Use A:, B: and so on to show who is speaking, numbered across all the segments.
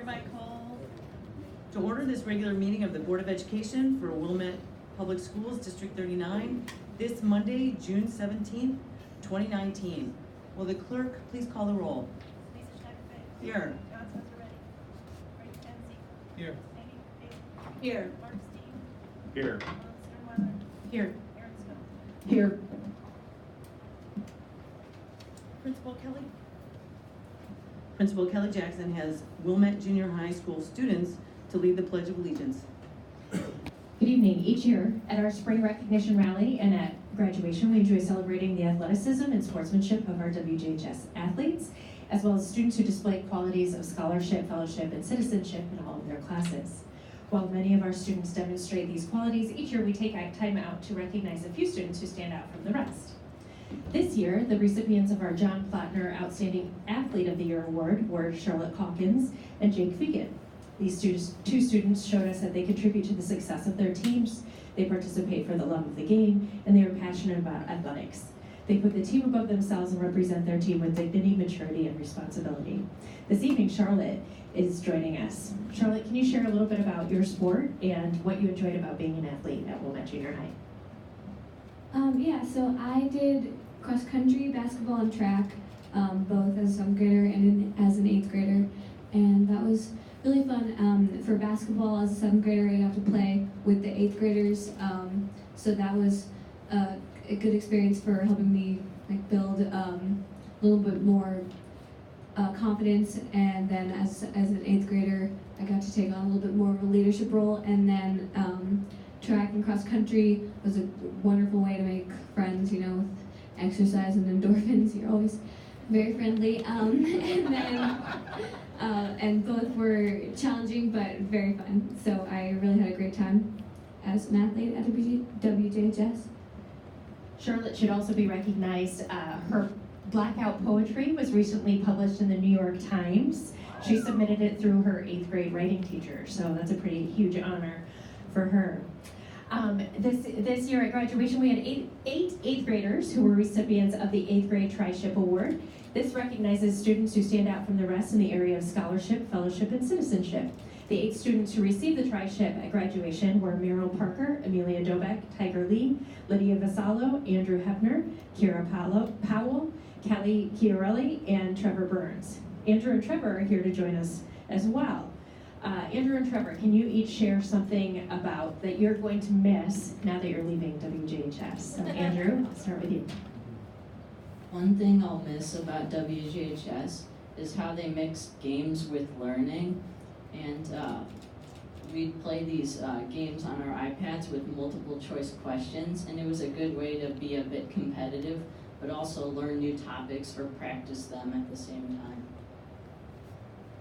A: hereby call
B: To order this regular meeting of the Board of Education for Wilmette Public Schools, District 39, this Monday, June 17th, 2019. Will the clerk please call the roll?
A: Lisa Schnecker-Fay.
B: Here.
A: John Cesarelli. Ray Kenzie.
C: Here.
A: Amy Bailey.
B: Here.
A: Mark Steve.
C: Here.
A: Stern Weather.
B: Here.
A: Aaron Snow.
B: Here. Principal Kelly? Principal Kelly Jackson has Wilmette Junior High School students to lead the Pledge of Allegiance.
D: Good evening. Each year at our spring recognition rally and at graduation, we enjoy celebrating the athleticism and sportsmanship of our WJHS athletes, as well as students who display qualities of scholarship, fellowship, and citizenship in all of their classes. While many of our students demonstrate these qualities, each year we take time out to recognize a few students who stand out from the rest. This year, the recipients of our John Plotner Outstanding Athlete of the Year Award were Charlotte Calkins and Jake Fegan. These two students showed us that they contribute to the success of their teams, they participate for the love of the game, and they are passionate about athletics. They put the team above themselves and represent their team with dignity, maturity, and responsibility. This evening, Charlotte is joining us. Charlotte, can you share a little bit about your sport and what you enjoyed about being an athlete at Wilmette Junior High?
E: So I did cross country, basketball, and track, both as a 7th grader and as an 8th grader, and that was really fun. For basketball, as a 7th grader, I got to play with the 8th graders, so that was a good experience for helping me build a little bit more confidence. And then as an 8th grader, I got to take on a little bit more of a leadership role, and then track and cross country was a wonderful way to make friends, with exercise and endorphins. You're always very friendly. And both were challenging but very fun. So I really had a great time as an athlete at WJHS.
D: Charlotte should also be recognized. Her Blackout Poetry was recently published in the New York Times. She submitted it through her 8th grade writing teacher, so that's a pretty huge honor for her. This year at graduation, we had eight 8th graders who were recipients of the 8th grade Tri-Ship Award. This recognizes students who stand out from the rest in the area of scholarship, fellowship, and citizenship. The 8 students who received the Tri-Ship at graduation were Meryl Parker, Amelia Dobeck, Tiger Lee, Lydia Vasallo, Andrew Hefner, Kira Powell, Kelly Chiarelli, and Trevor Burns. Andrew and Trevor are here to join us as well. Andrew and Trevor, can you each share something about that you're going to miss now that you're leaving WJHS? So Andrew, I'll start with you.
F: One thing I'll miss about WJHS is how they mix games with learning. And we'd play these games on our iPads with multiple choice questions, and it was a good way to be a bit competitive, but also learn new topics or practice them at the same time.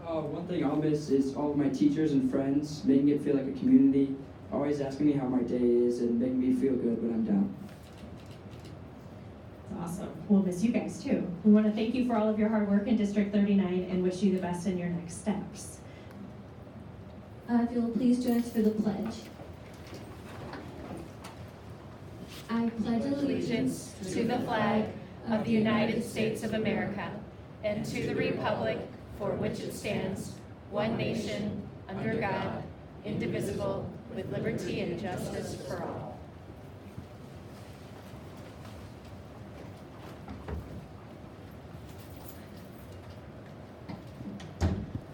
G: One thing I'll miss is all of my teachers and friends, making it feel like a community, always asking me how my day is and making me feel good when I'm down.
D: That's awesome. We'll miss you guys too. We want to thank you for all of your hard work in District 39 and wish you the best in your next steps.
E: If you'll please join us for the pledge. I pledge
H: allegiance to the flag of the United States of America and to the republic for which it stands, one nation, under God, indivisible, with liberty and justice for all.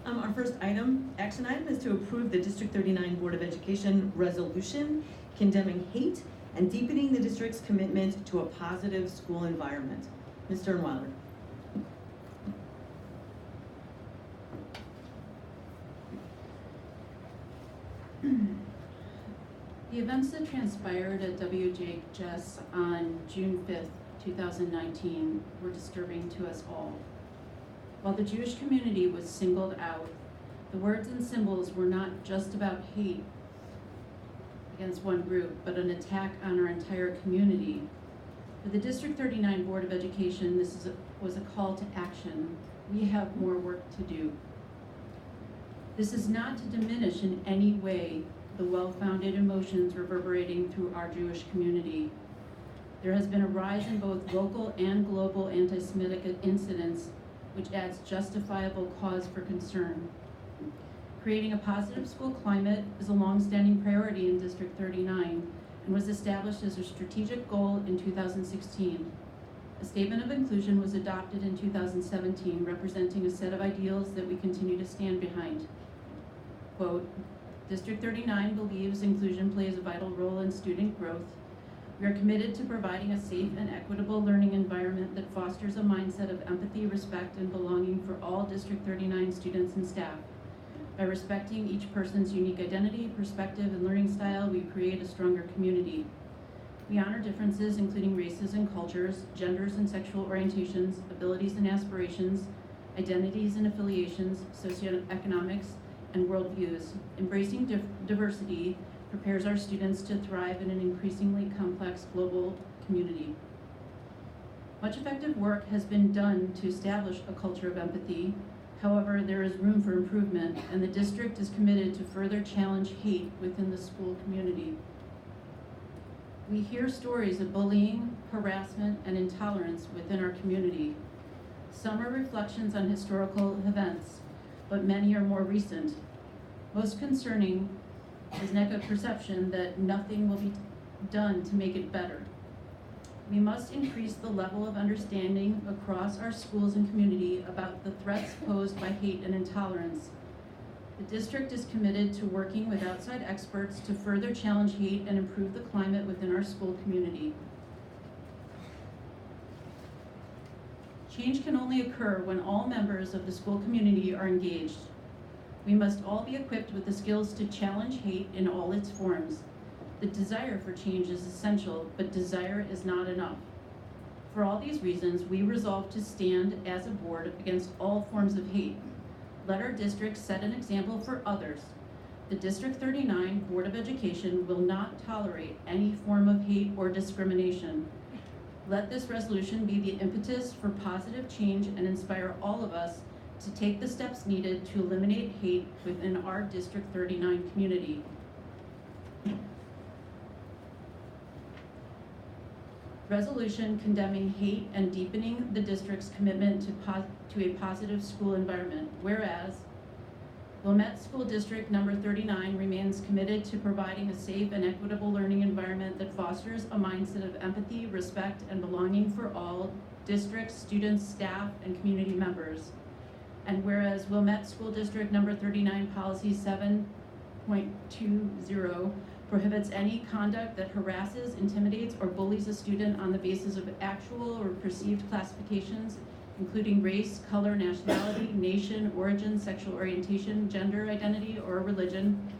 B: Our first action item is to approve the District 39 Board of Education resolution condemning hate and deepening the district's commitment to a positive school environment. Ms. Sternweiler.
I: The events that transpired at WJHS on June 5th, 2019 were disturbing to us all. While the Jewish community was singled out, the words and symbols were not just about hate against one group, but an attack on our entire community. For the District 39 Board of Education, this was a call to action. We have more work to do. This is not to diminish in any way the well-founded emotions reverberating through our Jewish community. There has been a rise in both local and global anti-Semitic incidents, which adds justifiable cause for concern. Creating a positive school climate is a longstanding priority in District 39 and was established as a strategic goal in 2016. A statement of inclusion was adopted in 2017, representing a set of ideals that we continue to stand behind. Quote, District 39 believes inclusion plays a vital role in student growth. We are committed to providing a safe and equitable learning environment that fosters a mindset of empathy, respect, and belonging for all District 39 students and staff. By respecting each person's unique identity, perspective, and learning style, we create a stronger community. We honor differences, including races and cultures, genders and sexual orientations, abilities and aspirations, identities and affiliations, socioeconomics, and worldviews. Embracing diversity prepares our students to thrive in an increasingly complex global community. Much effective work has been done to establish a culture of empathy. However, there is room for improvement, and the district is committed to further challenge hate within the school community. We hear stories of bullying, harassment, and intolerance within our community. Some are reflections on historical events, but many are more recent. Most concerning is NECA perception that nothing will be done to make it better. We must increase the level of understanding across our schools and community about the threats posed by hate and intolerance. The district is committed to working with outside experts to further challenge hate and improve the climate within our school community. Change can only occur when all members of the school community are engaged. We must all be equipped with the skills to challenge hate in all its forms. The desire for change is essential, but desire is not enough. For all these reasons, we resolve to stand as a board against all forms of hate. Let our district set an example for others. The District 39 Board of Education will not tolerate any form of hate or discrimination. Let this resolution be the impetus for positive change and inspire all of us to take the steps needed to eliminate hate within our District 39 community. Resolution condemning hate and deepening the district's commitment to a positive school environment. Whereas, Wilmette School District number 39 remains committed to providing a safe and equitable learning environment that fosters a mindset of empathy, respect, and belonging for all districts, students, staff, and community members. And whereas Wilmette School District number 39 policy 7.20 prohibits any conduct that harasses, intimidates, or bullies a student on the basis of actual or perceived classifications, including race, color, nationality, nation, origin, sexual orientation, gender identity, or religion.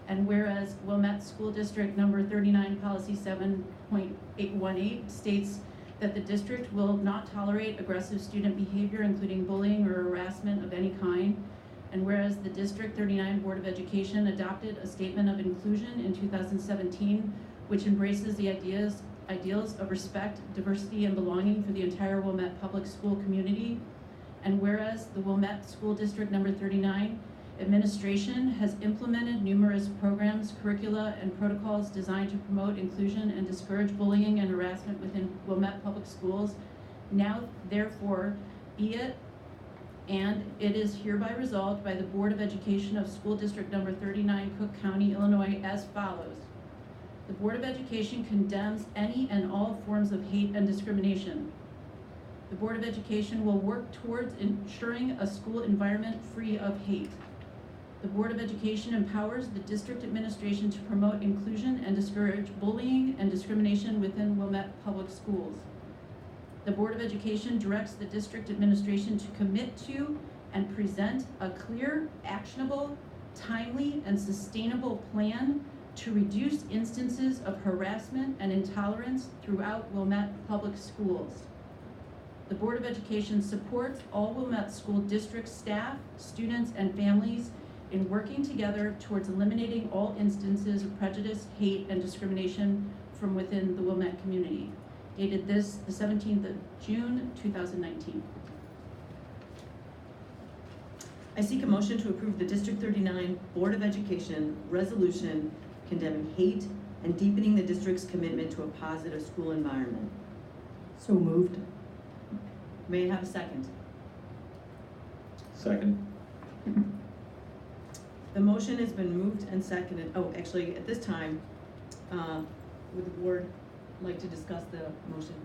I: And whereas Wilmette School District number 39 policy 7.818 states that the district will not tolerate aggressive student behavior, including bullying or harassment of any kind. And whereas the District 39 Board of Education adopted a statement of inclusion in 2017, which embraces the ideals of respect, diversity, and belonging for the entire Wilmette public school community. And whereas the Wilmette School District number 39 administration has implemented numerous programs, curricula, and protocols designed to promote inclusion and discourage bullying and harassment within Wilmette public schools, now therefore be it and it is hereby resolved by the Board of Education of School District number 39, Cook County, Illinois, as follows. The Board of Education condemns any and all forms of hate and discrimination. The Board of Education will work towards ensuring a school environment free of hate. The Board of Education empowers the district administration to promote inclusion and discourage bullying and discrimination within Wilmette Public Schools. The Board of Education directs the district administration to commit to and present a clear, actionable, timely, and sustainable plan to reduce instances of harassment and intolerance throughout Wilmette Public Schools. The Board of Education supports all Wilmette School District staff, students, and families in working together towards eliminating all instances of prejudice, hate, and discrimination from within the Wilmette community. Dated the 17th of June, 2019.
B: I seek a motion to approve the District 39 Board of Education resolution condemning hate and deepening the district's commitment to a positive school environment.
C: So moved.
B: May I have a second?
C: Second.
B: The motion has been moved and seconded. Oh, actually, at this time, would the board like to discuss the motion?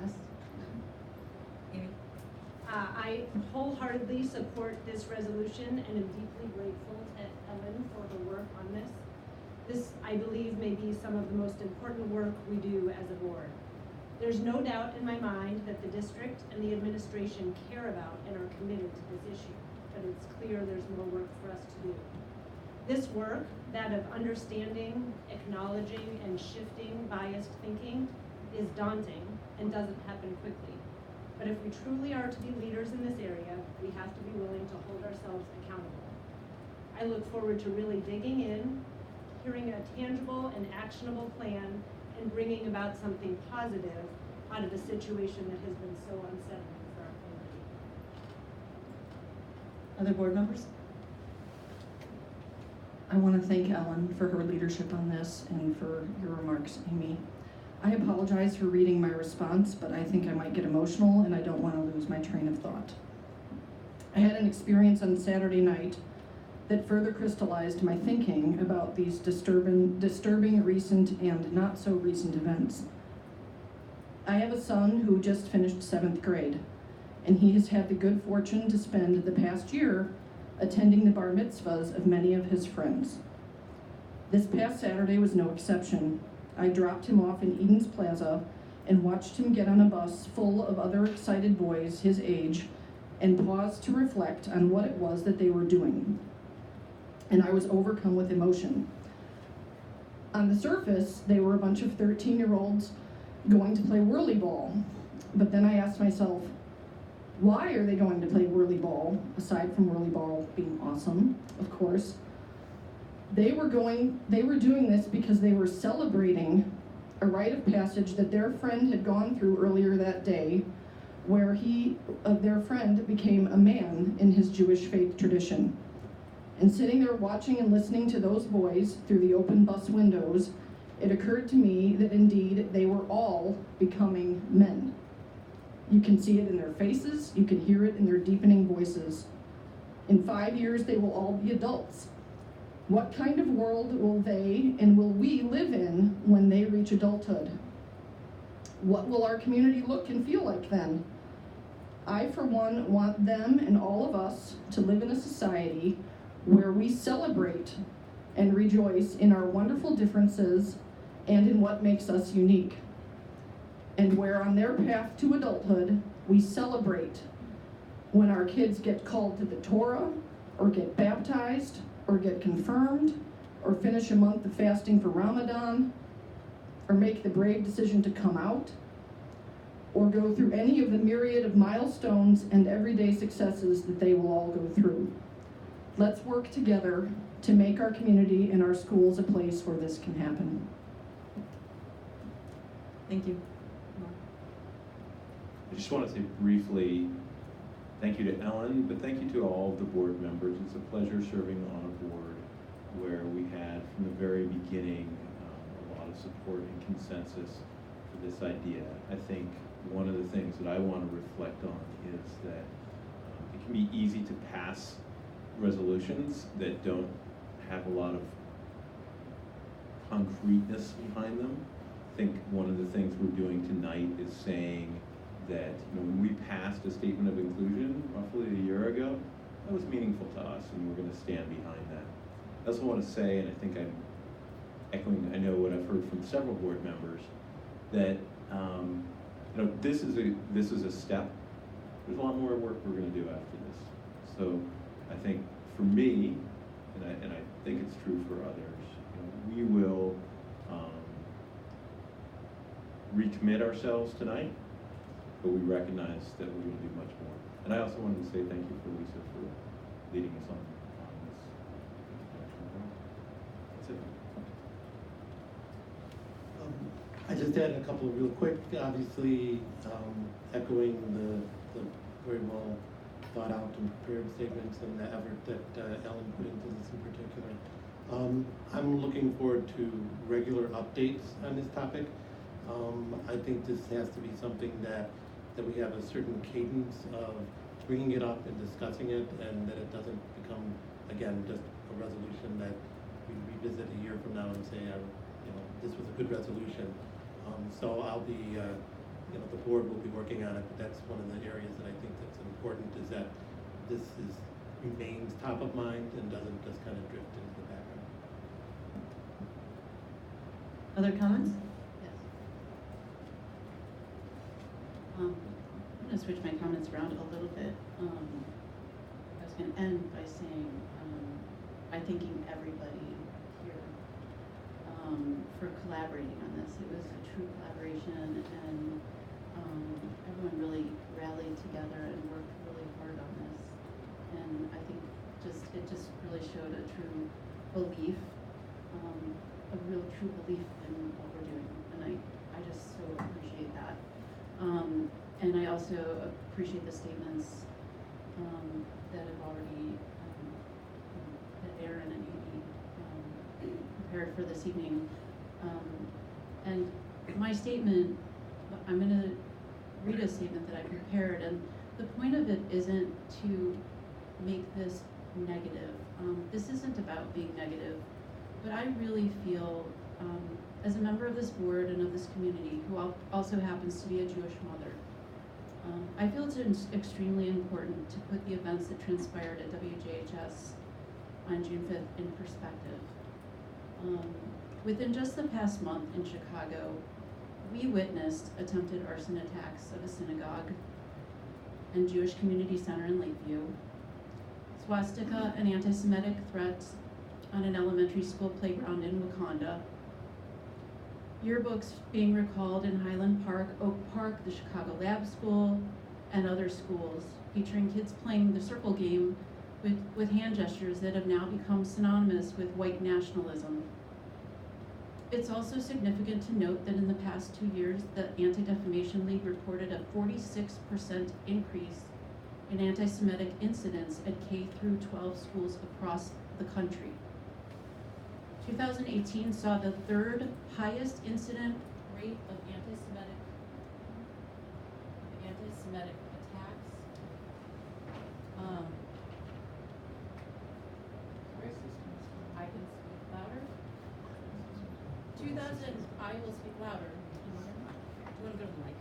B: Yes? Amy?
C: I wholeheartedly support this resolution and am deeply grateful to Ellen for her work on this. This, I believe, may be some of the most important work we do as a board. There's no doubt in my mind that the district and the administration care about and are committed to this issue, but it's clear there's more work for us to do. This work, that of understanding, acknowledging, and shifting biased thinking, is daunting and doesn't happen quickly. But if we truly are to be leaders in this area, we have to be willing to hold ourselves accountable. I look forward to really digging in, hearing a tangible and actionable plan, and bringing about something positive out of a situation that has been so unsettling for our community.
B: Other board members?
J: I want to thank Ellen for her leadership on this and for your remarks, Amy. I apologize for reading my response, but I think I might get emotional and I don't want to lose my train of thought. I had an experience on Saturday night that further crystallized my thinking about these disturbing recent and not so recent events. I have a son who just finished 7th grade, and he has had the good fortune to spend the past year attending the bar mitzvahs of many of his friends. This past Saturday was no exception. I dropped him off in Eden's Plaza and watched him get on a bus full of other excited boys his age and paused to reflect on what it was that they were doing. And I was overcome with emotion. On the surface, they were a bunch of 13-year-olds going to play whirly ball. But then I asked myself, why are they going to play whirly ball, aside from whirly ball being awesome, of course? They were doing this because they were celebrating a rite of passage that their friend had gone through earlier that day, where their friend became a man in his Jewish faith tradition. And sitting there watching and listening to those boys through the open bus windows, it occurred to me that indeed they were all becoming men. You can see it in their faces, you can hear it in their deepening voices. In 5 years, they will all be adults. What kind of world will they and will we live in when they reach adulthood? What will our community look and feel like then? I, for one, want them and all of us to live in a society where we celebrate and rejoice in our wonderful differences and in what makes us unique. And where on their path to adulthood, we celebrate when our kids get called to the Torah, or get baptized, or get confirmed, or finish a month of fasting for Ramadan, or make the brave decision to come out, or go through any of the myriad of milestones and everyday successes that they will all go through. Let's work together to make our community and our schools a place where this can happen.
B: Thank you.
K: I just want to say briefly, thank you to Ellen, but thank you to all of the board members. It's a pleasure serving on a board where we had, from the very beginning, a lot of support and consensus for this idea. I think one of the things that I want to reflect on is that it can be easy to pass resolutions that don't have a lot of concreteness behind them. I think one of the things we're doing tonight is saying that when we passed a statement of inclusion roughly a year ago, that was meaningful to us, and we're going to stand behind that. I also want to say, and I think I'm echoing, I know what I've heard from several board members, that this is a step. There's a lot more work we're going to do after this. So I think for me, and I think it's true for others, we will recommit ourselves tonight, but we recognize that we're going to do much more. And I also wanted to say thank you for Lisa for leading us on this. That's it.
L: I just had a couple of real quick, obviously echoing the very well thought out and prepared statements and the effort that Ellen put into this in particular. I'm looking forward to regular updates on this topic. I think this has to be something that we have a certain cadence of bringing it up and discussing it, and that it doesn't become, again, just a resolution that we revisit a year from now and say, this was a good resolution. So I'll be, the board will be working on it, but that's one of the areas that I think that's important, is that this remains top of mind and doesn't just kind of drift into the background.
B: Other comments?
I: Yes. I'm going to switch my comments around a little bit. I was going to end by saying, by thanking everybody here for collaborating on this. It was a true collaboration, and everyone really rallied together and worked really hard on this. And I think it just really showed a true belief, a real true belief in what we're doing. And I just so appreciate that. And I also appreciate the statements that have already, that Aaron and Amy prepared for this evening. And my statement, I'm going to read a statement that I prepared, and the point of it isn't to make this negative. This isn't about being negative, but I really feel, as a member of this board and of this community, who also happens to be a Jewish mother, I feel it's extremely important to put the events that transpired at WJHS on June 5th in perspective. Within just the past month in Chicago, we witnessed attempted arson attacks of a synagogue and Jewish Community Center in Lakeview, swastika and anti-Semitic threats on an elementary school playground in Wakanda, yearbooks being recalled in Highland Park, Oak Park, the Chicago Lab School, and other schools, featuring kids playing the circle game with hand gestures that have now become synonymous with white nationalism. It's also significant to note that in the past 2 years, the Anti-Defamation League reported a 46% increase in anti-Semitic incidents at K through 12 schools across the country. 2018 saw the third highest incident rate of anti-Semitic attacks. I can speak louder. 2000, I will speak louder. Do you want to go to the mic?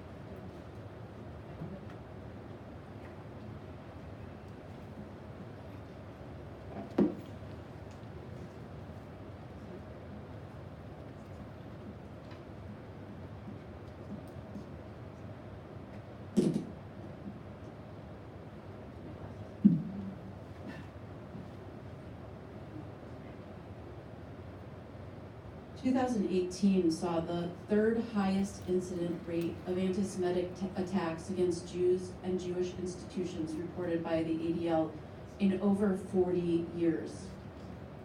I: 2018 saw the third highest incident rate of anti-Semitic attacks against Jews and Jewish institutions reported by the ADL in over 40 years,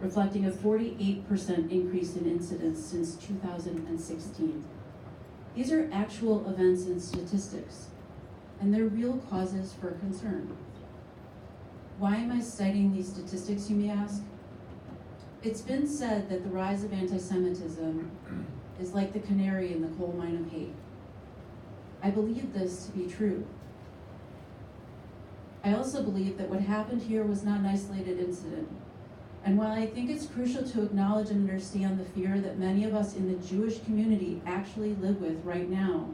I: reflecting a 48% increase in incidents since 2016. These are actual events and statistics, and they're real causes for concern. Why am I citing these statistics, you may ask? It's been said that the rise of anti-Semitism is like the canary in the coal mine of hate. I believe this to be true. I also believe that what happened here was not an isolated incident. And while I think it's crucial to acknowledge and understand the fear that many of us in the Jewish community actually live with right now,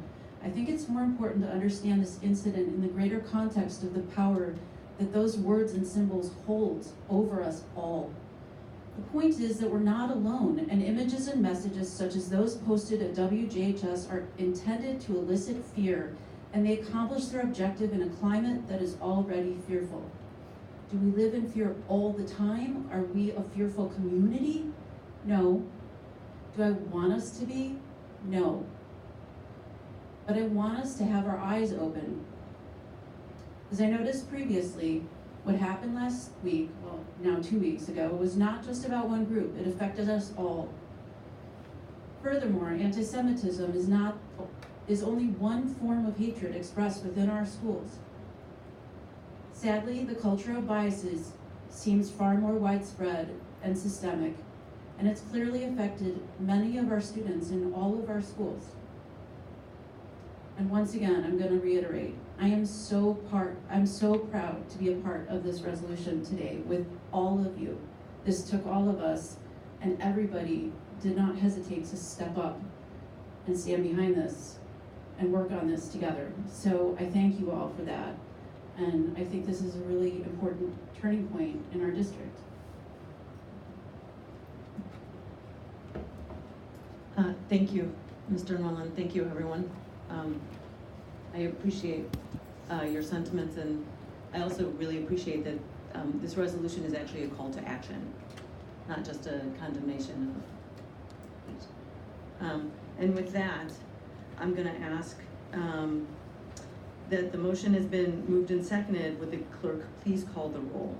I: I think it's more important to understand this incident in the greater context of the power that those words and symbols hold over us all. The point is that we're not alone, and images and messages such as those posted at WJHS are intended to elicit fear, and they accomplish their objective in a climate that is already fearful. Do we live in fear all the time? Are we a fearful community? No. Do I want us to be? No. But I want us to have our eyes open. As I noticed previously, what happened last week, well, now 2 weeks ago, was not just about one group. It affected us all. Furthermore, anti-Semitism is only one form of hatred expressed within our schools. Sadly, the culture of biases seems far more widespread and systemic, and it's clearly affected many of our students in all of our schools. And once again, I'm gonna reiterate, I'm so proud to be a part of this resolution today with all of you. This took all of us, and everybody did not hesitate to step up and stand behind this and work on this together. So I thank you all for that. And I think this is a really important turning point in our district.
B: Thank you, Mr. Nolan. Thank you, everyone. I appreciate your sentiments, and I also really appreciate that this resolution is actually a call to action, not just a condemnation of. And with that, I'm going to ask that the motion has been moved and seconded. Would the clerk please call the roll?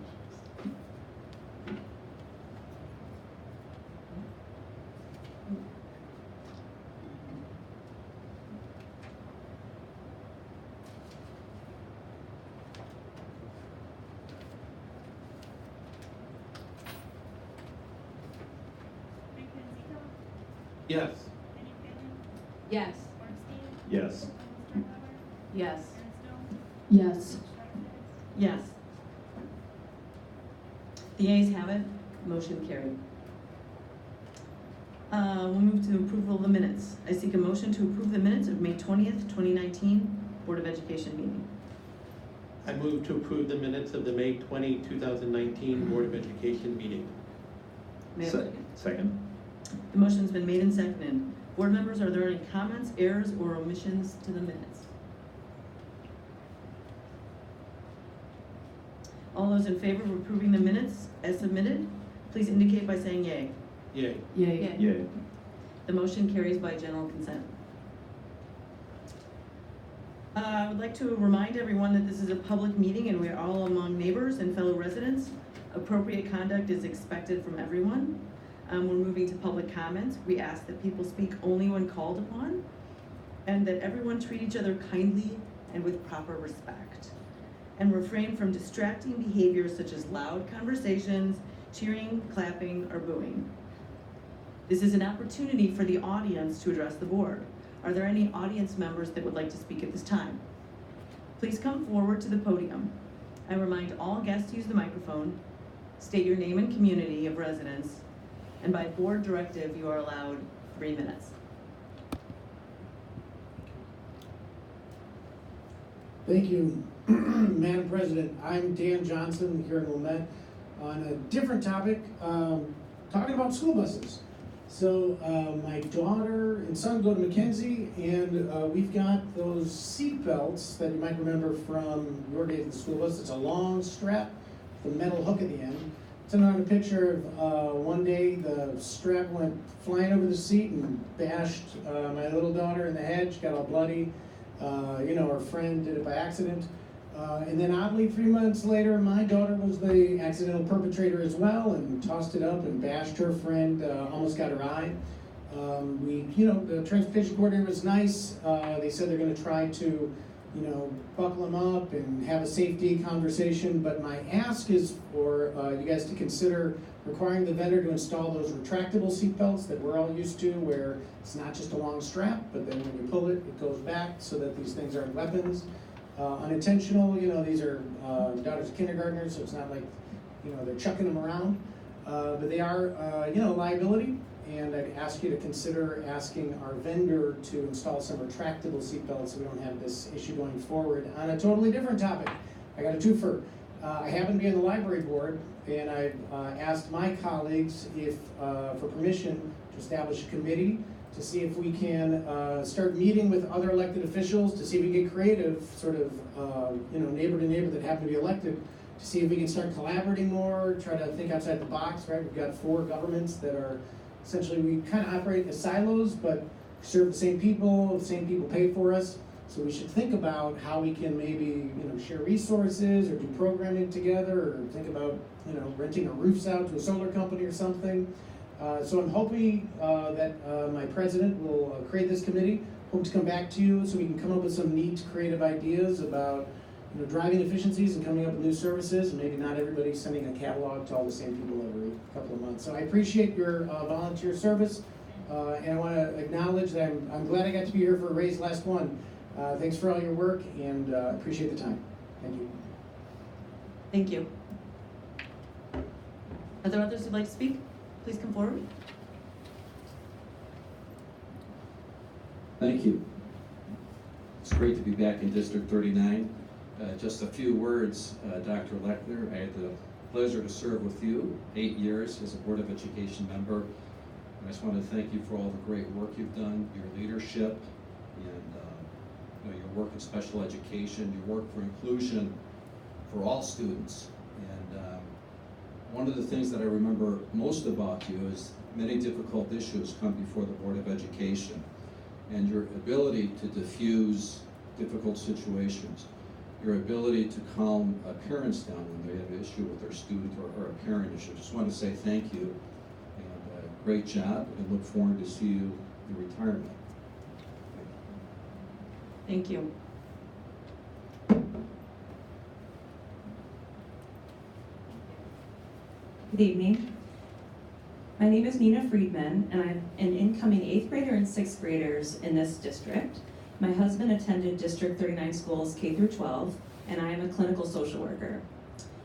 A: Mike Manzico,
L: Yes.
A: Jenny Phelan,
C: Yes.
A: Ornstein,
K: Yes.
A: Starkauer,
I: Yes.
A: Ernst,
J: Yes.
A: Schreiber,
B: Yes. The ayes have it, motion carried. We'll move to approval of the minutes. I seek a motion to approve the minutes of May 20th, 2019 Board of Education meeting.
L: I move to approve the minutes of the May 20, 2019 Board of Education meeting.
B: May I have a second?
K: Second?
B: The motion's been made and seconded. Board members, are there any comments, errors, or omissions to the minutes? All those in favor of approving the minutes as submitted, please indicate by saying yay.
L: Yay.
J: Yay.
K: Yay.
B: The motion carries by general consent. I would like to remind everyone that this is a public meeting and we are all among neighbors and fellow residents. Appropriate conduct is expected from everyone. We're moving to public comments. We ask that people speak only when called upon and that everyone treat each other kindly and with proper respect, and refrain from distracting behaviors such as loud conversations, cheering, clapping, or booing. This is an opportunity for the audience to address the board. Are there any audience members that would like to speak at this time? Please come forward to the podium. I remind all guests to use the microphone, state your name and community of residence, and by board directive, you are allowed 3 minutes.
M: Thank you, Madam President. I'm Dan Johnson here in Wilmette on a different topic, talking about school buses. So my daughter and son go to Mackenzie, and we've got those seat belts that you might remember from your days at the school bus. It's a long strap, the metal hook at the end. Sent around a picture of one day the strap went flying over the seat and bashed my little daughter in the head. She got all bloody. Her friend did it by accident. And then oddly, 3 months later, my daughter was the accidental perpetrator as well and tossed it up and bashed her friend, almost got her eye. The transportation coordinator was nice. They said they're gonna try to, buckle them up and have a safety conversation. But my ask is for you guys to consider requiring the vendor to install those retractable seat belts that we're all used to, where it's not just a long strap, but then when you pull it, it goes back so that these things aren't weapons. Unintentional, these are daughters of kindergartners, so it's not like, they're chucking them around. But they are, liability, and I'd ask you to consider asking our vendor to install some retractable seatbelts so we don't have this issue going forward. On a totally different topic, I got a twofer. I happen to be on the library board, and I've asked my colleagues if for permission to establish a committee to see if we can start meeting with other elected officials to see if we can get creative, sort of, neighbor to neighbor that happen to be elected, to see if we can start collaborating more, try to think outside the box, right? We've got 4 governments that are, essentially, we kind of operate as silos, but serve the same people pay for us. So we should think about how we can maybe, share resources or do programming together, or think about, renting our roofs out to a solar company or something. So I'm hoping that my president will create this committee. Hope to come back to you so we can come up with some neat, creative ideas about driving efficiencies and coming up with new services, and maybe not everybody sending a catalog to all the same people every couple of months. So I appreciate your volunteer service, and I want to acknowledge that I'm glad I got to be here for Ray's last one. Thanks for all your work, and appreciate the time. Thank you.
B: Thank you. Are there others who'd like to speak? Please come forward.
N: Thank you. It's great to be back in District 39. Just a few words, Dr. Lechner. I had the pleasure to serve with you 8 years as a Board of Education member. And I just want to thank you for all the great work you've done, your leadership, and your work in special education, your work for inclusion for all students. And one of the things that I remember most about you is many difficult issues come before the Board of Education, and your ability to diffuse difficult situations, your ability to calm parents down when they have an issue with their student or a parent issue. Just want to say thank you, and great job, and look forward to see you in retirement.
B: Thank you.
O: Good evening. My name is Nina Friedman, and I'm an incoming 8th grader and 6th graders in this district. My husband attended District 39 schools K through 12, and I am a clinical social worker.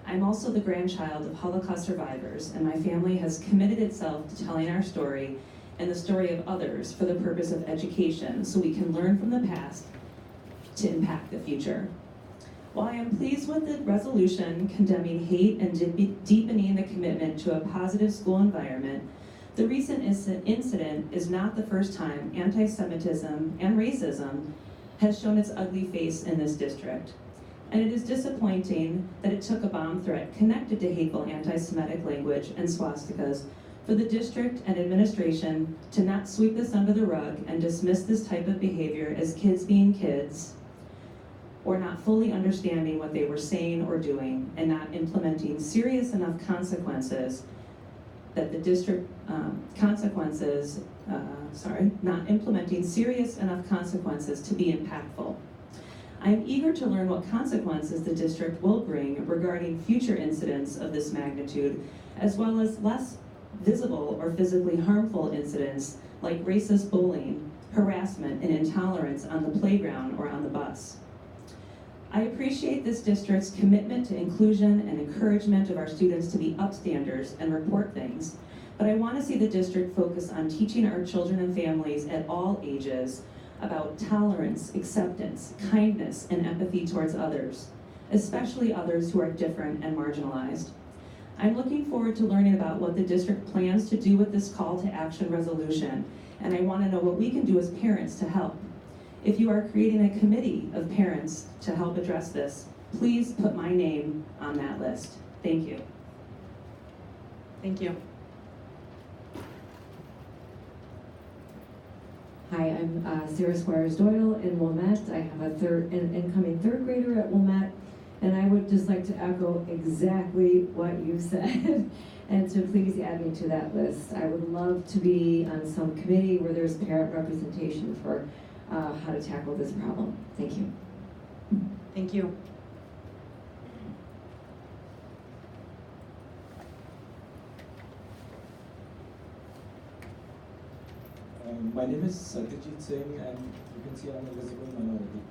O: I'm also the grandchild of Holocaust survivors, and my family has committed itself to telling our story and the story of others for the purpose of education, so we can learn from the past to impact the future. While I am pleased with the resolution condemning hate and deepening the commitment to a positive school environment, the recent incident is not the first time anti-Semitism and racism has shown its ugly face in this district. And it is disappointing that it took a bomb threat connected to hateful anti-Semitic language and swastikas for the district and administration to not sweep this under the rug and dismiss this type of behavior as kids being kids, or not fully understanding what they were saying or doing, and not implementing serious enough consequences that the district, not implementing serious enough consequences to be impactful. I am eager to learn what consequences the district will bring regarding future incidents of this magnitude, as well as less visible or physically harmful incidents like racist bullying, harassment, and intolerance on the playground or on the bus. I appreciate this district's commitment to inclusion and encouragement of our students to be upstanders and report things, but I want to see the district focus on teaching our children and families at all ages about tolerance, acceptance, kindness, and empathy towards others, especially others who are different and marginalized. I'm looking forward to learning about what the district plans to do with this call to action resolution, and I want to know what we can do as parents to help. If you are creating a committee of parents to help address this, please put my name on that list. Thank you.
B: Thank you.
P: Hi, I'm Sarah Squires Doyle in Wilmette. I have an incoming third grader at Wilmette, and I would just like to echo exactly what you said, and to please add me to that list. I would love to be on some committee where there's parent representation for how to tackle this problem. Thank you.
B: Thank you.
Q: My name is Satyajit Singh, and you can see I'm a visible minority.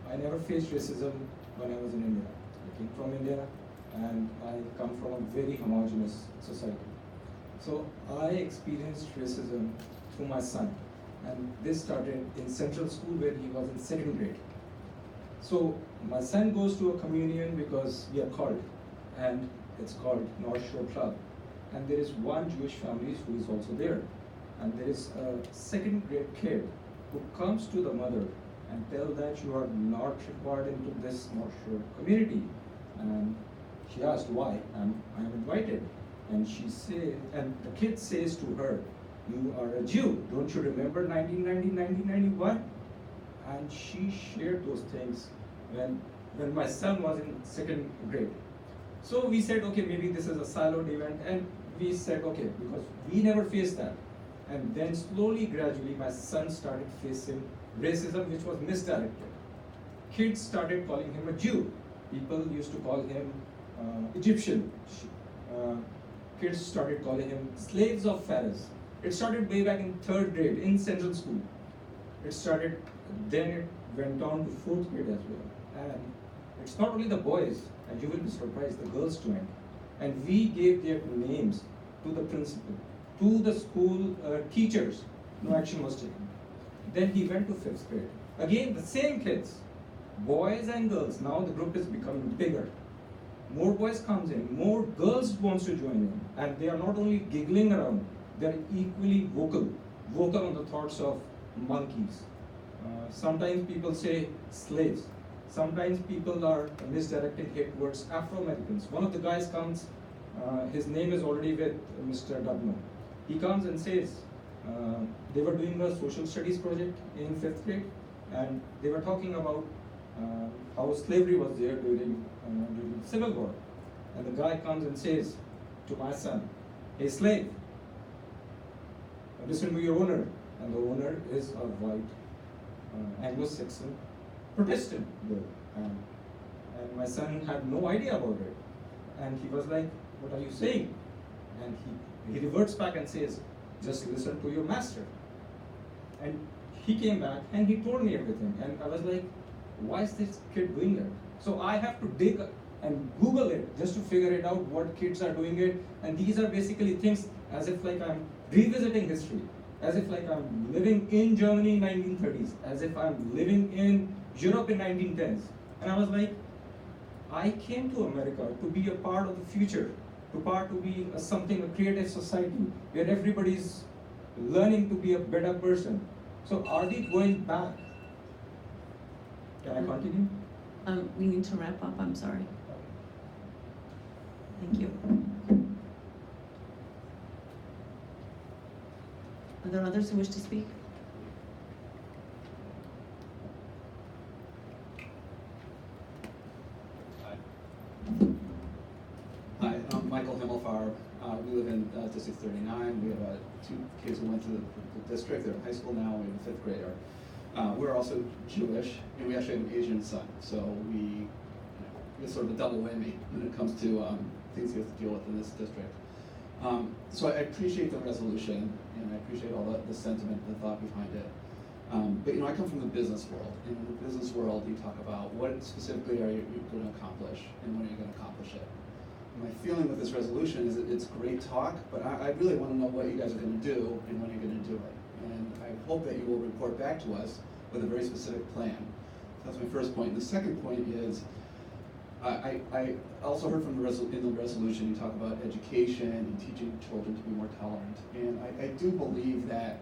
Q: I never faced racism when I was in India. I came from India, and I come from a very homogeneous society. So I experienced racism through my son. And this started in Central School where he was in 2nd grade. So my son goes to a communion because we are called, and it's called North Shore Club. And there is one Jewish family who is also there. And there is a 2nd grade kid who comes to the mother and tells that you are not required into this North Shore community. And she asked why, and I am invited. And the kid says to her, "You are a Jew. Don't you remember 1990, 1991? And she shared those things when my son was in 2nd grade. So we said, okay, maybe this is a siloed event, and we said, okay, because we never faced that. And then slowly, gradually, my son started facing racism, which was misdirected. Kids started calling him a Jew. People used to call him Egyptian. Kids started calling him slaves of Pharaoh. It started way back in 3rd grade in Central School. It started then it went on to 4th grade as well. And it's not only the boys, and you will be surprised, the girls joined. And we gave their names to the principal, to the school teachers. No action was taken. Then he went to 5th grade. Again, the same kids, boys and girls. Now the group is becoming bigger. More boys comes in, more girls wants to join in. And they are not only giggling around, they are equally vocal on the thoughts of monkeys. Sometimes people say slaves. Sometimes people are misdirecting hate towards Afro-Americans. One of the guys comes, his name is already with Mr. Dubno. He comes and says, they were doing a social studies project in 5th grade, and they were talking about how slavery was there during the Civil War. And the guy comes and says to my son, "Hey slave, listen to your owner." And the owner is a white Anglo-Saxon Protestant girl. And my son had no idea about it. And he was like, "What are you saying?" And he reverts back and says, "Just listen to your master." And he came back and he told me everything. And I was like, why is this kid doing that? So I have to dig and Google it just to figure it out what kids are doing it. And these are basically things as if like I'm revisiting history, as if like I'm living in Germany in 1930s, as if I'm living in Europe in 1910s. And I was like, I came to America to be a part of the future, to be a creative society where everybody's learning to be a better person. So are we going back? Can I continue?
B: We need to wrap up, I'm sorry. Thank you. Are there others who wish to speak?
N: Hi, I'm Michael Himmelfarb. We live in District 39. We have 2 kids who went to the district. They're in high school now. We have a 5th grader. We're also Jewish, and we actually have an Asian son. So we it's sort of a double whammy when it comes to things we have to deal with in this district. So I appreciate the resolution, and I appreciate all the sentiment, the thought behind it. But I come from the business world. In the business world, you talk about what specifically are you going to accomplish, and when are you going to accomplish it. My feeling with this resolution is that it's great talk, but I really want to know what you guys are going to do and when you're going to do it. And I hope that you will report back to us with a very specific plan. So that's my first point. And the second point is, I also heard from in the resolution you talk about education and teaching children to be more tolerant. And I do believe that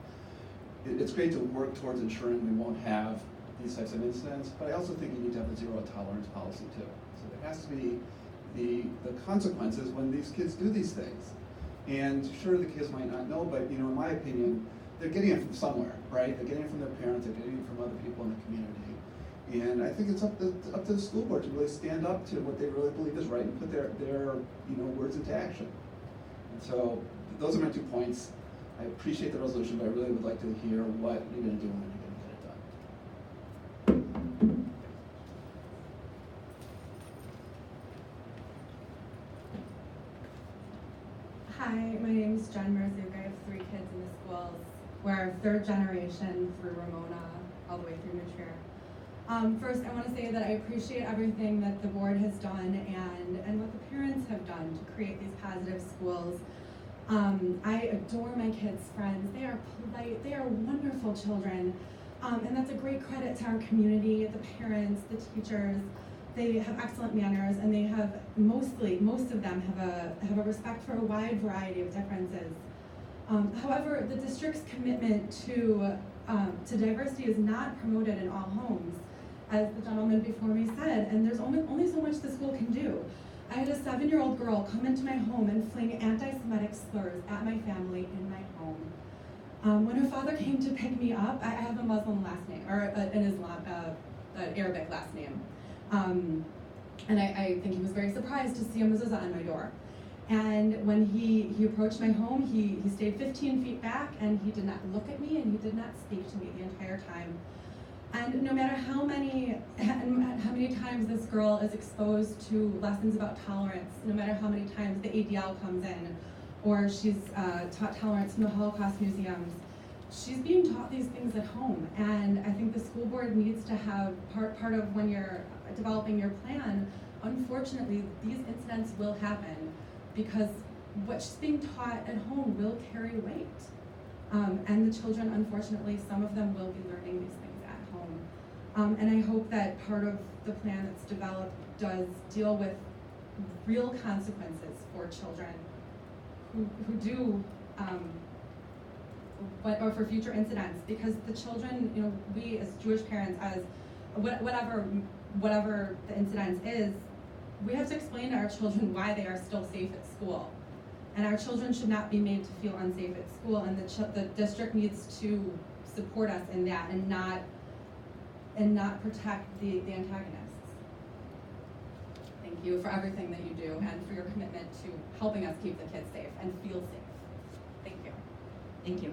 N: it's great to work towards ensuring we won't have these types of incidents, but I also think you need to have a zero tolerance policy too. So there has to be the consequences when these kids do these things. And sure, the kids might not know, but in my opinion, they're getting it from somewhere, right? They're getting it from their parents, they're getting it from other people in the community. And I think it's up to the school board to really stand up to what they really believe is right and put their words into action. And so those are my 2 points. I appreciate the resolution, but I really would like to hear what you're going to do when you're going to get it done.
R: Hi, my name is Jen Marzuk. I have 3 kids in the schools. We're 3rd generation through Ramona, all the way through New Trier. First, I want to say that I appreciate everything that the board has done and what the parents have done to create these positive schools. I adore my kids' friends. They are polite, they are wonderful children. And that's a great credit to our community, the parents, the teachers. They have excellent manners, and they have most of them have a respect for a wide variety of differences. However, the district's commitment to diversity is not promoted in all homes, as the gentleman before me said, and there's only so much the school can do. I had a 7-year-old girl come into my home and fling anti-Semitic slurs at my family in my home. When her father came to pick me up, I have a Muslim last name, or an Arabic last name. And I think he was very surprised to see a mezuzah on my door. And when he approached my home, he stayed 15 feet back, and he did not look at me, and he did not speak to me the entire time. And no matter how many times this girl is exposed to lessons about tolerance, no matter how many times the ADL comes in, or she's taught tolerance in the Holocaust museums, she's being taught these things at home, and I think the school board needs to have part of when you're developing your plan. Unfortunately, these incidents will happen because what she's being taught at home will carry weight. And the children, unfortunately, some of them will be learning these things at home. And I hope that part of the plan that's developed does deal with real consequences for children who do, or for future incidents, because the children, you know, we as Jewish parents, as whatever the incident is, we have to explain to our children why they are still safe at school. And our children should not be made to feel unsafe at school, and the district needs to support us in that and not protect the antagonists. Thank you for everything that you do and for your commitment to helping us keep the kids safe and feel safe. Thank you.
B: Thank you.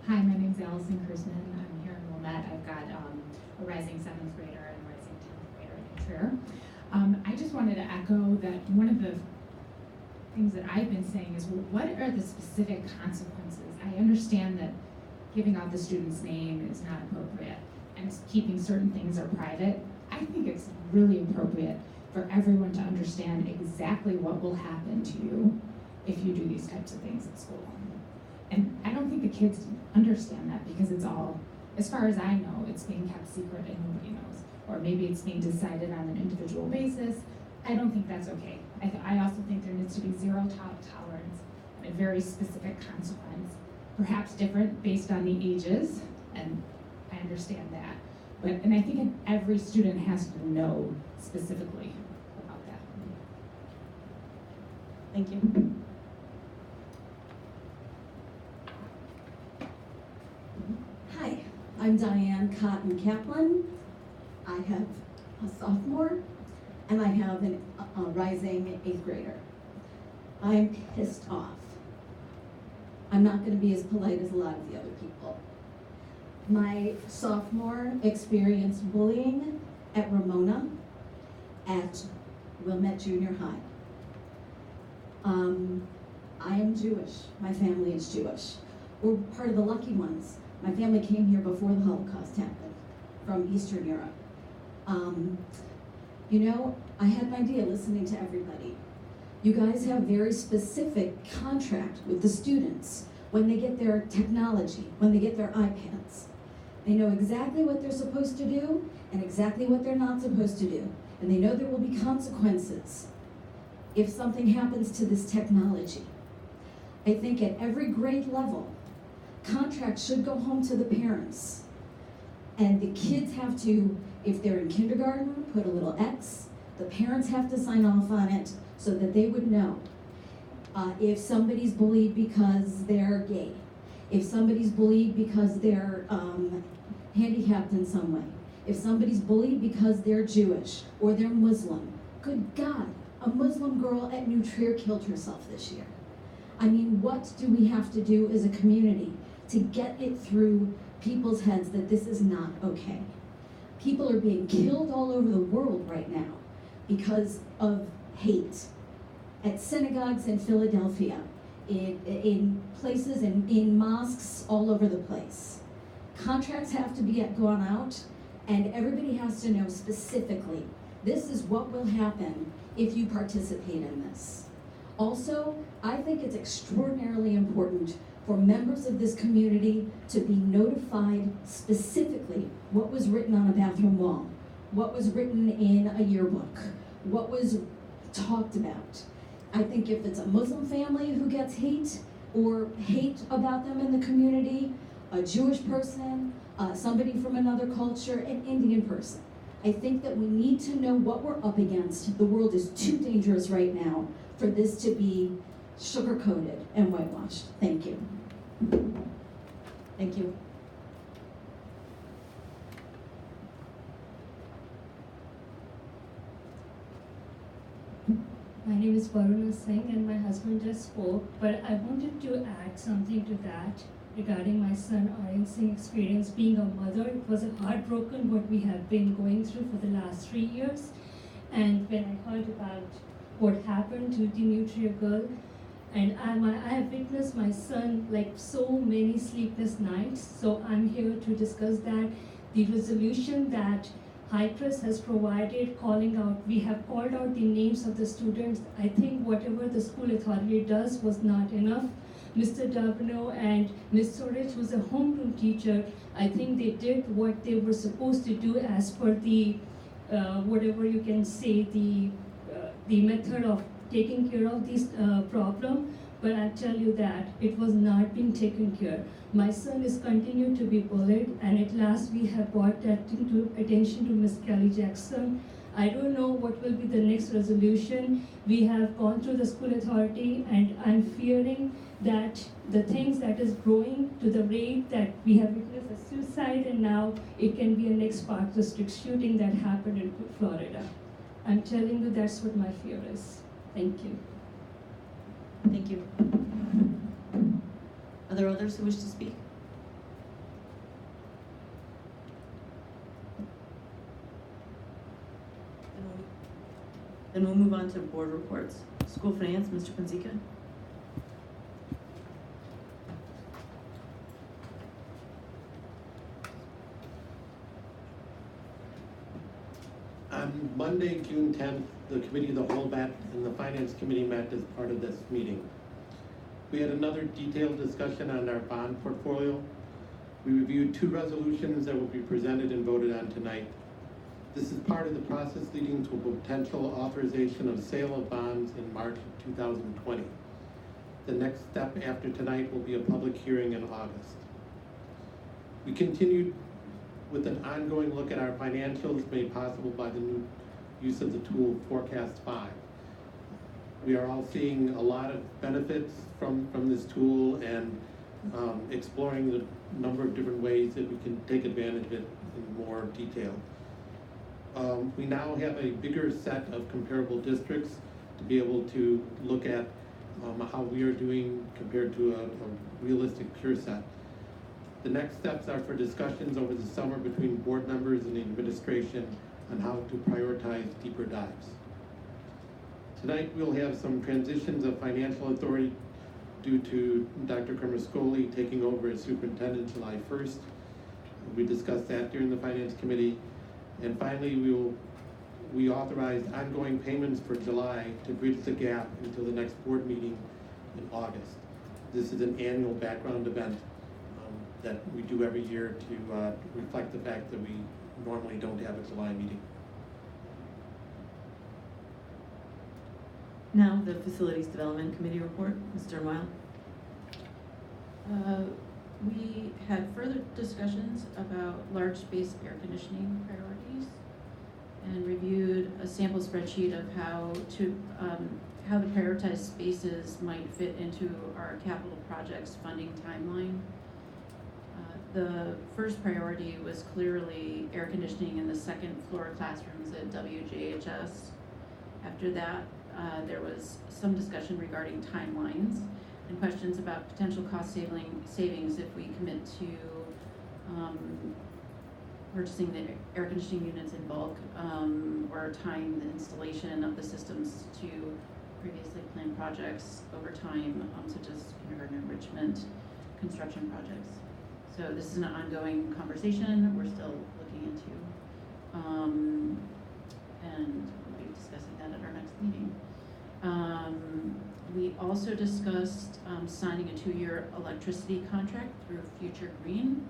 S: Hi, my name's Allison Kersman. I'm here in Wilmette. I've got a rising 7th grader and a rising 10th grader in Trier. I just wanted to echo that one of the things that I've been saying is, well, what are the specific consequences? I understand that giving out the student's name is not appropriate and keeping certain things are private. I think it's really appropriate for everyone to understand exactly what will happen to you if you do these types of things at school. And I don't think the kids understand that because it's all, as far as I know, it's being kept secret and nobody knows. Or maybe it's being decided on an individual basis. I don't think that's okay. I also think there needs to be zero tolerance and a very specific consequence, perhaps different based on the ages, and I understand that. And I think every student has to know specifically about that.
B: Thank you.
T: Hi, I'm Diane Cotton Kaplan. I have a sophomore and I have a rising 8th grader. I'm pissed off. I'm not going to be as polite as a lot of the other people. My sophomore experienced bullying at Ramona at Wilmette Junior High. I am Jewish. My family is Jewish. We're part of the lucky ones. My family came here before the Holocaust happened from Eastern Europe. You know, I had an idea listening to everybody. You guys have very specific contract with the students when they get their technology, when they get their iPads. They know exactly what they're supposed to do and exactly what they're not supposed to do. And they know there will be consequences if something happens to this technology. I think at every grade level, contracts should go home to the parents. And the kids have to, if they're in kindergarten, put a little X. The parents have to sign off on it so that they would know. If somebody's bullied because they're gay, if somebody's bullied because they're handicapped in some way, if somebody's bullied because they're Jewish or they're Muslim, good God, a Muslim girl at New Trier killed herself this year. I mean, what do we have to do as a community to get it through people's heads that this is not okay? People are being killed all over the world right now because of hate. At synagogues in Philadelphia, in places, in mosques all over the place. Contracts have to be gone out, and everybody has to know specifically, this is what will happen if you participate in this. Also, I think it's extraordinarily important for members of this community to be notified specifically what was written on a bathroom wall, what was written in a yearbook, what was talked about. I think if it's a Muslim family who gets hate or hate about them in the community, a Jewish person, somebody from another culture, an Indian person, I think that we need to know what we're up against. The world is too dangerous right now for this to be sugar-coated and whitewashed. Thank you.
B: Thank you.
U: My name is Varuna Singh and my husband just spoke, but I wanted to add something to that regarding my son Aryan Singh experience being a mother. It was heartbroken what we have been going through for the last 3 years. And when I heard about what happened to the Nutria girl. And I have witnessed my son like so many sleepless nights. So I'm here to discuss that. The resolution that High-Press has provided, we have called out the names of the students. I think whatever the school authority does was not enough. Mr. Dabno and Ms. Sorich, who's a homeroom teacher, I think they did what they were supposed to do as per the, whatever you can say, the method of taking care of this problem. But I tell you that it was not being taken care. My son is continued to be bullied, and at last we have brought that into attention to Ms. Kelly Jackson. I don't know what will be the next resolution. We have gone through the school authority, and I'm fearing that the things that is growing to the rate that we have witnessed a suicide, and now it can be a next Park District shooting that happened in Florida. I'm telling you, that's what my fear is. Thank you.
B: Thank you. Are there others who wish to speak? Then we'll move on to board reports. School finance, Mr. Ponzica.
L: On Monday, June 10th, the committee of the whole met and the finance committee met as part of this meeting. We had another detailed discussion on our bond portfolio. We reviewed 2 resolutions that will be presented and voted on tonight. This is part of the process leading to a potential authorization of sale of bonds in March of 2020. The next step after tonight will be a public hearing in August. We continued with an ongoing look at our financials made possible by the new use of the tool Forecast 5. We are all seeing a lot of benefits from this tool and exploring the number of different ways that we can take advantage of it in more detail. We now have a bigger set of comparable districts to be able to look at how we are doing compared to a realistic peer set. The next steps are for discussions over the summer between board members and the administration on how to prioritize deeper dives. Tonight we'll have some transitions of financial authority due to Dr. Kermascoli taking over as superintendent July 1st. We discussed that during the finance committee. And finally, we authorized ongoing payments for July to bridge the gap until the next board meeting in August. This is an annual background event that we do every year to reflect the fact that we normally don't have a July meeting.
B: Now, the Facilities Development Committee report, Ms. Sternweil.
I: We had further discussions about large space air conditioning priorities and reviewed a sample spreadsheet of how the prioritized spaces might fit into our capital projects funding timeline. The first priority was clearly air conditioning in the second floor classrooms at WJHS. After that, there was some discussion regarding timelines and questions about potential cost savings if we commit to purchasing the air conditioning units in bulk or time the installation of the systems to previously planned projects over time, such as kindergarten enrichment construction projects. So this is an ongoing conversation we're still looking into, and we'll be discussing that at our next meeting. We also discussed signing a 2-year electricity contract through Future Green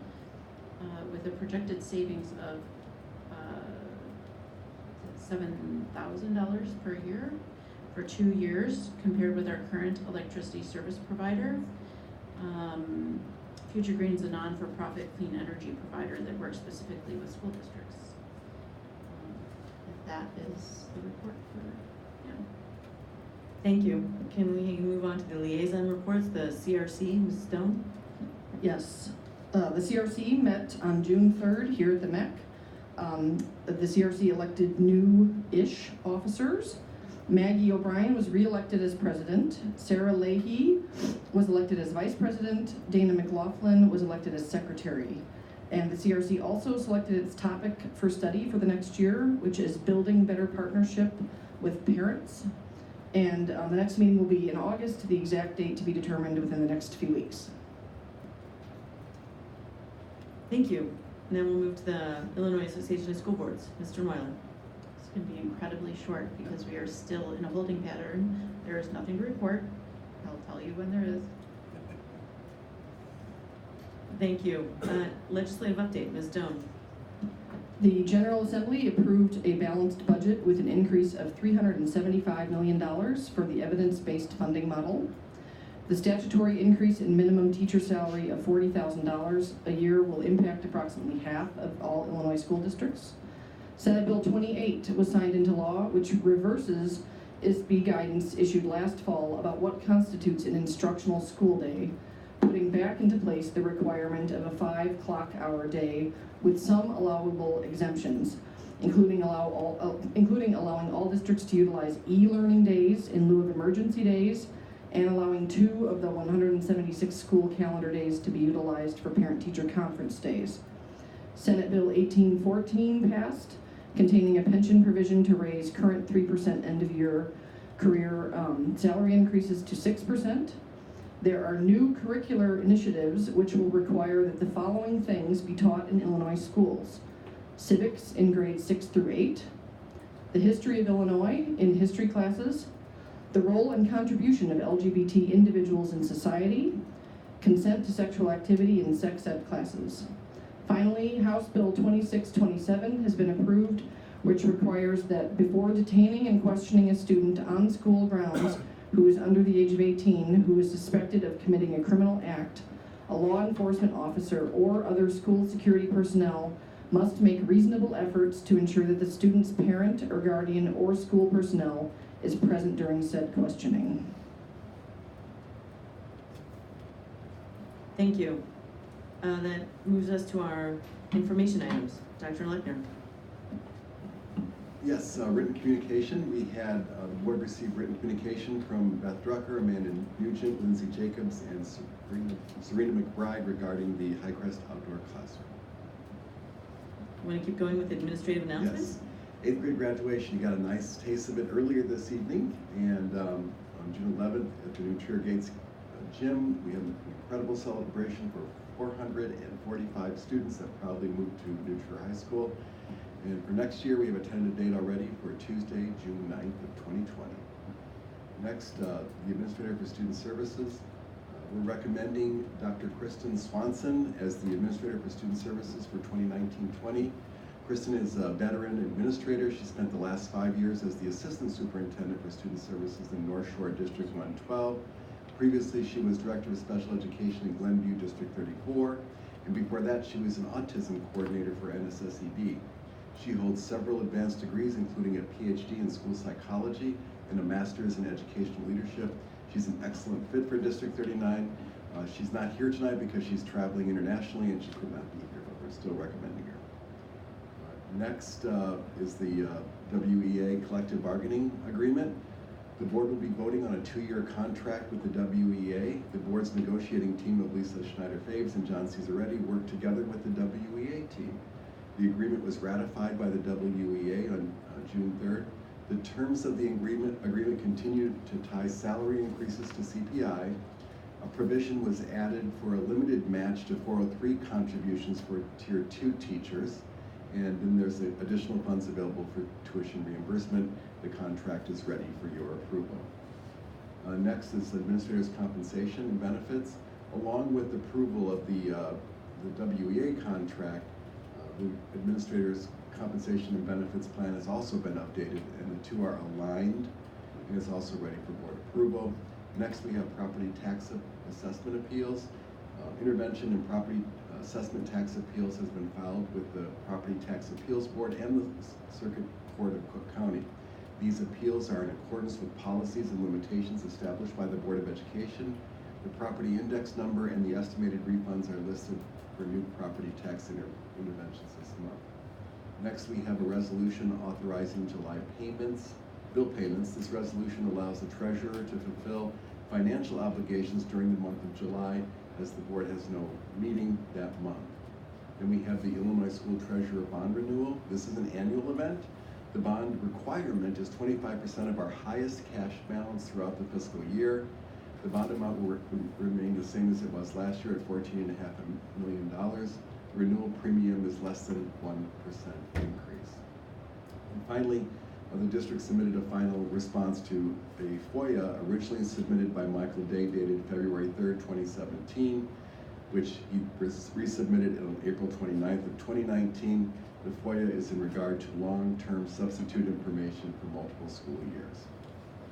I: with a projected savings of $7,000 per year for 2 years compared with our current electricity service provider. Future Green is a non-for-profit clean energy provider that works specifically with school districts. That is the report for now.
B: Thank you. Can we move on to the liaison reports, the CRC, Ms. Stone?
J: Yes. The CRC met on June 3rd here at the MEC. The CRC elected new-ish officers. Maggie O'Brien was re-elected as president. Sarah Leahy was elected as vice president. Dana McLaughlin was elected as secretary. And the CRC also selected its topic for study for the next year, which is building better partnership with parents. And the next meeting will be in August, the exact date to be determined within the next few weeks.
B: Thank you. Now we'll move to the Illinois Association of School Boards. Mr. Moylan.
I: It's going to be incredibly short because we are still in a holding pattern. There is nothing to report. I'll tell you when there is.
B: Thank you. Legislative update, Ms. Doan.
J: The General Assembly approved a balanced budget with an increase of $375 million for the evidence-based funding model. The statutory increase in minimum teacher salary of $40,000 a year will impact approximately half of all Illinois school districts. Senate Bill 28 was signed into law, which reverses ISB guidance issued last fall about what constitutes an instructional school day, putting back into place the requirement of a 5-clock-hour day with some allowable exemptions, including allowing all districts to utilize e-learning days in lieu of emergency days, and allowing 2 of the 176 school calendar days to be utilized for parent-teacher conference days. Senate Bill 1814 passed, containing a pension provision to raise current 3% end-of-year career salary increases to 6%. There are new curricular initiatives which will require that the following things be taught in Illinois schools: civics in grades 6 through 8, the history of Illinois in history classes, the role and contribution of LGBT individuals in society, consent to sexual activity in sex ed classes. Finally, House Bill 2627 has been approved, which requires that before detaining and questioning a student on school grounds who is under the age of 18 who is suspected of committing a criminal act, a law enforcement officer or other school security personnel must make reasonable efforts to ensure that the student's parent or guardian or school personnel is present during said questioning.
B: Thank you. That moves us to our information items. Dr. Lechner.
F: Yes, written communication. We had the board receive written communication from Beth Drucker, Amanda Nugent, Lindsay Jacobs, and Serena McBride regarding the Highcrest Outdoor Classroom.
B: Want to keep going with administrative announcements?
F: Yes. 8th grade graduation. You got a nice taste of it earlier this evening, and on June 11th at the new Trier Gates gym, we had an incredible celebration for 445 students that proudly moved to New Trier High School. And for next year, we have a tentative date already for Tuesday, June 9th of 2020. Next, the Administrator for Student Services. We're recommending Dr. Kristen Swanson as the Administrator for Student Services for 2019-20. Kristen is a veteran administrator. She spent the last 5 years as the Assistant Superintendent for Student Services in North Shore District 112. Previously, she was Director of Special Education in Glenview District 34. And before that, she was an Autism Coordinator for NSSED. She holds several advanced degrees, including a PhD in school psychology and a master's in educational leadership. She's an excellent fit for District 39. She's not here tonight because she's traveling internationally and she could not be here, but we're still recommending her. Next is the WEA collective bargaining agreement. The board will be voting on a 2-year contract with the WEA. The board's negotiating team of Lisa Schneider-Faves and John Cesaretti worked together with the WEA team. The agreement was ratified by the WEA on June 3rd. The terms of the agreement continued to tie salary increases to CPI. A provision was added for a limited match to 403 contributions for Tier 2 teachers. And then there's additional funds available for tuition reimbursement. The contract is ready for your approval. Next is administrators' compensation and benefits. Along with approval of the WEA contract, the administrator's compensation and benefits plan has also been updated, and the two are aligned, and is also ready for board approval. Next, we have property tax assessment appeals. Intervention in property assessment tax appeals has been filed with the Property Tax Appeals Board and the Circuit Court of Cook County. These appeals are in accordance with policies and limitations established by the Board of Education. The property index number and the estimated refunds are listed for new property tax interventions this month. Next, we have a resolution authorizing July bill payments. This resolution allows the treasurer to fulfill financial obligations during the month of July, as the board has no meeting that month. Then we have the Illinois School Treasurer Bond Renewal. This is an annual event. The bond requirement is 25% of our highest cash balance throughout the fiscal year. The bond amount will remain the same as it was last year at $14.5 million. The renewal premium is less than 1% increase. And finally, the district submitted a final response to a FOIA originally submitted by Michael Day dated February 3rd, 2017, which he resubmitted on April 29th of 2019. The FOIA is in regard to long-term substitute information for multiple school years.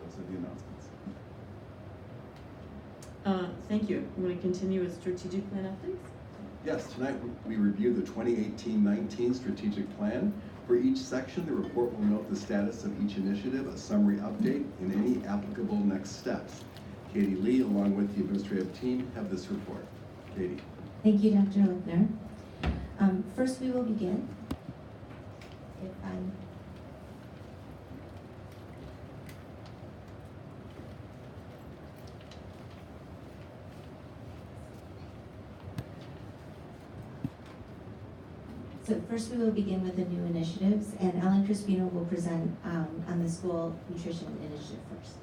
F: Those are the announcements.
B: Thank you. I'm going to continue with strategic plan updates.
F: Yes, tonight we review the 2018-19 strategic plan. For each section, the report will note the status of each initiative, a summary update, and any applicable next steps. Katie Lee, along with the administrative team, have this report. Katie.
G: Thank you, Dr. Lickner. First, we will begin. So first we will begin with the new initiatives, and Ellen Crispino will present on the school nutrition initiative first.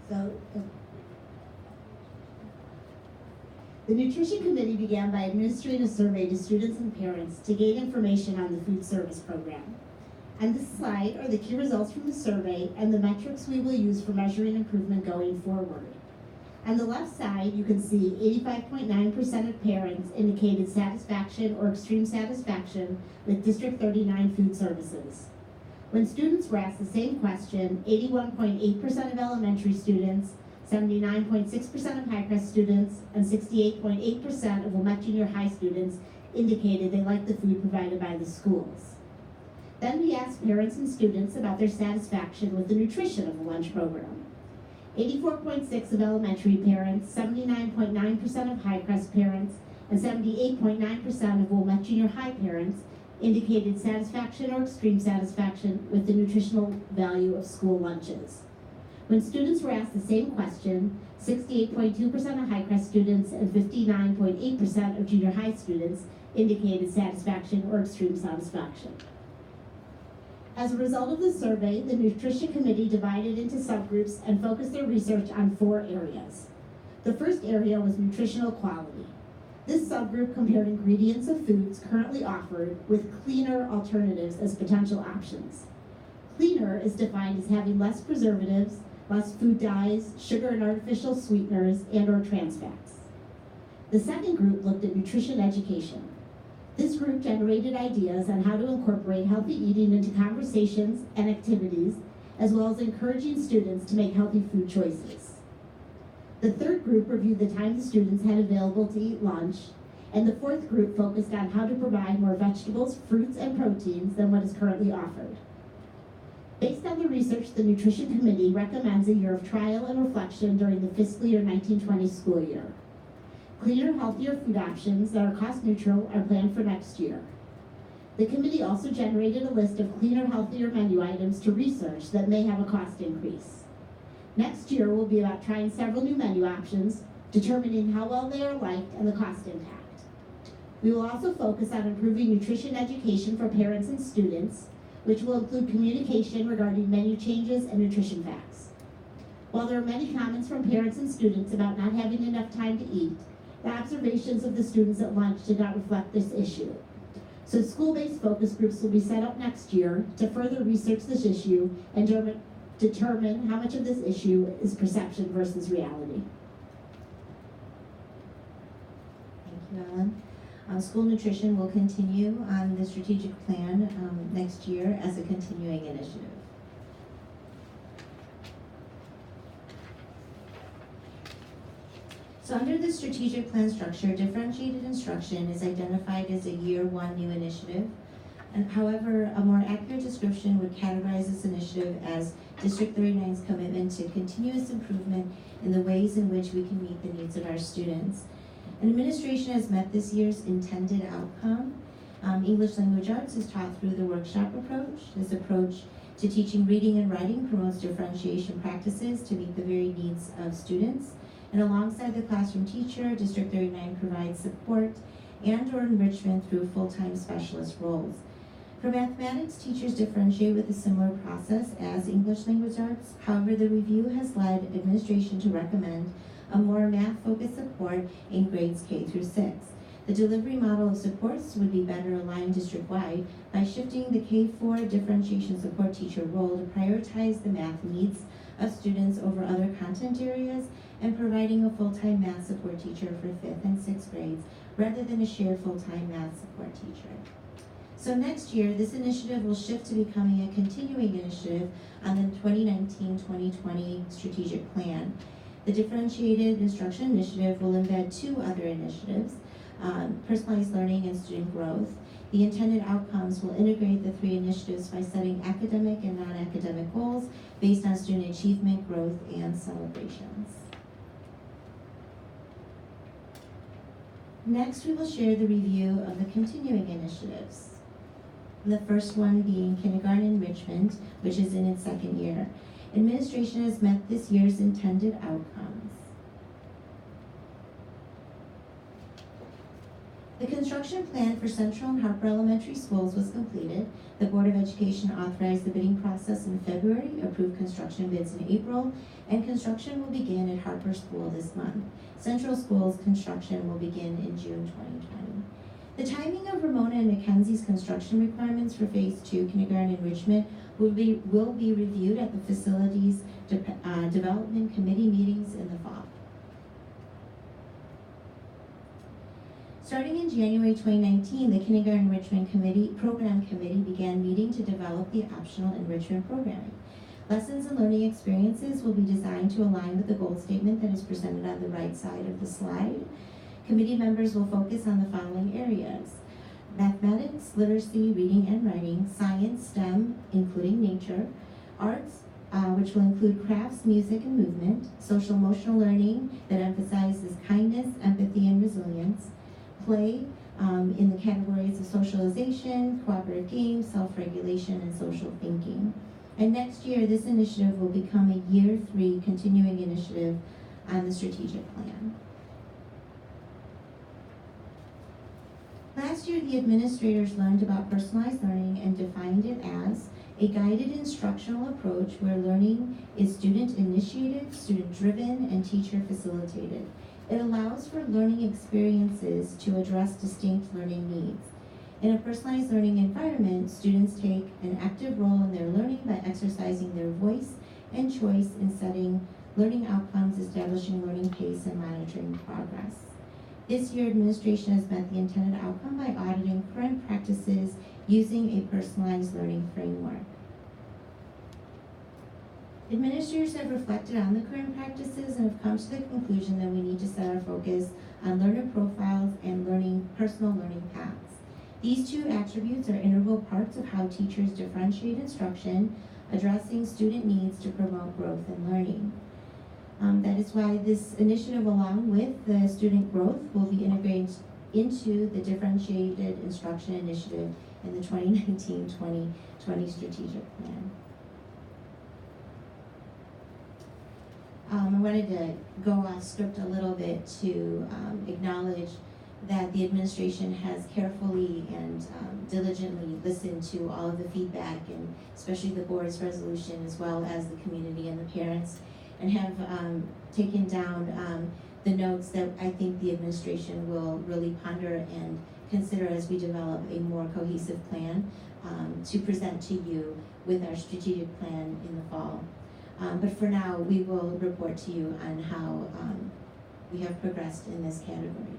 V: So, the Nutrition Committee began by administering a survey to students and parents to gain information on the food service program. On this slide are the key results from the survey and the metrics we will use for measuring improvement going forward. On the left side, you can see 85.9% of parents indicated satisfaction or extreme satisfaction with District 39 food services. When students were asked the same question, 81.8% of elementary students, 79.6% of high-crest students, and 68.8% of Wilmette Junior High students indicated they liked the food provided by the schools. Then we asked parents and students about their satisfaction with the nutrition of the lunch program. 84.6% of elementary parents, 79.9% of high-crest parents, and 78.9% of Wilmette Junior High parents indicated satisfaction or extreme satisfaction with the nutritional value of school lunches. When students were asked the same question, 68.2% of high-crest students and 59.8% of junior high students indicated satisfaction or extreme satisfaction. As a result of the survey, the Nutrition Committee divided into subgroups and focused their research on 4 areas. The first area was nutritional quality. This subgroup compared ingredients of foods currently offered with cleaner alternatives as potential options. Cleaner is defined as having less preservatives, less food dyes, sugar and artificial sweeteners, and/or trans fats. The second group looked at nutrition education. This group generated ideas on how to incorporate healthy eating into conversations and activities, as well as encouraging students to make healthy food choices. The third group reviewed the time the students had available to eat lunch, and the fourth group focused on how to provide more vegetables, fruits, and proteins than what is currently offered. Based on the research, the Nutrition Committee recommends a year of trial and reflection during the fiscal year 1920 school year. Cleaner, healthier food options that are cost neutral are planned for next year. The committee also generated a list of cleaner, healthier menu items to research that may have a cost increase. Next year will be about trying several new menu options, determining how well they are liked and the cost impact. We will also focus on improving nutrition education for parents and students, which will include communication regarding menu changes and nutrition facts. While there are many comments from parents and students about not having enough time to eat, the observations of the students at lunch did not reflect this issue. So school-based focus groups will be set up next year to further research this issue and determine how much of this issue is perception versus reality.
G: Thank you, Ellen. School nutrition will continue on the strategic plan next year as a continuing initiative. So under the strategic plan structure, differentiated instruction is identified as a year 1 new initiative. And however, a more accurate description would categorize this initiative as District 39's commitment to continuous improvement in the ways in which we can meet the needs of our students. And administration has met this year's intended outcome. English language arts is taught through the workshop approach. This approach to teaching reading and writing promotes differentiation practices to meet the varied needs of students. And alongside the classroom teacher, District 39 provides support and/or enrichment through full-time specialist roles. For mathematics, teachers differentiate with a similar process as English language arts. However, the review has led administration to recommend a more math-focused support in grades K through 6. The delivery model of supports would be better aligned district-wide by shifting the K-4 differentiation support teacher role to prioritize the math needs of students over other content areas and providing a full-time math support teacher for 5th and 6th grades rather than a shared full-time math support teacher. So next year, this initiative will shift to becoming a continuing initiative on the 2019-2020 strategic plan. The differentiated instruction initiative will embed 2 other initiatives, personalized learning and student growth. The intended outcomes will integrate the 3 initiatives by setting academic and non-academic goals based on student achievement, growth, and celebrations. Next, we will share the review of the continuing initiatives. The first one being kindergarten enrichment, which is in its 2nd year. Administration has met this year's intended outcomes. The construction plan for Central and Harper Elementary Schools was completed. The Board of Education authorized the bidding process in February, approved construction bids in April, and construction will begin at Harper School this month. Central School's construction will begin in June 2020. The timing of Ramona and Mackenzie's construction requirements for Phase 2 kindergarten enrichment will be reviewed at the Facilities Development Committee meetings in the fall. Starting in January 2019, the Kindergarten Enrichment Program Committee began meeting to develop the optional enrichment programming. Lessons and learning experiences will be designed to align with the goal statement that is presented on the right side of the slide. Committee members will focus on the following areas: mathematics, literacy, reading and writing, science, STEM, including nature, arts, which will include crafts, music, and movement, social emotional learning that emphasizes kindness, empathy, and resilience, play in the categories of socialization, cooperative games, self-regulation, and social thinking. And next year, this initiative will become a Year 3 continuing initiative on the strategic plan. Last year, the administrators learned about personalized learning and defined it as a guided instructional approach where learning is student-initiated, student-driven, and teacher-facilitated. It allows for learning experiences to address distinct learning needs. In a personalized learning environment, students take an active role in their learning by exercising their voice and choice in setting learning outcomes, establishing learning pace, and monitoring progress. This year, administration has met the intended outcome by auditing current practices using a personalized learning framework. Administrators have reflected on the current practices and have come to the conclusion that we need to set our focus on learner profiles and personal learning paths. These 2 attributes are integral parts of how teachers differentiate instruction, addressing student needs to promote growth and learning. That is why this initiative, along with the student growth, will be integrated into the differentiated instruction initiative in the 2019-2020 strategic plan. I wanted to go off script a little bit to acknowledge that the administration has carefully and diligently listened to all of the feedback, and especially the board's resolution, as well as the community and the parents, and have taken down the notes that I think the administration will really ponder and consider as we develop a more cohesive plan to present to you with our strategic plan in the fall. But for now, we will report to you on how we have progressed in this category.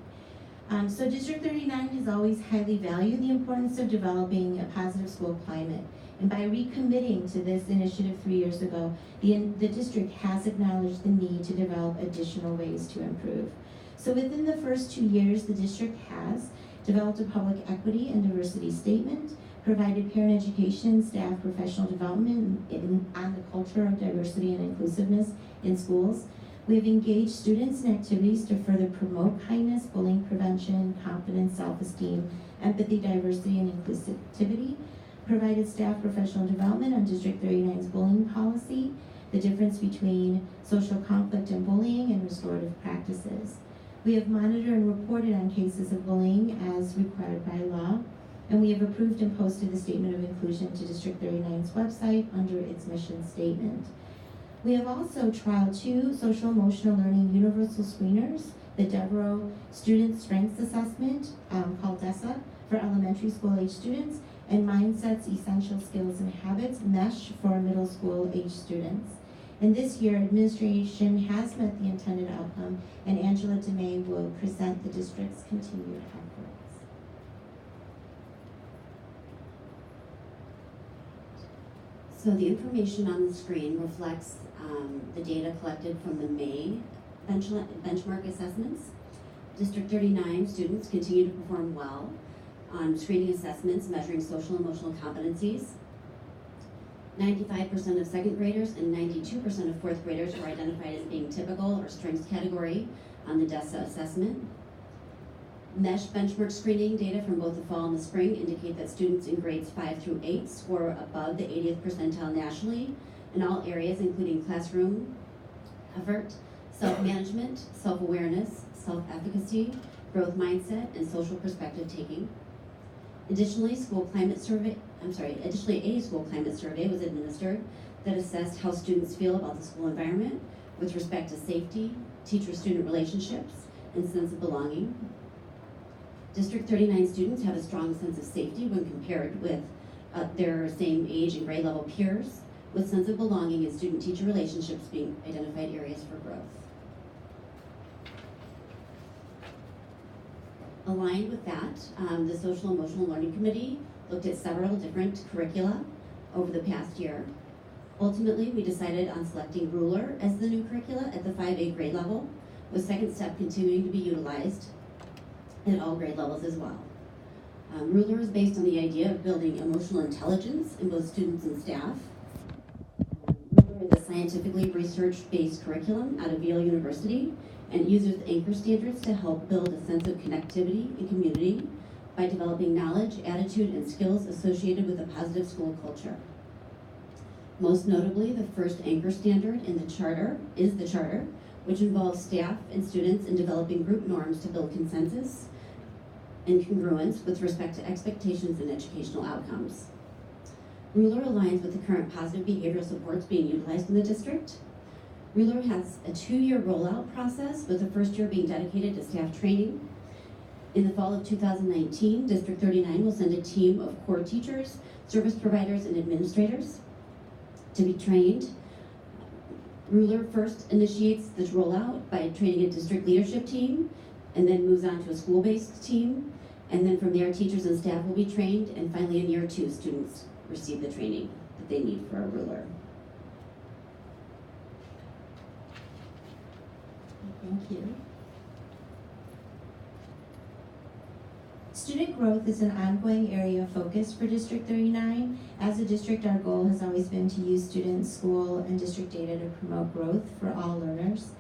G: So District 39 has always highly valued the importance of developing a positive school climate. And by recommitting to this initiative 3 years ago, the district has acknowledged the need to develop additional ways to improve. So within the first 2 years, the district has developed a public equity and diversity statement, provided parent education, staff professional development on the culture of diversity and inclusiveness in schools. We have engaged students in activities to further promote kindness, bullying prevention, confidence, self-esteem, empathy, diversity, and inclusivity. Provided staff professional development on District 39's bullying policy. the difference between social conflict and bullying, and restorative practices. We have monitored and reported on cases of bullying as required by law, and we have approved and posted the Statement of Inclusion to District 39's website under its mission statement. We have also trialed 2 social emotional learning universal screeners, the Devereaux Student Strengths Assessment, called DESA, for elementary school age students, and Mindsets, Essential Skills and Habits, MESH, for middle school age students. And this year, administration has met the intended outcome, and Angela DeMay will present the district's continued efforts.
D: So the information on the screen reflects the data collected from the May benchmark assessments. District 39 students continue to perform well on screening assessments measuring social and emotional competencies. 95% of second graders and 92% of fourth graders were identified as being typical or strengths category on the DESA assessment. MESH benchmark screening data from both the fall and the spring indicate that students in grades 5 through 8 score above the 80th percentile nationally in all areas, including classroom effort, self-management, self-awareness, self-efficacy, growth mindset, and social perspective taking. Additionally, a school climate survey was administered that assessed how students feel about the school environment with respect to safety, teacher-student relationships, and sense of belonging. District 39 students have a strong sense of safety when compared with their same age and grade level peers, with sense of belonging and student-teacher relationships being identified areas for growth. Aligned with that, the Social Emotional Learning Committee looked at several different curricula over the past year. Ultimately, we decided on selecting Ruler as the new curricula at the 5A grade level, with Second Step continuing to be utilized at all grade levels as well. Ruler is based on the idea of building emotional intelligence in both students and staff. Ruler is a scientifically research-based curriculum out of Yale University, and uses anchor standards to help build a sense of connectivity and community by developing knowledge, attitude, and skills associated with a positive school culture. Most notably, the first anchor standard in the charter is the charter, which involves staff and students in developing group norms to build consensus and congruence with respect to expectations and educational outcomes. Ruler aligns with the current positive behavioral supports being utilized in the district. Ruler has a 2-year rollout process, with the first year being dedicated to staff training. In the fall of 2019, District 39 will send a team of core teachers, service providers, and administrators to be trained. Ruler first initiates this rollout by training a district leadership team, and then moves on to a school-based team. And then from there, teachers and staff will be trained, and finally in year 2, students receive the training that they need for a Ruler.
G: Thank you. Student growth is an ongoing area of focus for District 39. As a district, our goal has always been to use student, school, and district data to promote growth for all learners.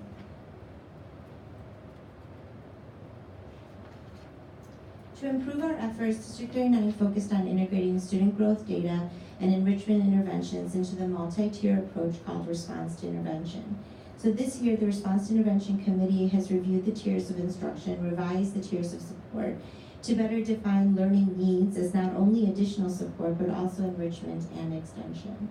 G: To improve our efforts, District 39 focused on integrating student growth data and enrichment interventions into the multi-tier approach called Response to Intervention. So this year, the Response to Intervention Committee has reviewed the tiers of instruction, revised the tiers of support to better define learning needs as not only additional support, but also enrichment and extension.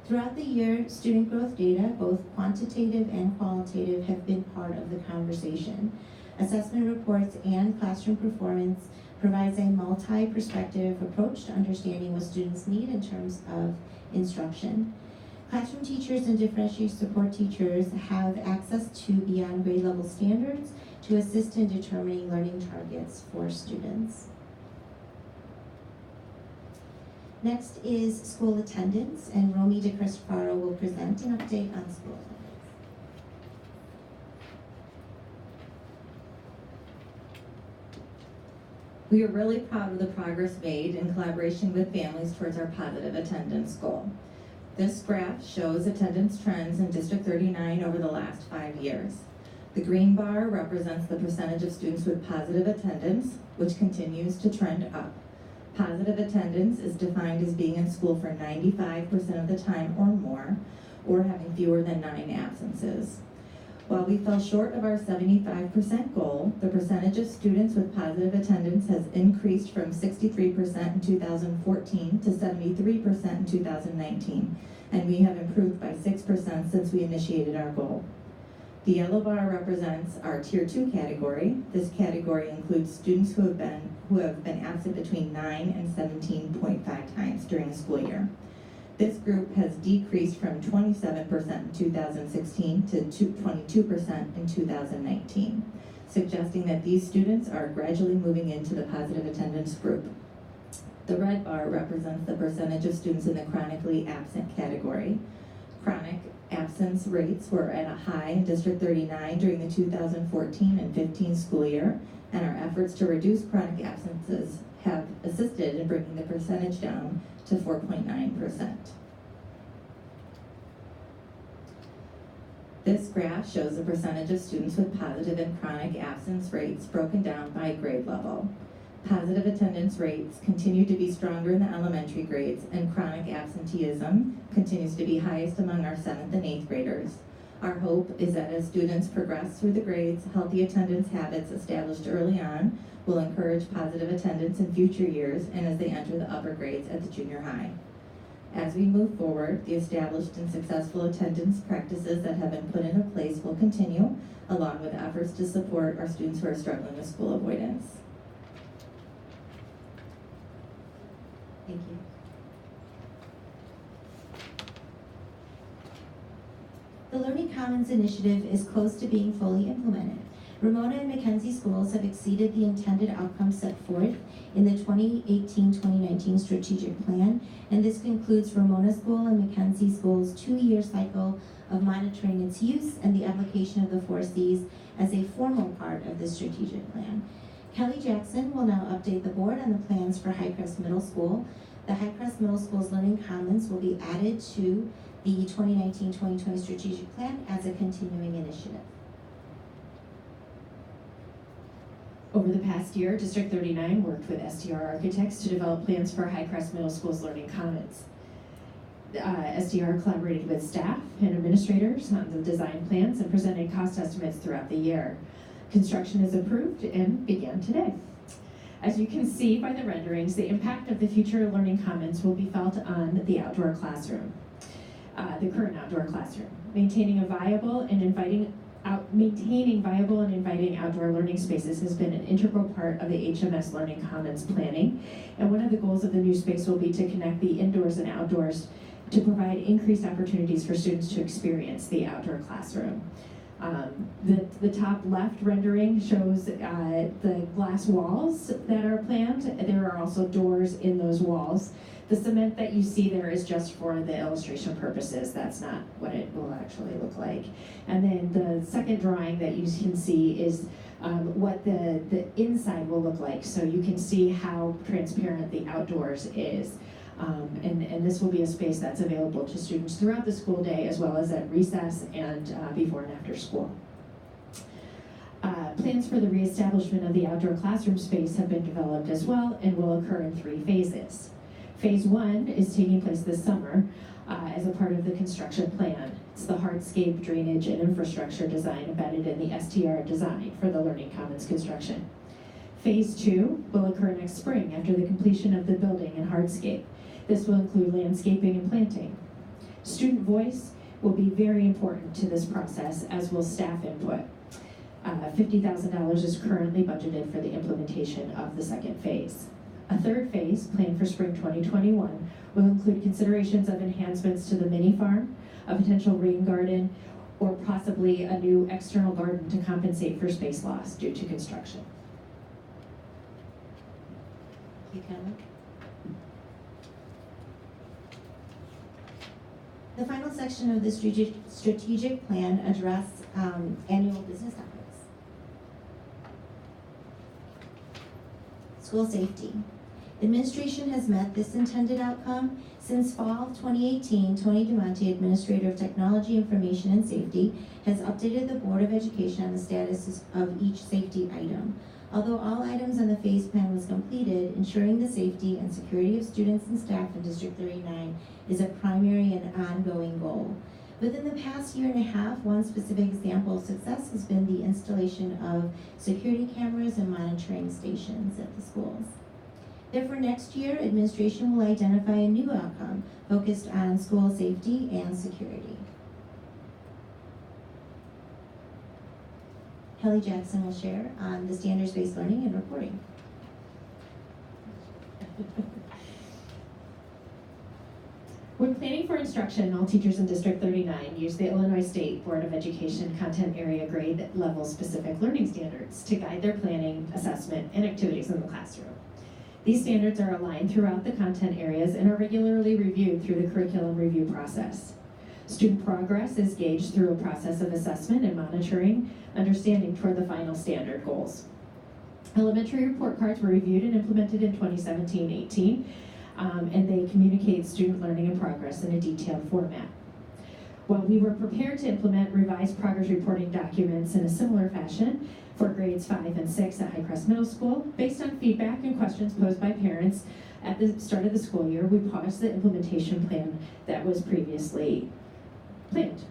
G: Throughout the year, student growth data, both quantitative and qualitative, have been part of the conversation. Assessment reports and classroom performance provides a multi-perspective approach to understanding what students need in terms of instruction. Classroom teachers and differentiated support teachers have access to beyond grade level standards to assist in determining learning targets for students. Next is school attendance, and Romy DeCristofaro will present an update on school attendance.
E: We are really proud of the progress made in collaboration with families towards our positive attendance goal. This graph shows attendance trends in District 39 over the last 5 years. The green bar represents the percentage of students with positive attendance, which continues to trend up. Positive attendance is defined as being in school for 95% of the time or more, or having fewer than 9 absences. While we fell short of our 75% goal, the percentage of students with positive attendance has increased from 63% in 2014 to 73% in 2019, and we have improved by 6% since we initiated our goal. The yellow bar represents our Tier 2 category. This category includes students who have been absent between 9 and 17.5 times during a school year. This group has decreased from 27% in 2016 to 22% in 2019, suggesting that these students are gradually moving into the positive attendance group. The red bar represents the percentage of students in the chronically absent category. Chronic absence rates were at a high in District 39 during the 2014 and 15 school year, and our efforts to reduce chronic absences have assisted in bringing the percentage down to 4.9%. This graph shows the percentage of students with positive and chronic absence rates broken down by grade level. Positive attendance rates continue to be stronger in the elementary grades, and chronic absenteeism continues to be highest among our 7th and 8th graders. Our hope is that as students progress through the grades, healthy attendance habits established early on will encourage positive attendance in future years and as they enter the upper grades at the junior high. As we move forward, the established and successful attendance practices that have been put into place will continue, along with efforts to support our students who are struggling with school avoidance.
D: Thank you.
V: The Learning Commons initiative is close to being fully implemented. Ramona and Mackenzie schools have exceeded the intended outcomes set forth in the 2018-2019 strategic plan, and this concludes Ramona School and Mackenzie School's 2-year cycle of monitoring its use and the application of the 4 Cs as a formal part of the strategic plan. Kelly Jackson will now update the board on the plans for Highcrest Middle School. The Highcrest Middle School's Learning Commons will be added to the 2019-2020 strategic plan as a continuing initiative.
C: Over the past year, District 39 worked with STR Architects to develop plans for Highcrest Middle School's Learning Commons. STR collaborated with staff and administrators on the design plans and presented cost estimates throughout the year. Construction is approved and began today. As you can see by the renderings, the impact of the future Learning Commons will be felt on the outdoor classroom, the current outdoor classroom. Maintaining viable and inviting outdoor learning spaces has been an integral part of the HMS Learning Commons planning, and one of the goals of the new space will be to connect the indoors and outdoors to provide increased opportunities for students to experience the outdoor classroom. The top left rendering shows the glass walls that are planned. There are also doors in those walls. The cement that you see there is just for the illustration purposes. That's not what it will actually look like. And then the second drawing that you can see is what the inside will look like. So you can see how transparent the outdoors is. And this will be a space that's available to students throughout the school day, as well as at recess and before and after school. Plans for the reestablishment of the outdoor classroom space have been developed as well and will occur in 3 phases. Phase 1 is taking place this summer as a part of the construction plan. It's the hardscape, drainage, and infrastructure design embedded in the STR design for the Learning Commons construction. Phase 2 will occur next spring after the completion of the building and hardscape. This will include landscaping and planting. Student voice will be very important to this process, as will staff input. $50,000 is currently budgeted for the implementation of the second phase. A third phase, planned for spring 2021, will include considerations of enhancements to the mini farm, a potential rain garden, or possibly a new external garden to compensate for space loss due to construction.
V: Thank you, Kelly. The final section of the strategic plan address annual business topics. School safety. Administration has met this intended outcome. Since fall of 2018, Tony Dumonte, Administrator of Technology, Information, and Safety, has updated the Board of Education on the status of each safety item. Although all items on the phase plan was completed, ensuring the safety and security of students and staff in District 39 is a primary and ongoing goal. Within the past year and a half, one specific example of success has been the installation of security cameras and monitoring stations at the schools. Therefore, next year, administration will identify a new outcome focused on school safety and security. Kelly Jackson will share on the standards-based learning and reporting.
C: When planning for instruction, all teachers in District 39 use the Illinois State Board of Education Content Area Grade Level Specific Learning Standards to guide their planning, assessment, and activities in the classroom. These standards are aligned throughout the content areas and are regularly reviewed through the curriculum review process. Student progress is gauged through a process of assessment and monitoring, understanding toward the final standard goals. Elementary report cards were reviewed and implemented in 2017-18, and they communicate student learning and progress in a detailed format. While we were prepared to implement revised progress reporting documents in a similar fashion for grades 5 and 6 at Highcrest Middle School, based on feedback and questions posed by parents at the start of the school year, we paused the implementation plan that was previously planned.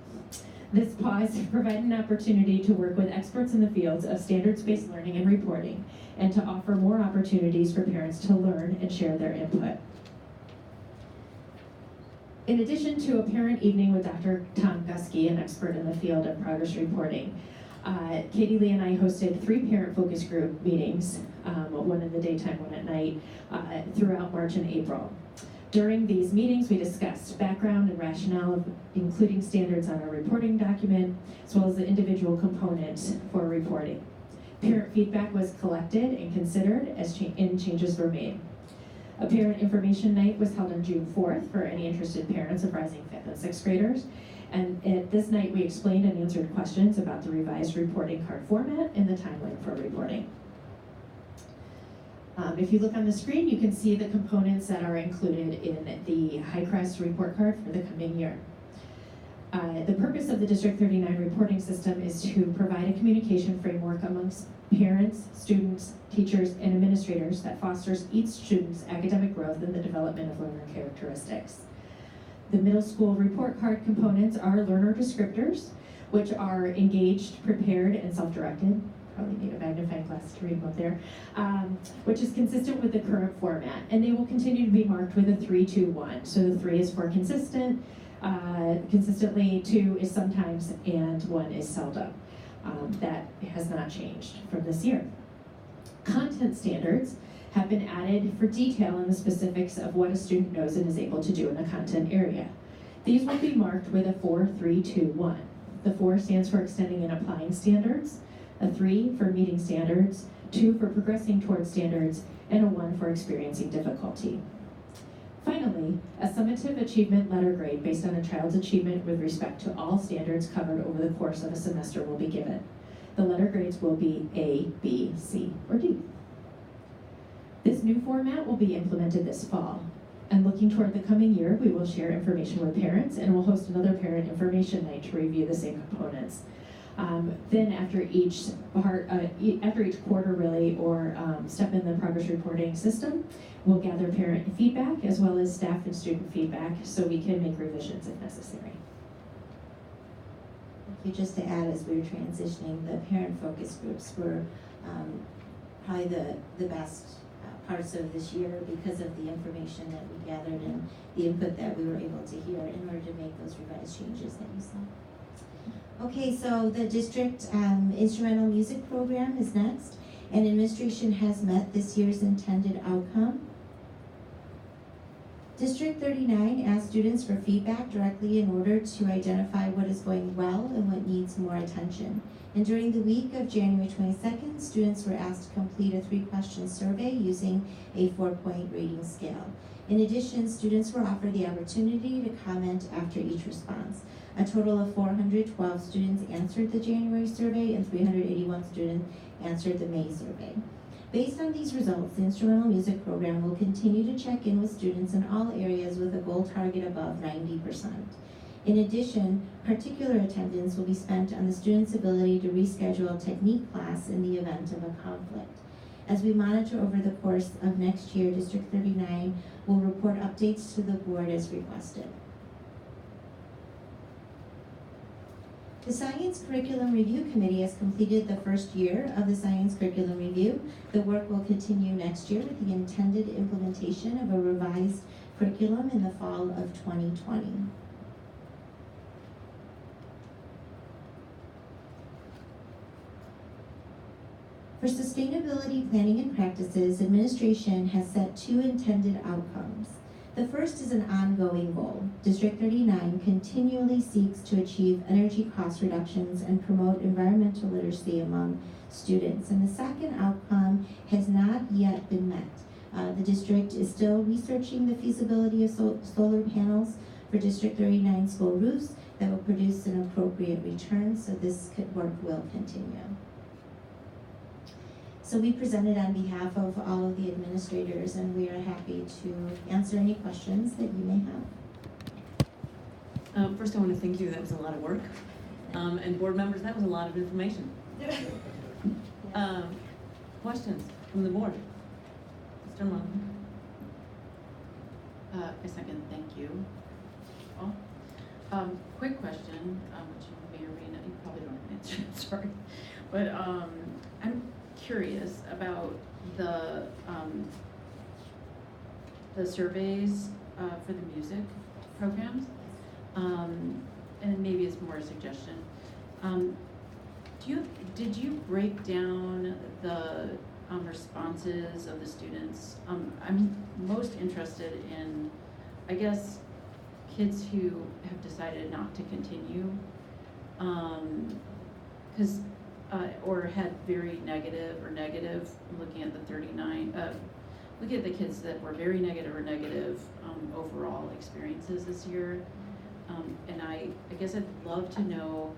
C: This pause provided an opportunity to work with experts in the fields of standards-based learning and reporting, and to offer more opportunities for parents to learn and share their input. In addition to a parent evening with Dr. Tom Gusky, an expert in the field of progress reporting, Katie Lee and I hosted 3 parent focus group meetings, one in the daytime, one at night, throughout March and April. During these meetings, we discussed background and rationale of including standards on our reporting document, as well as the individual components for reporting. Parent feedback was collected and considered as changes were made. A parent information night was held on June 4th for any interested parents of rising 5th and 6th graders. And at this night, we explained and answered questions about the revised reporting card format and the timeline for reporting. If you look on the screen, you can see the components that are included in the Highcrest report card for the coming year. The purpose of the District 39 reporting system is to provide a communication framework amongst parents, students, teachers, and administrators that fosters each student's academic growth and the development of learner characteristics. The middle school report card components are learner descriptors, which are engaged, prepared, and self-directed. Probably need a magnifying glass to read them up there, which is consistent with the current format. And they will continue to be marked with a 3-2-1. So the 3 is for consistent, consistently, 2 is sometimes, and 1 is seldom. That has not changed from this year. Content standards have been added for detail in the specifics of what a student knows and is able to do in a content area. These will be marked with a 4-3-2-1. The 4 stands for extending and applying standards, a 3 for meeting standards, 2 for progressing towards standards, and a 1 for experiencing difficulty. Finally, a summative achievement letter grade based on a child's achievement with respect to all standards covered over the course of a semester will be given. The letter grades will be A, B, C, or D. This new format will be implemented this fall. And looking toward the coming year, we will share information with parents and we'll host another parent information night to review the same components. Then after each quarter really, or step in the progress reporting system, we'll gather parent feedback as well as staff and student feedback so we can make revisions if necessary.
V: Thank you. Just to add, as we were transitioning, the parent focus groups were probably the best parts of this year because of the information that we gathered and the input that we were able to hear in order to make those revised changes that you saw. Okay, so the district instrumental music program is next, and administration has met this year's intended outcome. District 39 asked students for feedback directly in order to identify what is going well and what needs more attention. And during the week of January 22nd, students were asked to complete a 3-question survey using a 4-point rating scale. In addition, students were offered the opportunity to comment after each response. A total of 412 students answered the January survey and 381 students answered the May survey. Based on these results, the instrumental music program will continue to check in with students in all areas with a goal target above 90%. In addition, particular attendance will be spent on the students' ability to reschedule a technique class in the event of a conflict. As we monitor over the course of next year, District 39 will report updates to the board as requested.
G: The Science Curriculum Review Committee has completed the first year of the Science Curriculum Review. The work will continue next year with the intended implementation of a revised curriculum in the fall of 2020. For sustainability planning and practices, administration has set 2 intended outcomes. The first is an ongoing goal. District 39 continually seeks to achieve energy cost reductions and promote environmental literacy among students. And the second outcome has not yet been met. The district is still researching the feasibility of solar panels for District 39 school roofs that will produce an appropriate return, so this work will continue. So we presented on behalf of all of the administrators, and we are happy to answer any questions that you may have.
B: First, I want to thank you. That was a lot of work. And board members, that was a lot of information. Questions from the board? Mr. Mullen.
I: A second, thank you. Quick question, which you may or may not, you probably don't have an answer, sorry. But I'm curious about the surveys for the music programs, and maybe it's more a suggestion. Did you break down the responses of the students? I'm most interested in, I guess, kids who have decided not to continue, because or had very negative, looking at the 39, looking at the kids that were very negative or negative overall experiences this year. And I guess I'd love to know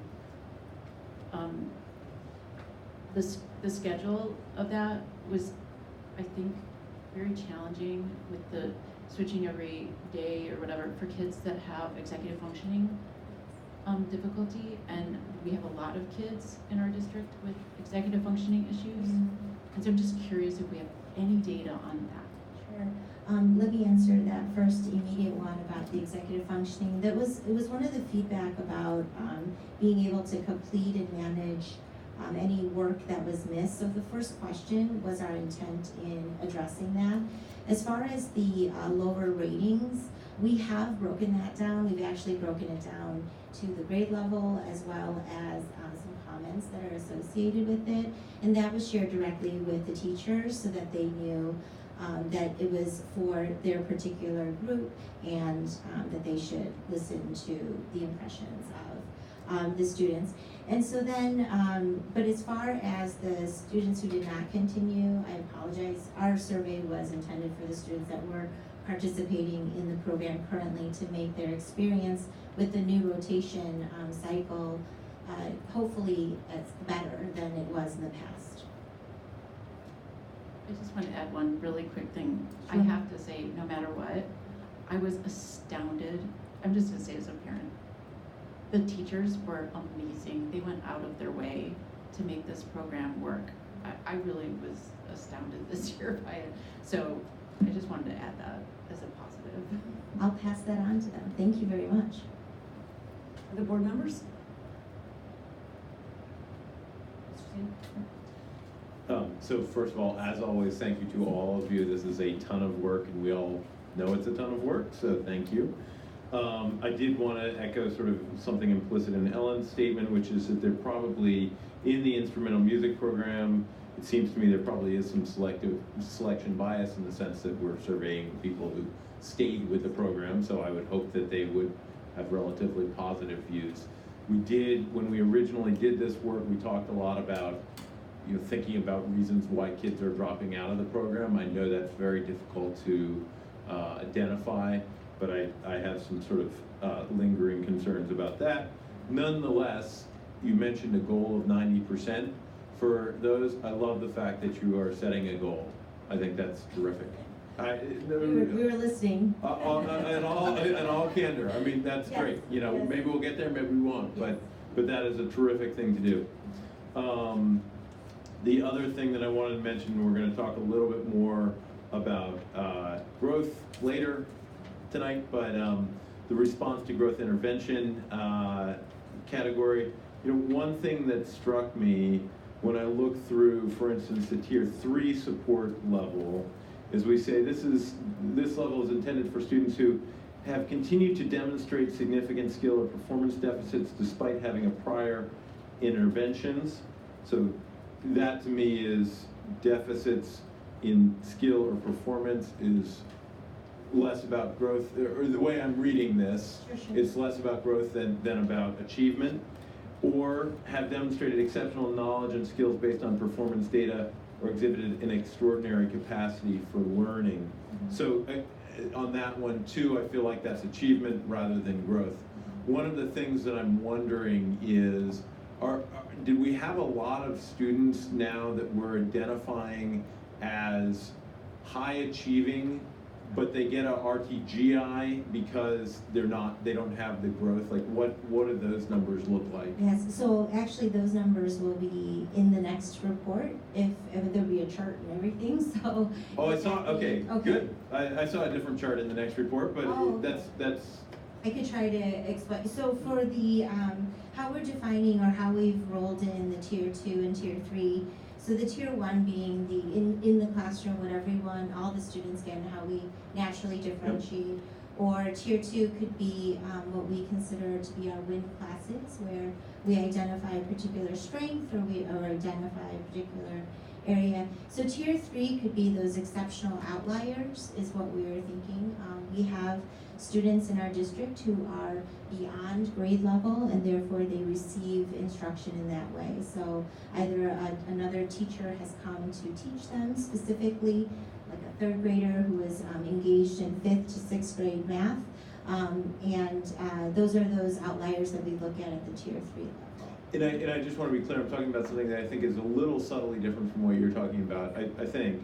I: the schedule of that was, I think, very challenging with the switching every day or whatever for kids that have executive functioning difficulty, and we have a lot of kids in our district with executive functioning issues. And so I'm just curious if we have any data on that.
G: Sure. Let me answer that first immediate one about the executive functioning. It was one of the feedback about being able to complete and manage any work that was missed. So the first question was our intent in addressing that. As far as the lower ratings, we have broken that down. We've actually broken it down to the grade level as well as some comments that are associated with it. And that was shared directly with the teachers so that they knew that it was for their particular group and that they should listen to the impressions of the students. And so then, but as far as the students who did not continue, I apologize. Our survey was intended for the students that were participating in the program currently to make their experience with the new rotation cycle hopefully it's better than it was in the past.
I: I just want to add one really quick thing.
G: Sure.
I: I have to say, no matter what, I was astounded. I'm just going to say as a parent, the teachers were amazing. They went out of their way to make this program work. I really was astounded this year by it. So I just wanted to add that as a positive.
G: I'll pass that on to them. Thank you very much.
B: Other board members?
K: So first of all, as always, thank you to all of you. This is a ton of work, and we all know it's a ton of work, so thank you. I did want to echo sort of something implicit in Ellen's statement, which is that there probably, in the instrumental music program, it seems to me there probably is some selection bias in the sense that we're surveying people who stayed with the program, so I would hope that they would have relatively positive views. We did, when we originally did this work, we talked a lot about thinking about reasons why kids are dropping out of the program. I know that's very difficult to identify, but I have some sort of lingering concerns about that. Nonetheless, you mentioned a goal of 90% for those. I love the fact that you are setting a goal. I think that's terrific.
G: We were listening.
K: In all candor, I mean, that's
G: Yes,
K: great.
G: yes.
K: Maybe we'll get there, maybe we won't, but that is a terrific thing to do. The other thing that I wanted to mention, we're going to talk a little bit more about growth later tonight, but the response to growth intervention, category, you know, one thing that struck me when I look through, for instance, the tier 3 support level, is we say this level is intended for students who have continued to demonstrate significant skill or performance deficits despite having a prior interventions. So that to me is deficits in skill or performance is less about growth, or the way I'm reading this, it's less about growth than about achievement, or have demonstrated exceptional knowledge and skills based on performance data or exhibited an extraordinary capacity for learning. So on that one too, I feel like that's achievement rather than growth. One of the things that I'm wondering is, did we have a lot of students now that we're identifying as high achieving, but they get a RTGI because they don't have the growth? Like what do those numbers look like?
G: Yes, so actually those numbers will be in the next report, if there'll be a chart and everything, so.
K: Oh, I saw, okay, good. I saw a different chart in the next report, but that's.
G: I could try to explain. So for the, how we're defining or how we've rolled in the tier 2 and tier 3, so the tier 1 being the in the classroom, what everyone, all the students get and how we naturally differentiate. Or tier 2 could be what we consider to be our win classes, where we identify a particular strength or identify a particular area. So tier 3 could be those exceptional outliers is what we were thinking. We have students in our district who are beyond grade level and therefore they receive instruction in that way. So either another teacher has come to teach them specifically, like a 3rd grader who is engaged in 5th to 6th grade math. Those are those outliers that we look at the tier 3 level.
K: And I just want to be clear, I'm talking about something that I think is a little subtly different from what you're talking about, I think,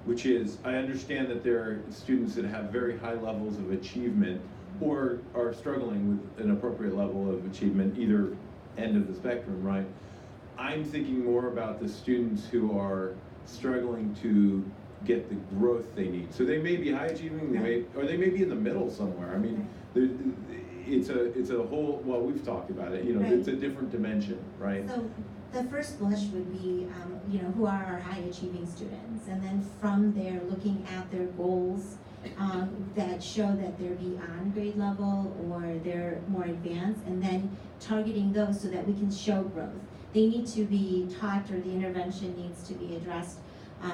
K: which is, I understand that there are students that have very high levels of achievement or are struggling with an appropriate level of achievement, either end of the spectrum, right? I'm thinking more about the students who are struggling to get the growth they need. So they may be high achieving, they may be in the middle somewhere. I mean, it's a whole, well, we've talked about it, you know, it's a different dimension, right?
G: So the first blush would be, who are our high achieving students, and then from there, looking at their goals that show that they're beyond grade level or they're more advanced, and then targeting those so that we can show growth. They need to be taught, or the intervention needs to be addressed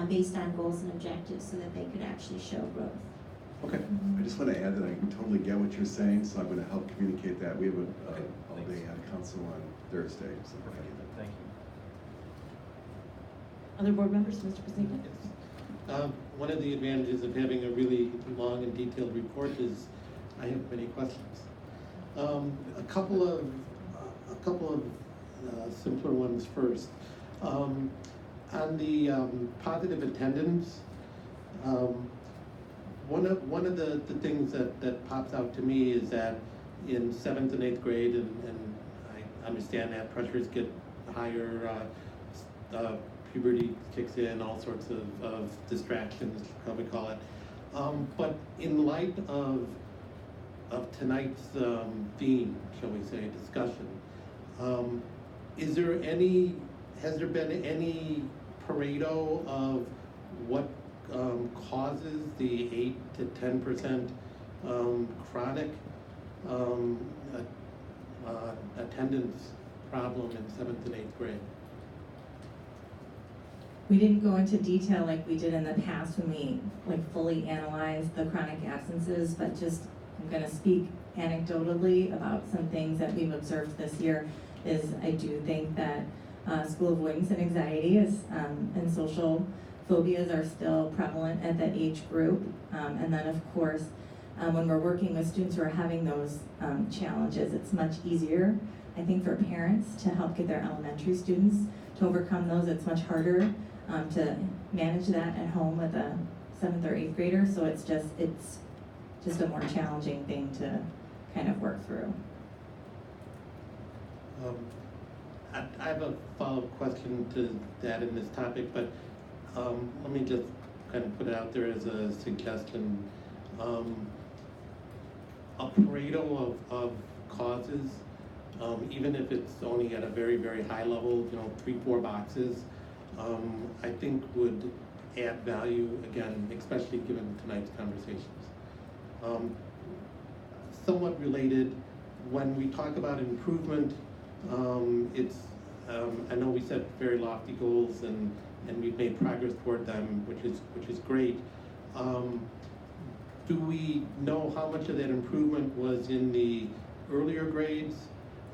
G: based on goals and objectives so that they could actually show growth.
F: Okay, I just want to add that I totally get what you're saying, so I'm going to help communicate that. We have a all-day council on Thursday, so
K: thank you.
B: Other board members, Mr. Pazinga?
L: One of the advantages of having a really long and detailed report is I have many questions. A couple of simpler ones first. On the positive attendance, one of the things that pops out to me is that in 7th and 8th grade, and I understand that pressures get higher, puberty kicks in, all sorts of distractions, how we call it. But in light of tonight's theme, shall we say, discussion, has there been any Pareto of what causes the 8 to 10% chronic attendance problem in 7th and 8th grade?
E: We didn't go into detail like we did in the past when we fully analyzed the chronic absences, but just I'm going to speak anecdotally about some things that we've observed this year. Is I do think that school avoidance and anxiety and social phobias are still prevalent at that age group. And then of course, when we're working with students who are having those challenges, it's much easier, I think, for parents to help get their elementary students to overcome those. It's much harder to manage that at home with a 7th or 8th grader. So it's just a more challenging thing to kind of work through.
L: I have a follow-up question to that in this topic, but let me just kind of put it out there as a suggestion. A Pareto of causes, even if it's only at a very, very high level, 3-4 boxes, I think would add value, again, especially given tonight's conversations. Somewhat related, when we talk about improvement, I know we set very lofty goals and we've made progress toward them, which is great. Do we know how much of that improvement was in the earlier grades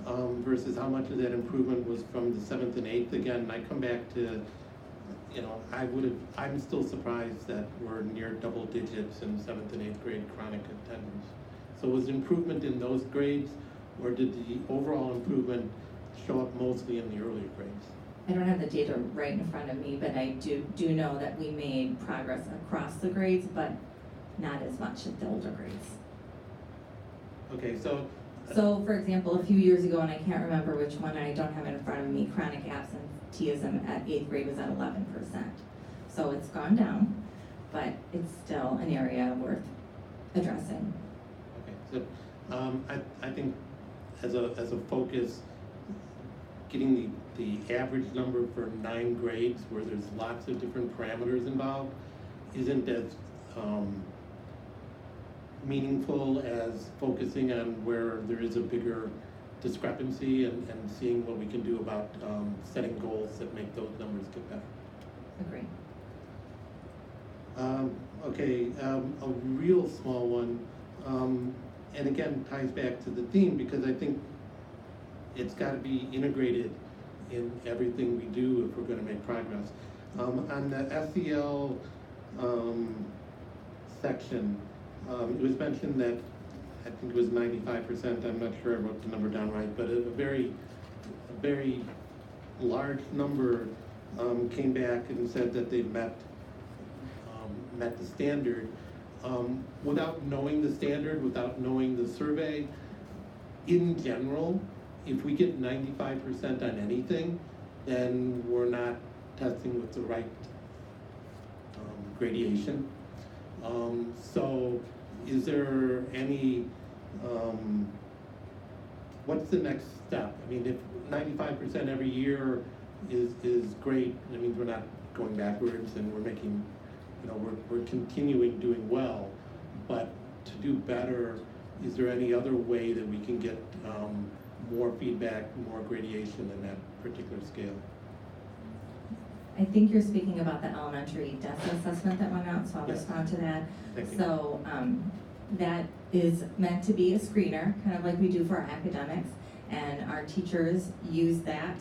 L: versus how much of that improvement was from the 7th and 8th? Again, I come back to, I'm still surprised that we're near double digits in 7th and 8th grade chronic attendance. So was improvement in those grades, or did the overall improvement show up mostly in the earlier grades?
E: I don't have the data right in front of me, but I do know that we made progress across the grades, but not as much at the older grades.
L: Okay, so
E: for example, a few years ago, and I can't remember which one, I don't have it in front of me, chronic absenteeism at 8th grade was at 11%. So it's gone down, but it's still an area worth addressing.
L: Okay, so I think as a focus, getting the average number for 9 grades where there's lots of different parameters involved isn't as meaningful as focusing on where there is a bigger discrepancy and seeing what we can do about setting goals that make those numbers get better.
E: Agree.
L: Okay, a real small one, and again ties back to the theme because I think it's got to be integrated in everything we do if we're going to make progress. On the SEL section, it was mentioned that I think it was 95%, I'm not sure I wrote the number down right, but a very large number came back and said that they met the standard. Without knowing the standard, without knowing the survey, in general, if we get 95% on anything, then we're not testing with the right gradation. So is there any, what's the next step? I mean, if 95% every year is great, that means we're not going backwards and we're making, we're continuing doing well. But to do better, is there any other way that we can get more feedback, more gradation in that particular scale?
E: I think you're speaking about the elementary DESA assessment that went out, so I'll
L: Yes.
E: respond to that.
L: Thank you.
E: So that is meant to be a screener, kind of like we do for our academics, and our teachers use that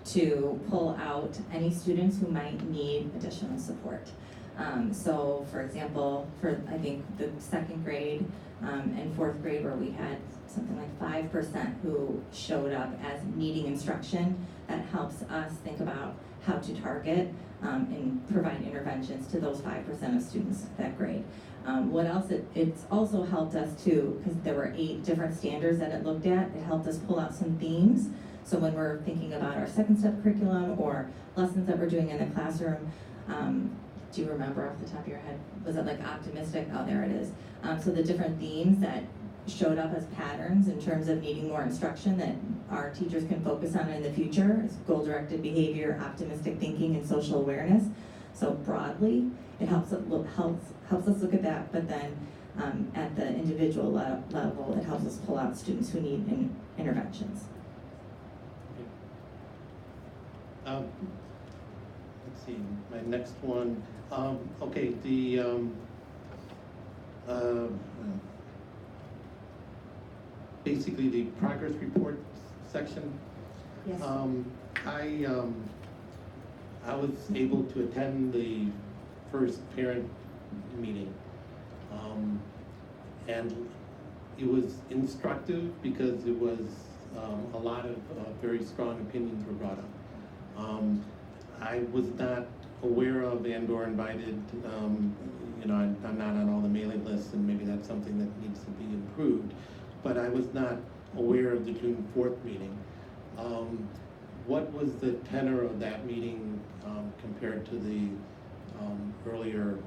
E: to pull out any students who might need additional support. So for example, for I think the 2nd grade and 4th grade where we had something like 5% who showed up as needing instruction, that helps us think about how to target and provide interventions to those 5% of students at that grade. What else? It's also helped us to, because there were 8 different standards that it looked at, it helped us pull out some themes. So when we're thinking about our 2nd step curriculum or lessons that we're doing in the classroom, do you remember off the top of your head? Was it like optimistic? Oh, there it is. So the different themes that showed up as patterns in terms of needing more instruction that our teachers can focus on in the future is goal-directed behavior, optimistic thinking, and social awareness. So broadly, it helps us look at that, but then at the individual level, it helps us pull out students who need interventions.
L: Let's see, my next one. Okay, the basically the progress report section.
D: Yes.
L: I was able to attend the first parent meeting, and it was instructive because it was a lot of very strong opinions were brought up. I was not aware of and/or invited. I'm not on all the mailing lists, and maybe that's something that needs to be improved. But I was not aware of the June 4th meeting. What was the tenor of that meeting compared to the earlier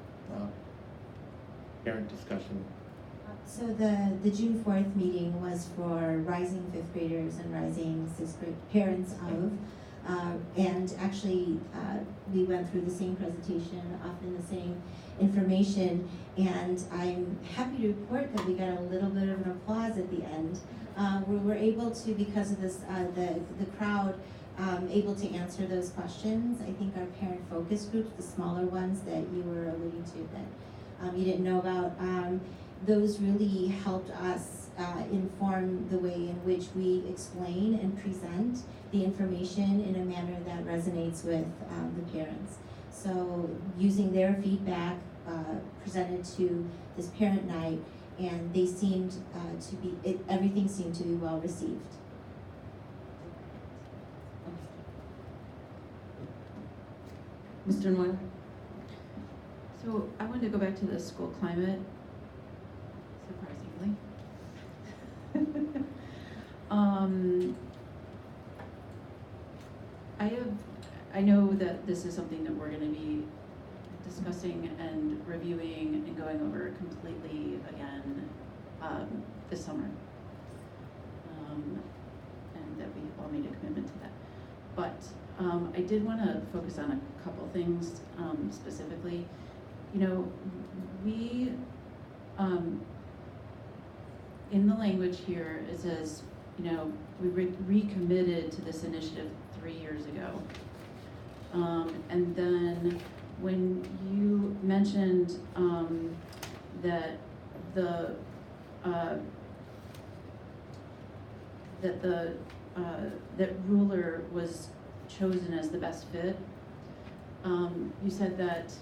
L: parent discussion?
G: So the June 4th meeting was for rising fifth graders and rising sixth grade parents of, and actually we went through the same presentation, often the same information, and I'm happy to report that we got a little bit of an applause at the end. We were able to, because of this, the crowd, able to answer those questions. I think our parent focus groups, the smaller ones that you were alluding to that you didn't know about, those really helped us inform the way in which we explain and present the information in a manner that resonates with the parents. So using their feedback presented to this parent night, and they seemed to be, everything seemed to be well received.
B: Mr. Nguyen?
I: So I wanted to go back to the school climate, surprisingly. I know that this is something that we're gonna be discussing and reviewing and going over completely again this summer. And that we all made a commitment to that. But I did wanna focus on a couple things specifically. You know, we, in the language here, it says, you know, we recommitted to this initiative 3 years ago. And then when you mentioned that that ruler was chosen as the best fit, you said that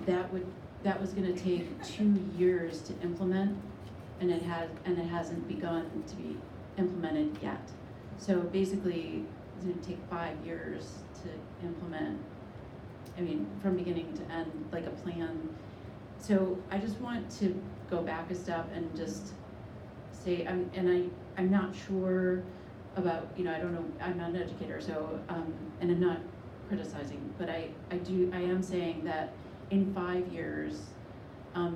I: that was going to take 2 years to implement, and it hasn't begun to be implemented yet. So basically, it's going to take 5 years to implement. I mean, from beginning to end, like a plan. So I just want to go back a step and just say, I'm not sure about, you know, I don't know, I'm not an educator, so and I'm not criticizing, but I am saying that in 5 years,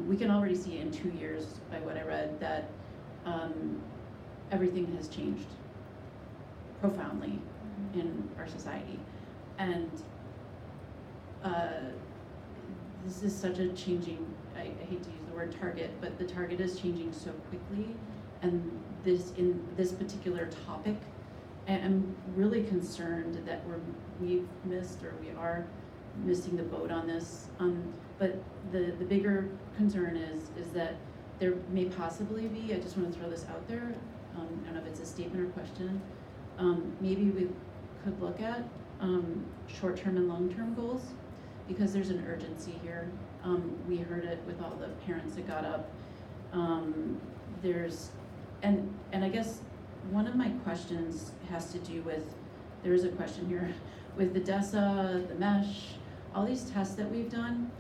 I: we can already see in 2 years by what I read that everything has changed profoundly in our society. And this is such a changing, I hate to use the word target, but the target is changing so quickly, and in this particular topic, I'm really concerned that we've missed, or we are missing the boat on this. But the bigger concern is that there may possibly be, I just want to throw this out there, I don't know if it's a statement or question, maybe we could look at short-term and long-term goals, because there's an urgency here. We heard it with all the parents that got up. And I guess one of my questions has to do with, there is a question here, with the DESA, the MESH, all these tests that we've done.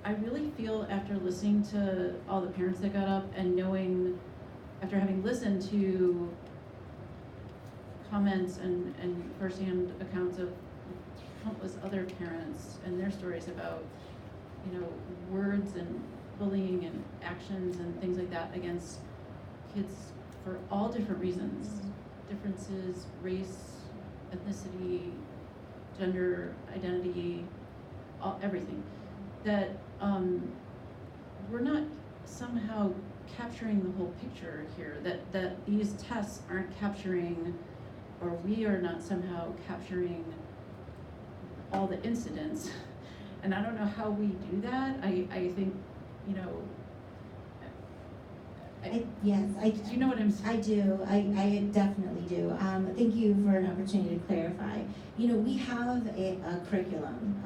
I: I really feel, after listening to all the parents that got up and knowing, after having listened to comments and firsthand accounts of countless other parents and their stories about, you know, words and bullying and actions and things like that against kids for all different reasons, differences, race, ethnicity, gender identity, everything, that we're not somehow capturing the whole picture here, that these tests aren't capturing, or we are not somehow capturing all the incidents. And I don't know how we do that. I think, you know,
G: Yes,
I: do you know what I'm saying?
G: I do. I definitely do. Thank you for an opportunity to clarify. You know, we have a curriculum.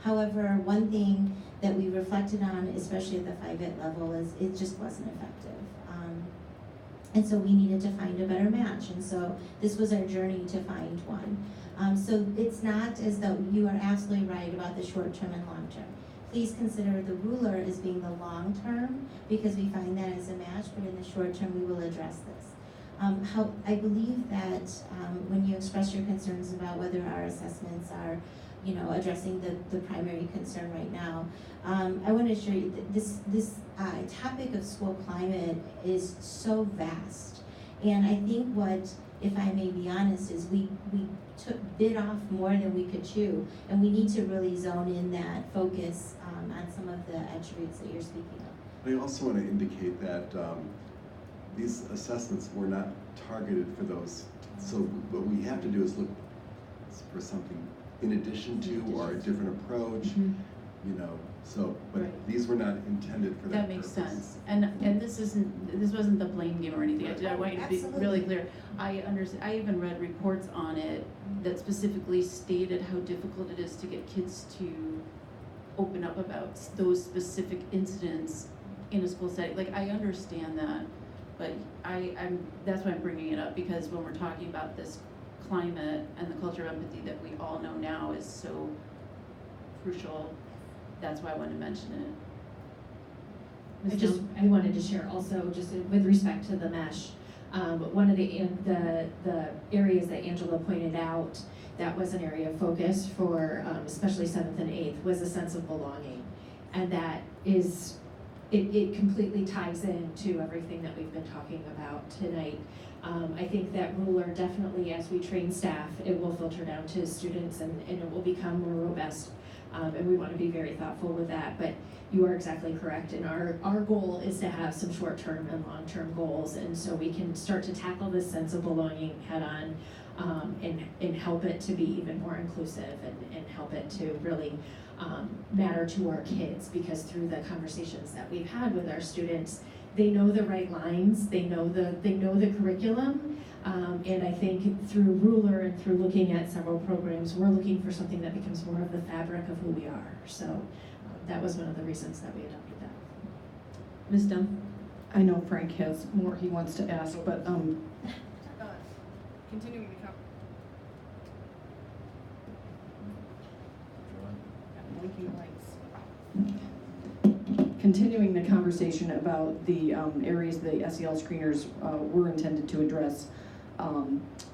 G: However, one thing that we reflected on, especially at the 5-ed level, is it just wasn't effective. And so we needed to find a better match. And so this was our journey to find one. So it's not as though you are absolutely right about the short term and long term. Please consider the ruler as being the long term, because we find that as a match, but in the short term we will address this. I believe that when you express your concerns about whether our assessments are, addressing the primary concern right now, I want to assure you that this topic of school climate is so vast. And I think what, if I may be honest, is we bit off more than we could chew, and we need to really zone in that focus on some of the attributes that you're speaking of.
F: I also want to indicate that these assessments were not targeted for those. So what we have to do is look for something in addition to or a different approach, but
B: Right.
F: these were not intended for that
I: That makes
F: purpose.
I: sense. And this wasn't the blame game or anything. I want you to be really clear. I understand, I even read reports on it that specifically stated how difficult it is to get kids to open up about those specific incidents in a school setting. Like, I understand that, but that's why I'm bringing it up, because when we're talking about this climate and the culture of empathy that we all know now is so crucial, that's why I wanted to mention it.
C: I wanted to share also, just with respect to the mesh, one of the areas that Angela pointed out that was an area of focus for especially 7th and 8th was a sense of belonging. And that is, it completely ties into everything that we've been talking about tonight. I think that Ruler definitely, as we train staff, it will filter down to students and it will become more robust. And we want to be very thoughtful with that, but you are exactly correct. And our goal is to have some short-term and long-term goals, and so we can start to tackle this sense of belonging head-on, and help it to be even more inclusive and help it to really matter to our kids, because through the conversations that we've had with our students, they know the right lines, they know the curriculum, and I think through Ruler and through looking at several programs, we're looking for something that becomes more of the fabric of who we are. So that was one of the reasons that we adopted that.
B: Ms. Dunn?
J: I know Frank has more he wants to ask, but
R: Continuing the Continuing the conversation about the areas the SEL screeners were intended to address,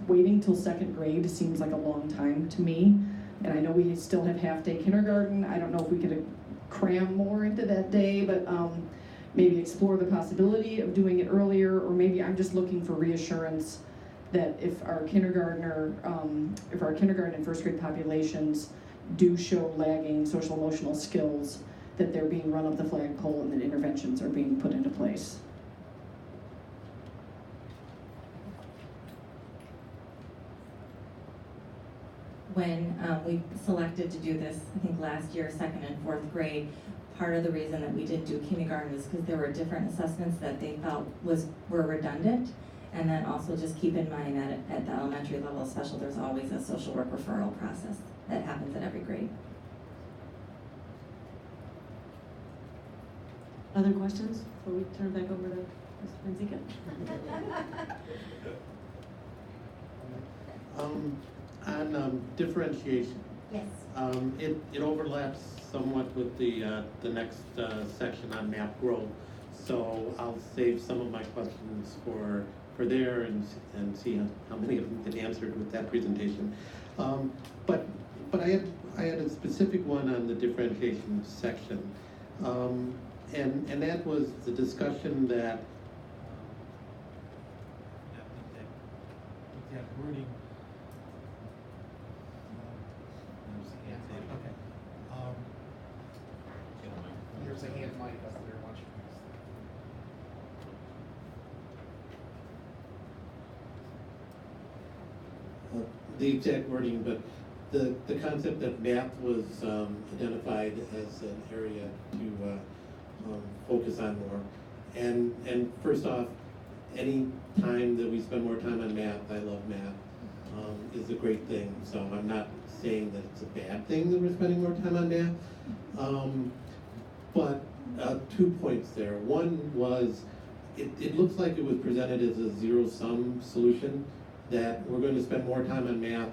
R: waiting till 2nd grade seems like a long time to me. And I know we still have half-day kindergarten. I don't know if we could cram more into that day, but maybe explore the possibility of doing it earlier, or maybe I'm just looking for reassurance that if our kindergarten and 1st grade populations do show lagging social emotional skills, that they're being run up the flagpole and that interventions are being put into place.
E: When we selected to do this, I think last year, 2nd and 4th grade, part of the reason that we didn't do kindergarten is because there were different assessments that they felt were redundant. And then also just keep in mind that at the elementary level special, there's always a social work referral process that happens at every grade.
B: Other questions before we turn it back over to Mr. Benzica?
L: On differentiation.
V: Yes.
L: It overlaps somewhat with the next section on map growth. So I'll save some of my questions for there and see how many of them get answered with that presentation. But I had a specific one on the differentiation section. And that was the discussion that wording.
M: There's a hand mic up there, watch.
L: The exact wording, but the concept that math was identified as an area to focus on more. And first off, any time that we spend more time on math, I love math, is a great thing. So I'm not saying that it's a bad thing that we're spending more time on math. But 2 points there. One was, it looks like it was presented as a zero-sum solution, that we're going to spend more time on math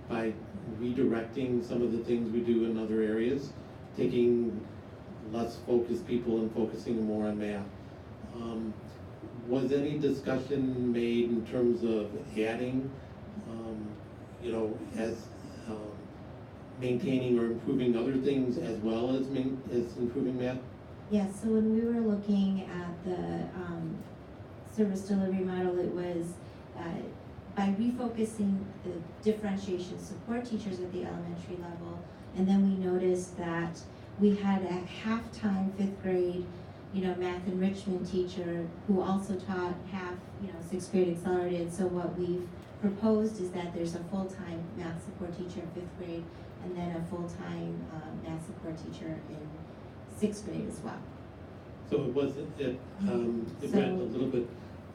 L: by redirecting some of the things we do in other areas, taking less focused people and focusing more on math. was any discussion made in terms of adding, as maintaining or improving other things as well as improving math?
G: Yes, so when we were looking at the service delivery model, it was by refocusing the differentiation support teachers at the elementary level, and then we noticed that we had a half-time fifth grade, math enrichment teacher who also taught half, sixth grade accelerated. So what we've proposed is that there's a full-time math support teacher in fifth grade, and then a full-time math support teacher in sixth grade as well.
L: So it wasn't, it went a little bit,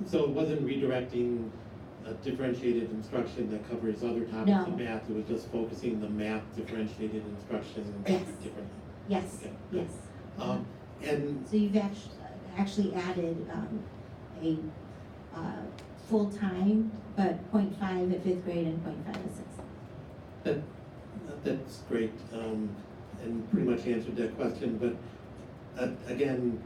L: so it wasn't redirecting differentiated instruction that covers other topics of math, it was just focusing the math differentiated instruction differently?
G: Yes,
L: Okay.
G: yes.
L: And
G: so you've actually added a full-time, but 0.5 at fifth grade and 0.5 at sixth.
L: That's great, and pretty much answered that question, but again,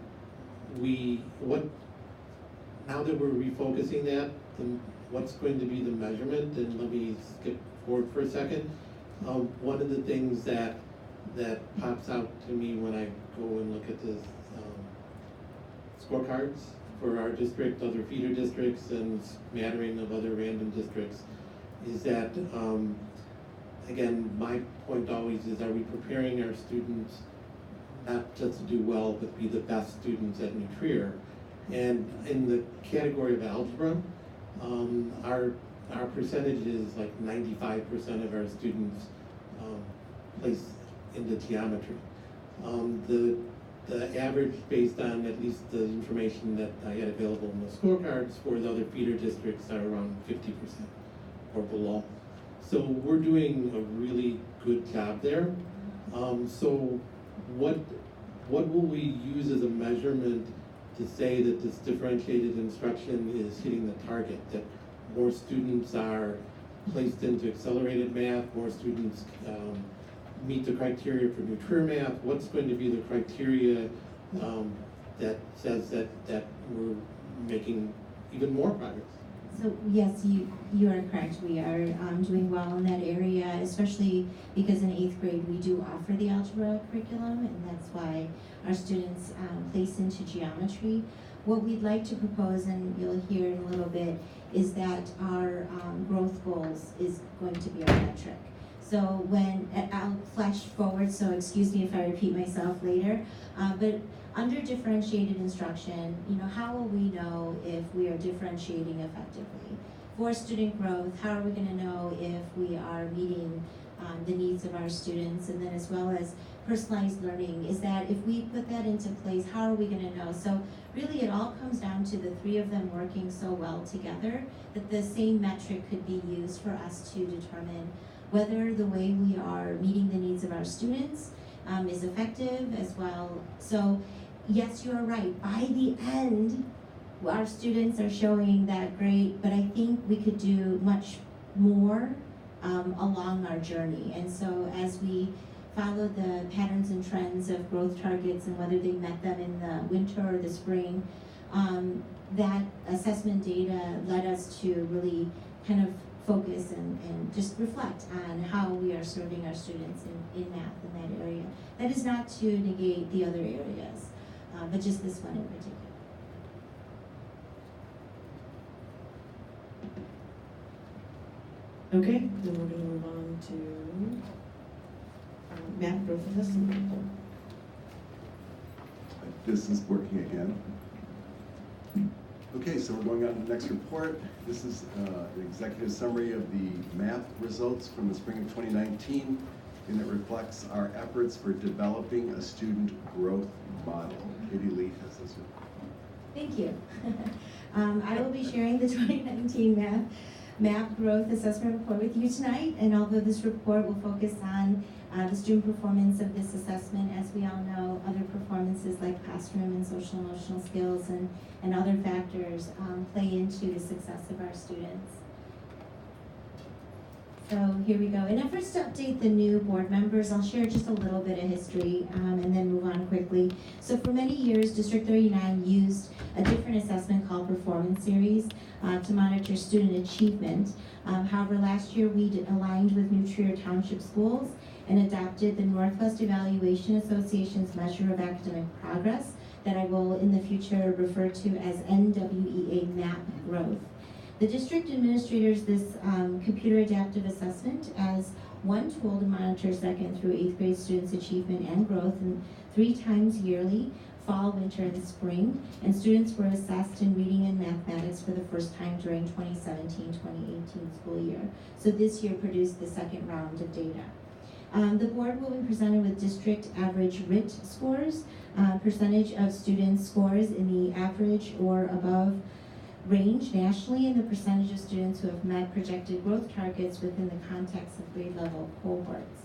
L: now that we're refocusing that, then what's going to be the measurement? And let me skip forward for a second. One of the things that pops out to me when I go and look at the scorecards for our district, other feeder districts, and smattering of other random districts is that, again, my point always is, are we preparing our students not just to do well, but be the best students at New Trier? And in the category of algebra, our percentage is like 95% of our students place into geometry. The average, based on at least the information that I had available in the scorecards for the other feeder districts, are around 50% or below. So we're doing a really good job there. So what will we use as a measurement to say that this differentiated instruction is hitting the target, that more students are placed into accelerated math, more students meet the criteria for New Trier math? What's going to be the criteria that says that we're making even more progress?
G: So yes, you are correct. We are doing well in that area, especially because in 8th grade we do offer the algebra curriculum, and that's why our students place into geometry. What we'd like to propose, and you'll hear in a little bit, is that our growth goals is going to be our metric. So when, I'll flash forward, so excuse me if I repeat myself later, but under differentiated instruction, how will we know if we are differentiating effectively? For student growth, how are we going to know if we are meeting the needs of our students? And then as well as personalized learning, is that if we put that into place, how are we going to know? So really it all comes down to the three of them working so well together that the same metric could be used for us to determine whether the way we are meeting the needs of our students is effective as well. So yes, you are right. By the end, our students are showing that great, but I think we could do much more along our journey. And so as we follow the patterns and trends of growth targets and whether they met them in the winter or the spring, that assessment data led us to really kind of focus and just reflect on how we are serving our students in math in that area. That is not to negate the other areas, but just this one in particular.
B: Okay, then we're going to move on to math growth assessment.
F: This is working again. Okay, so we're going on to the next report. This is an executive summary of the math results from the spring of 2019, and it reflects our efforts for developing a student growth model. Katie Lee has this one.
G: Thank you. I will be sharing the 2019 math growth assessment report with you tonight, and although this report will focus on the student performance of this assessment, as we all know, other performances like classroom and social emotional skills and other factors play into the success of our students. So here we go. In efforts to update the new board members, I'll share just a little bit of history and then move on quickly. So for many years, District 39 used a different assessment called Performance Series to monitor student achievement. However, last year we aligned with New Trier Township Schools and adopted the Northwest Evaluation Association's measure of academic progress that I will in the future refer to as NWEA MAP growth. The district administrators this computer adaptive assessment as one tool to monitor 2nd through 8th grade students' achievement and growth, and 3 times yearly, fall, winter, and spring. And students were assessed in reading and mathematics for the first time during 2017-2018 school year. So this year produced the second round of data. The board will be presented with district average RIT scores, percentage of students' scores in the average or above range nationally, and the percentage of students who have met projected growth targets within the context of grade level cohorts.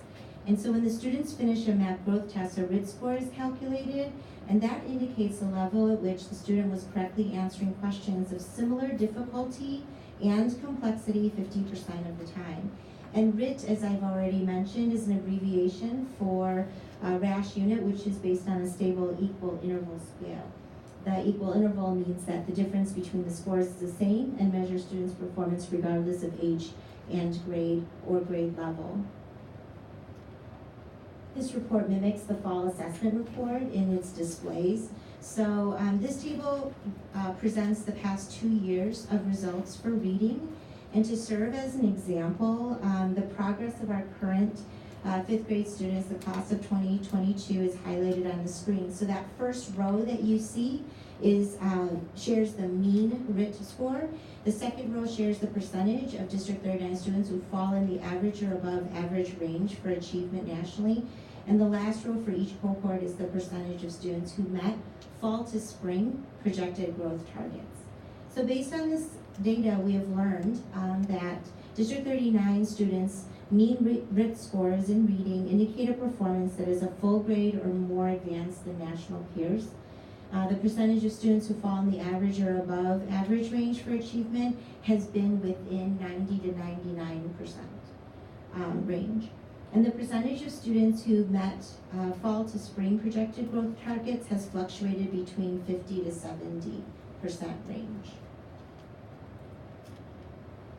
G: And so when the students finish a MAP growth test, a RIT score is calculated, and that indicates the level at which the student was correctly answering questions of similar difficulty and complexity 50% of the time. And RIT, as I've already mentioned, is an abbreviation for RASH unit, which is based on a stable equal interval scale. The equal interval means that the difference between the scores is the same and measures students' performance regardless of age and grade or grade level. This report mimics the fall assessment report in its displays. So this table presents the past 2 years of results for reading, and to serve as an example, the progress of our current 5th grade students, the class of 2022, is highlighted on the screen. So that first row that you see is shares the mean RIT score. The second row shares the percentage of District 39 students who fall in the average or above average range for achievement nationally. And the last row for each cohort is the percentage of students who met fall to spring projected growth targets. So based on this data, we have learned that District 39 students' mean RIT scores in reading indicate a performance that is a full grade or more advanced than national peers. The percentage of students who fall in the average or above average range for achievement has been within 90 to 99% range. And the percentage of students who met fall to spring projected growth targets has fluctuated between 50 to 70% range.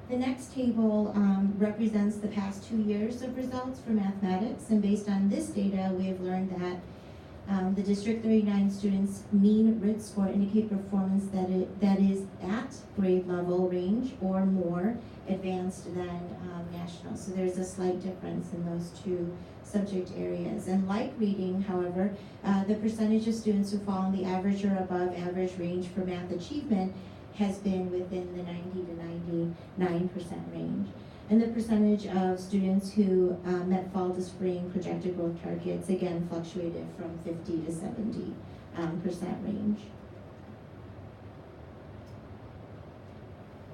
G: The next table represents the past 2 years of results for mathematics, and based on this data, we have learned that the District 39 students' mean RIT score indicate performance that is at grade level range or more advanced than national. So there's a slight difference in those two subject areas. And like reading, however, the percentage of students who fall in the average or above average range for math achievement has been within the 90 to 99% range. And the percentage of students who met fall to spring projected growth targets, again, fluctuated from 50 to 70% range.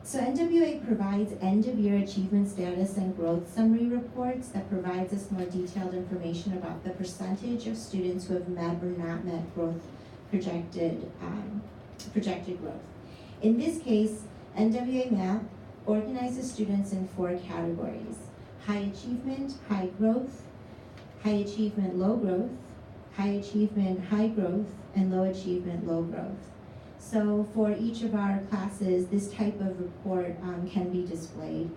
G: So NWA provides end-of-year achievement status and growth summary reports that provides us more detailed information about the percentage of students who have met or not met growth projected growth. In this case, NWA MAP organizes students in 4 categories: high achievement, high growth, high achievement, low growth, high achievement, high growth, and low achievement, low growth. So for each of our classes, this type of report can be displayed.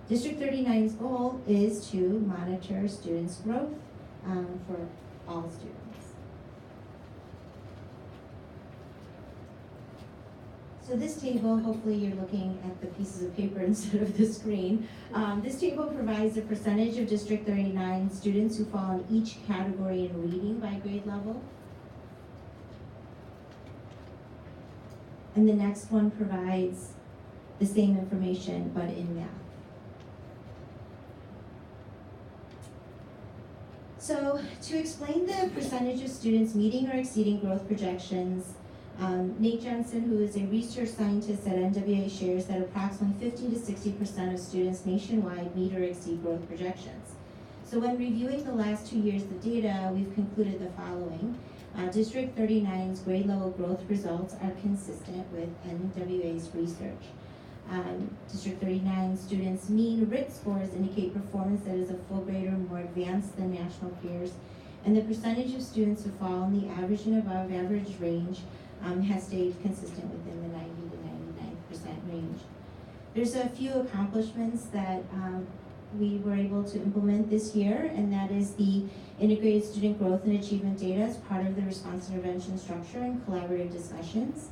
G: District 39's goal is to monitor students' growth for all students. So this table, hopefully you're looking at the pieces of paper instead of the screen. This table provides the percentage of District 39 students who fall in each category in reading by grade level. And the next one provides the same information, but in math. So to explain the percentage of students meeting or exceeding growth projections, Nate Jensen, who is a research scientist at NWA, shares that approximately 50 to 60% of students nationwide meet or exceed growth projections. So when reviewing the last 2 years of data, we've concluded the following. District 39's grade level growth results are consistent with NWA's research.
V: District 39 students' mean RIT scores indicate performance that is a full grade or more advanced than national peers, and the percentage of students who fall in the average and above average range has stayed consistent within the 90 to 99% range. There's a few accomplishments that we were able to implement this year, and that is the integrated student growth and achievement data as part of the response intervention structure and collaborative discussions.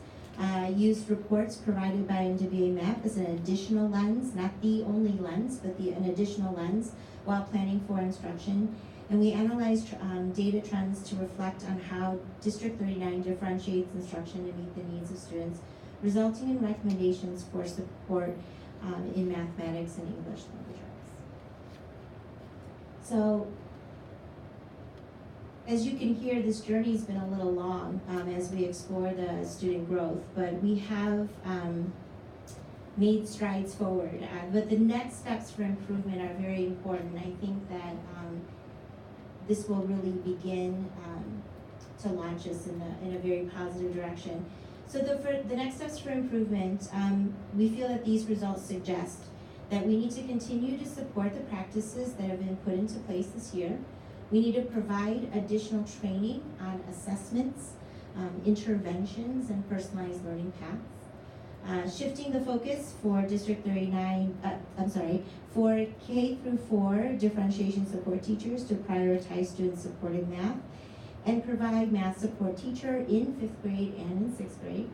V: Used reports provided by NWA MAP as an additional lens, not the only lens, but an additional lens while planning for instruction. And we analyzed data trends to reflect on how District 39 differentiates instruction to meet the needs of students, resulting in recommendations for support in mathematics and English language arts. So, as you can hear, this journey's been a little long as we explore the student growth, but we have made strides forward. But the next steps for improvement are very important. I think that this will really begin to launch us in a very positive direction. So the next steps for improvement, we feel that these results suggest that we need to continue to support the practices that have been put into place this year. We need to provide additional training on assessments, interventions, and personalized learning paths. Shifting the focus for District 39, for K through 4 differentiation support teachers to prioritize students supported math and provide math support teacher in 5th grade and in 6th grade.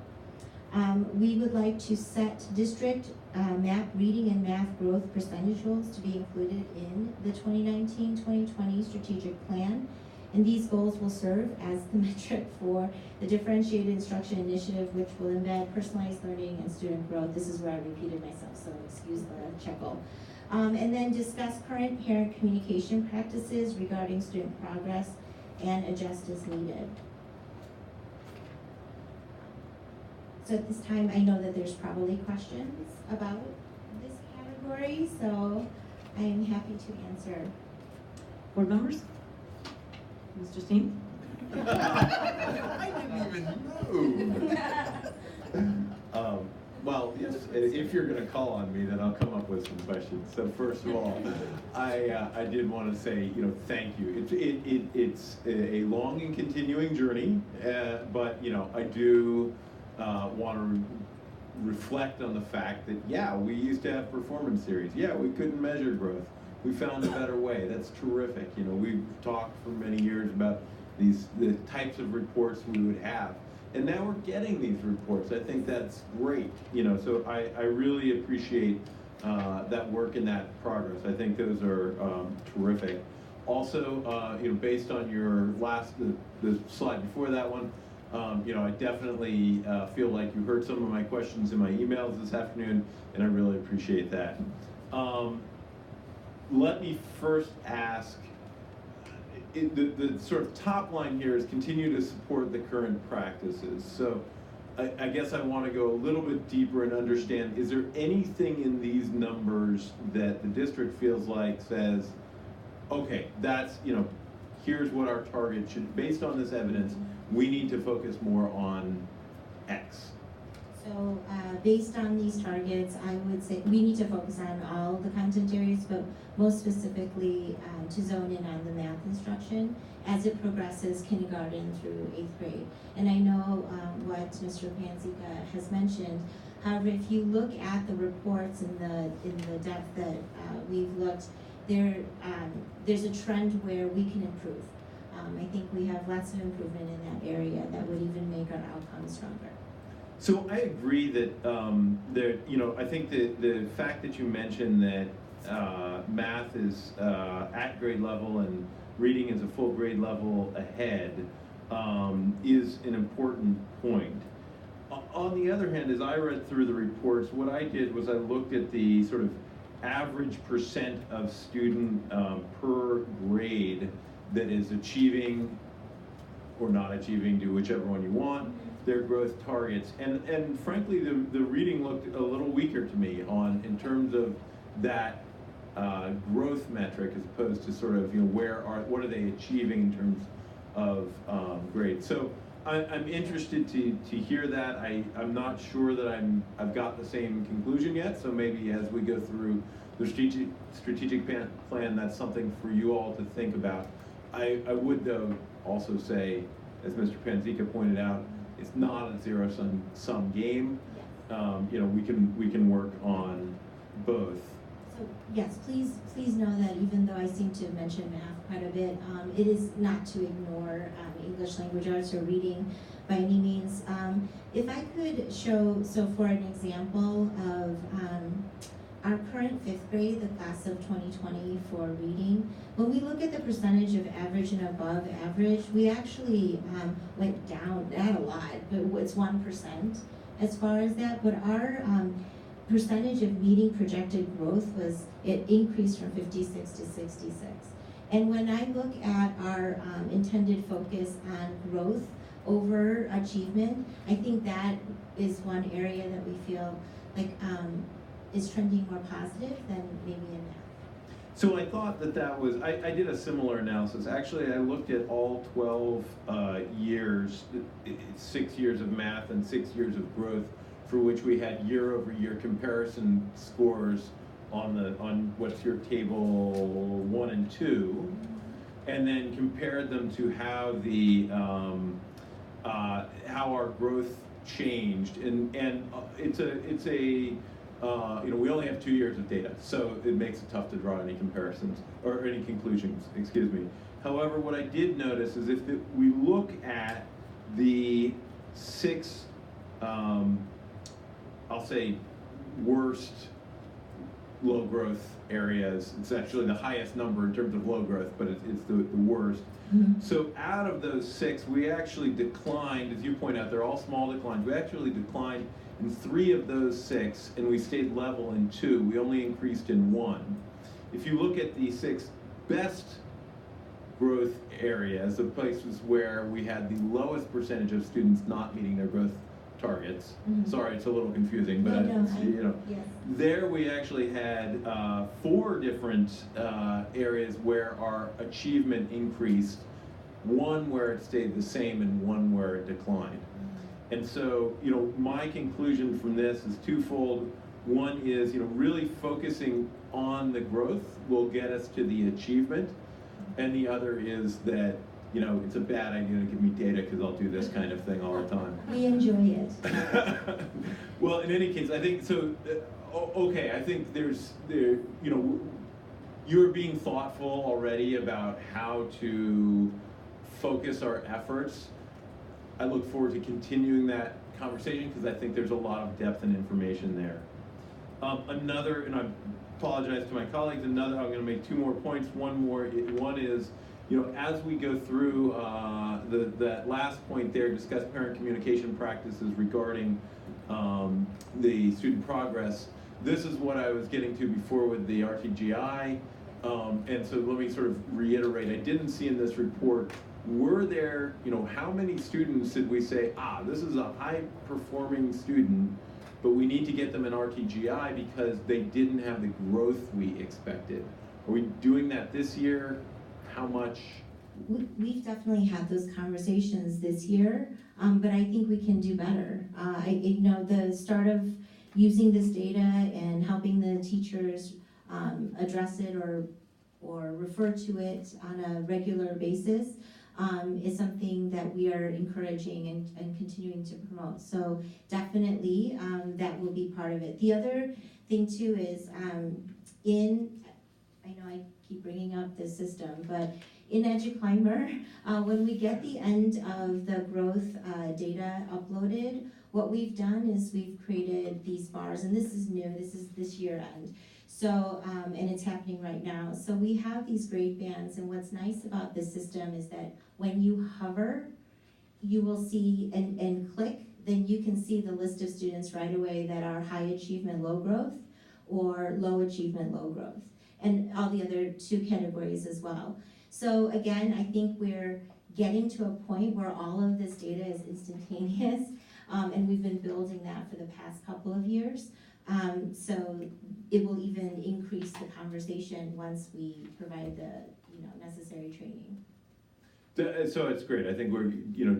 V: We would like to set district MAP reading and math growth percentage goals to be included in the 2019-2020 strategic plan. And these goals will serve as the metric for the differentiated instruction initiative, which will embed personalized learning and student growth. This is where I repeated myself, so excuse the chuckle. And then discuss current parent communication practices regarding student progress and adjust as needed. So at this time, I know that there's probably questions about this category, so I am happy to answer.
B: Board members? Mr. Steen?
K: I didn't even know. Well, yes, if you're going to call on me, then I'll come up with some questions. So first of all, I did want to say, thank you. It's a long and continuing journey, but I do want to reflect on the fact that we used to have performance series. We couldn't measure growth. We found a better way. That's terrific. We've talked for many years about the types of reports we would have. And now we're getting these reports. I think that's great. So I really appreciate that work and that progress. I think those are terrific. Also, based on your the slide before that one, I definitely feel like you heard some of my questions in my emails this afternoon, and I really appreciate that. Let me first ask, the sort of top line here is continue to support the current practices. So I guess I want to go a little bit deeper and understand, is there anything in these numbers that the district feels like says, okay, that's, here's what our target should, based on this evidence, we need to focus more on X?
V: So based on these targets, I would say we need to focus on all the content areas, but most specifically to zone in on the math instruction as it progresses kindergarten through 8th grade. And I know what Mr. Panzica has mentioned. However, if you look at the reports in the depth that we've looked, there's a trend where we can improve. I think we have lots of improvement in that area that would even make our outcomes stronger.
K: So I agree that I think the fact that you mentioned that math is at grade level and reading is a full grade level ahead is an important point. On the other hand, as I read through the reports, what I did was I looked at the sort of average percent of student per grade that is achieving or not achieving, do whichever one you want, their growth targets. And frankly, the reading looked a little weaker to me in terms of that growth metric as opposed to sort of, what are they achieving in terms of grades. So I'm interested to hear that. I'm not sure that I've got the same conclusion yet, so maybe as we go through the strategic plan, that's something for you all to think about. I would though also say, as Mr. Panzica pointed out, it's not a zero-sum game. You know, we can work on both.
G: So yes, please know that even though I seem to mention math quite a bit, it is not to ignore English language arts or reading by any means. If I could show, so for an example of our current 5th grade, the class of 2020 for reading, when we look at the percentage of average and above average, we actually went down, not a lot, but it's 1% as far as that, but our percentage of meeting projected growth it increased from 56 to 66. And when I look at our intended focus on growth over achievement, I think that is one area that we feel like is trending more positive than maybe in math.
K: So I thought that was, I did a similar analysis. Actually, I looked at all 12 years, 6 years of math and 6 years of growth, for which we had year-over-year comparison scores on what's your table 1 and 2, and then compared them to how the how our growth changed, and it's a you know, we only have 2 years of data, so it makes it tough to draw any comparisons or any conclusions, excuse me. However, what I did notice is if we look at the 6 I'll say worst low growth areas, it's actually the highest number in terms of low growth, but it's the worst.
B: Mm-hmm.
K: So out of those 6, we actually declined, as you point out, they're all small declines. We actually declined in 3 of those 6, and we stayed level in 2. We only increased in 1. If you look at the 6 best growth areas, the places where we had the lowest percentage of students not meeting their growth targets.
G: Mhm.
K: Sorry, it's a little confusing, but you know, there we actually had 4 different areas where our achievement increased, 1 where it stayed the same and 1 where it declined. And so, you know, my conclusion from this is twofold. One is, you know, really focusing on the growth will get us to the achievement, and the other is that, you know, it's a bad idea to give me data because I'll do this kind of thing all the time.
G: We enjoy it.
K: Well, in any case, I think so. Okay, I think you know, you're being thoughtful already about how to focus our efforts. I look forward to continuing that conversation because I think there's a lot of depth and information there. Another, and I apologize to my colleagues. I'm going to make 2 more points. One is, you know, as we go through that last point there, discuss parent communication practices regarding the student progress. This is what I was getting to before with the RTGI, and so let me sort of reiterate. I didn't see in this report, were there, you know, how many students did we say, this is a high-performing student, but we need to get them an RTGI because they didn't have the growth we expected? Are we doing that this year? How much?
G: We've definitely had those conversations this year, but I think we can do better. You know, the start of using this data and helping the teachers address it or refer to it on a regular basis is something that we are encouraging and continuing to promote. So definitely that will be part of it. The other thing too is I know I keep bringing up this system, but in EduClimber, when we get the end of the growth data uploaded, what we've done is we've created these bars, and this is new, this is this year end. So, and it's happening right now. So we have these grade bands, and what's nice about this system is that when you hover, you will see and click, then you can see the list of students right away that are high achievement, low growth, or low achievement, low growth, and all the other 2 categories as well. So again, I think we're getting to a point where all of this data is instantaneous, and we've been building that for the past couple of years. So it will even increase the conversation once we provide the necessary training.
K: So it's great. I think we're,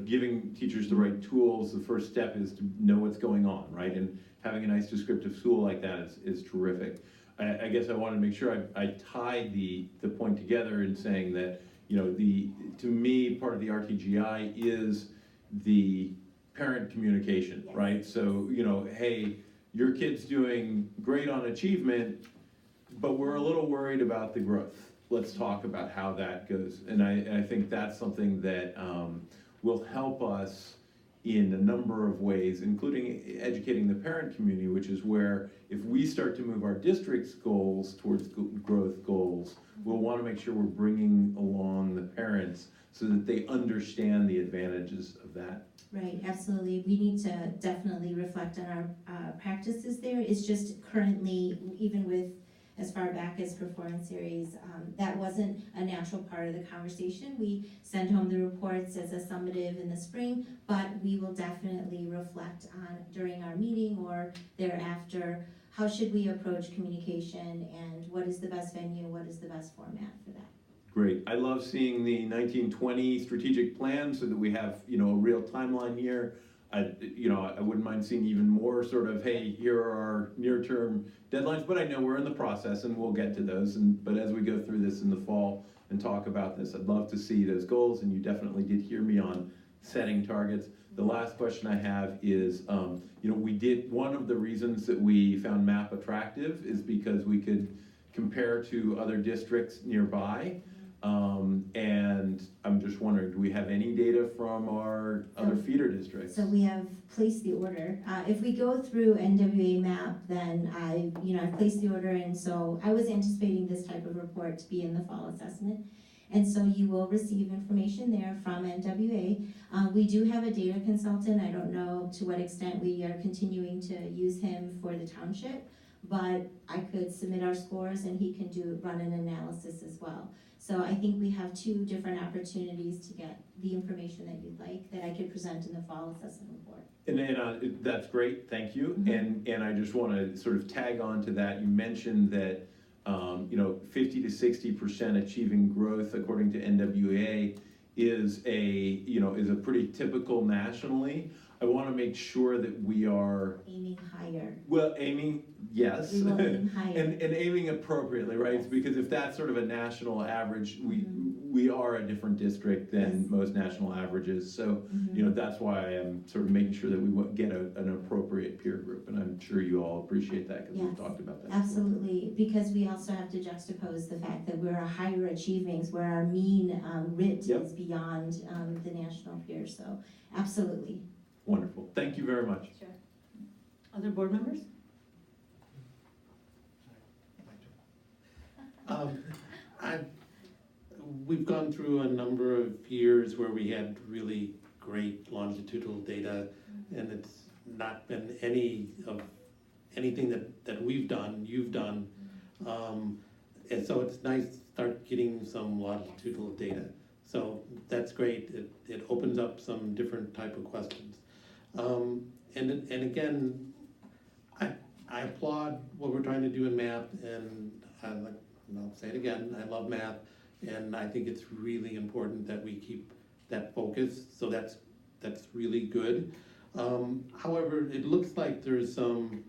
K: giving teachers the right tools. The first step is to know what's going on, right? And having a nice descriptive tool like that is terrific. I guess I wanted to make sure I tied the point together in saying that, to me, part of the RTGI is the parent communication,
D: Yes.
K: right? So, hey, your kid's doing great on achievement, but we're a little worried about the growth. Let's talk about how that goes. And I think that's something that will help us in a number of ways, including educating the parent community, which is where if we start to move our district's goals towards growth goals, we'll want to make sure we're bringing along the parents so that they understand the advantages of that.
G: Right, absolutely. We need to definitely reflect on our practices there. It's just currently, even with as far back as performance areas, that wasn't a natural part of the conversation. We send home the reports as a summative in the spring, but we will definitely reflect on during our meeting or thereafter, how should we approach communication and what is the best venue, what is the best format for that.
K: Great. I love seeing the 1920 strategic plan so that we have, a real timeline here. I wouldn't mind seeing even more sort of, hey, here are our near-term deadlines, but I know we're in the process and we'll get to those. But as we go through this in the fall and talk about this, I'd love to see those goals, and you definitely did hear me on setting targets. The last question I have is, one of the reasons that we found MAP attractive is because we could compare to other districts nearby. And I'm just wondering, do we have any data from our other feeder districts?
G: So we have placed the order. If we go through NWA MAP, then I've placed the order, and so I was anticipating this type of report to be in the fall assessment. And so you will receive information there from NWA. We do have a data consultant. I don't know to what extent we are continuing to use him for the township, but I could submit our scores and he can run an analysis as well. So I think we have two different opportunities to get the information that you'd like that I could present in the fall assessment report.
K: And then that's great, thank you.
G: Mm-hmm.
K: And I just want to sort of tag on to that. You mentioned that 50 to 60% achieving growth according to NWA is a pretty typical nationally. I want to make sure that we are
G: aiming higher.
K: Well, aiming, yes,
G: We will aim higher.
K: and aiming appropriately, right?
G: Yes.
K: Because if that's sort of a national average, we are a different district than
G: Yes.
K: most national averages. So
G: Mhm.
K: that's why I am sort of making sure that we get an appropriate peer group, and I'm sure you all appreciate that because we've
G: Yes.
K: talked about that. before.
G: Absolutely, because we also have to juxtapose the fact that we're a higher achievings, where our mean RIT
K: Yep.
G: is beyond the national peers. So absolutely.
K: Wonderful. Thank you very much.
G: Sure.
B: Other board members?
L: We've gone through a number of years where we had really great longitudinal data, and it's not been anything that we've done, you've done. And so it's nice to start getting some longitudinal data. So that's great. It opens up some different type of questions. And again, I applaud what we're trying to do in math, and I'll say it again, I love math, and I think it's really important that we keep that focus, so that's really good. However, it looks like there's some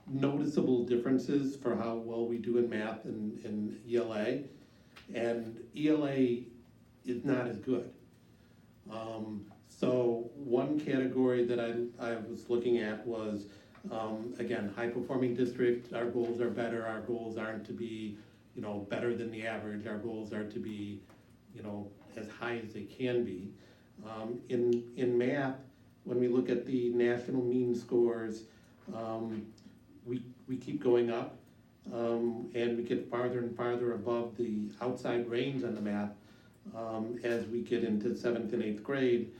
L: noticeable differences for how well we do in math and ELA, and ELA is not as good. So one category that I was looking at was, again, high-performing district, our goals are better, our goals aren't to be, better than the average, our goals are to be, as high as they can be. In math, when we look at the national mean scores, we keep going up, and we get farther and farther above the outside range on the math. As we get into 7th and 8th grade,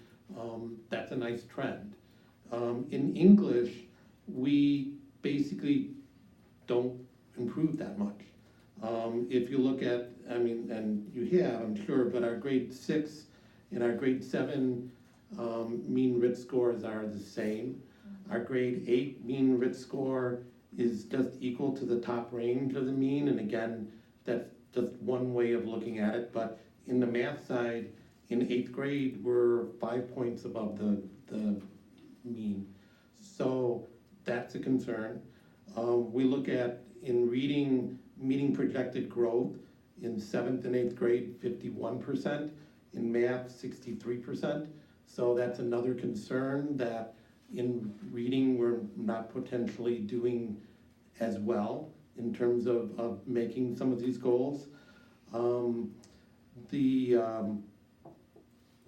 L: that's a nice trend. In English, we basically don't improve that much. If you look at, and you have, I'm sure, but our grade 6 and our grade 7 mean RIT scores are the same. Our grade 8 mean RIT score is just equal to the top range of the mean, and again, that's just one way of looking at it, but in the math side, in 8th grade, we're 5 points above the mean. So that's a concern. We look at, in reading, meeting projected growth in 7th and 8th grade, 51%, in math, 63%. So that's another concern, that in reading, we're not potentially doing as well in terms of making some of these goals.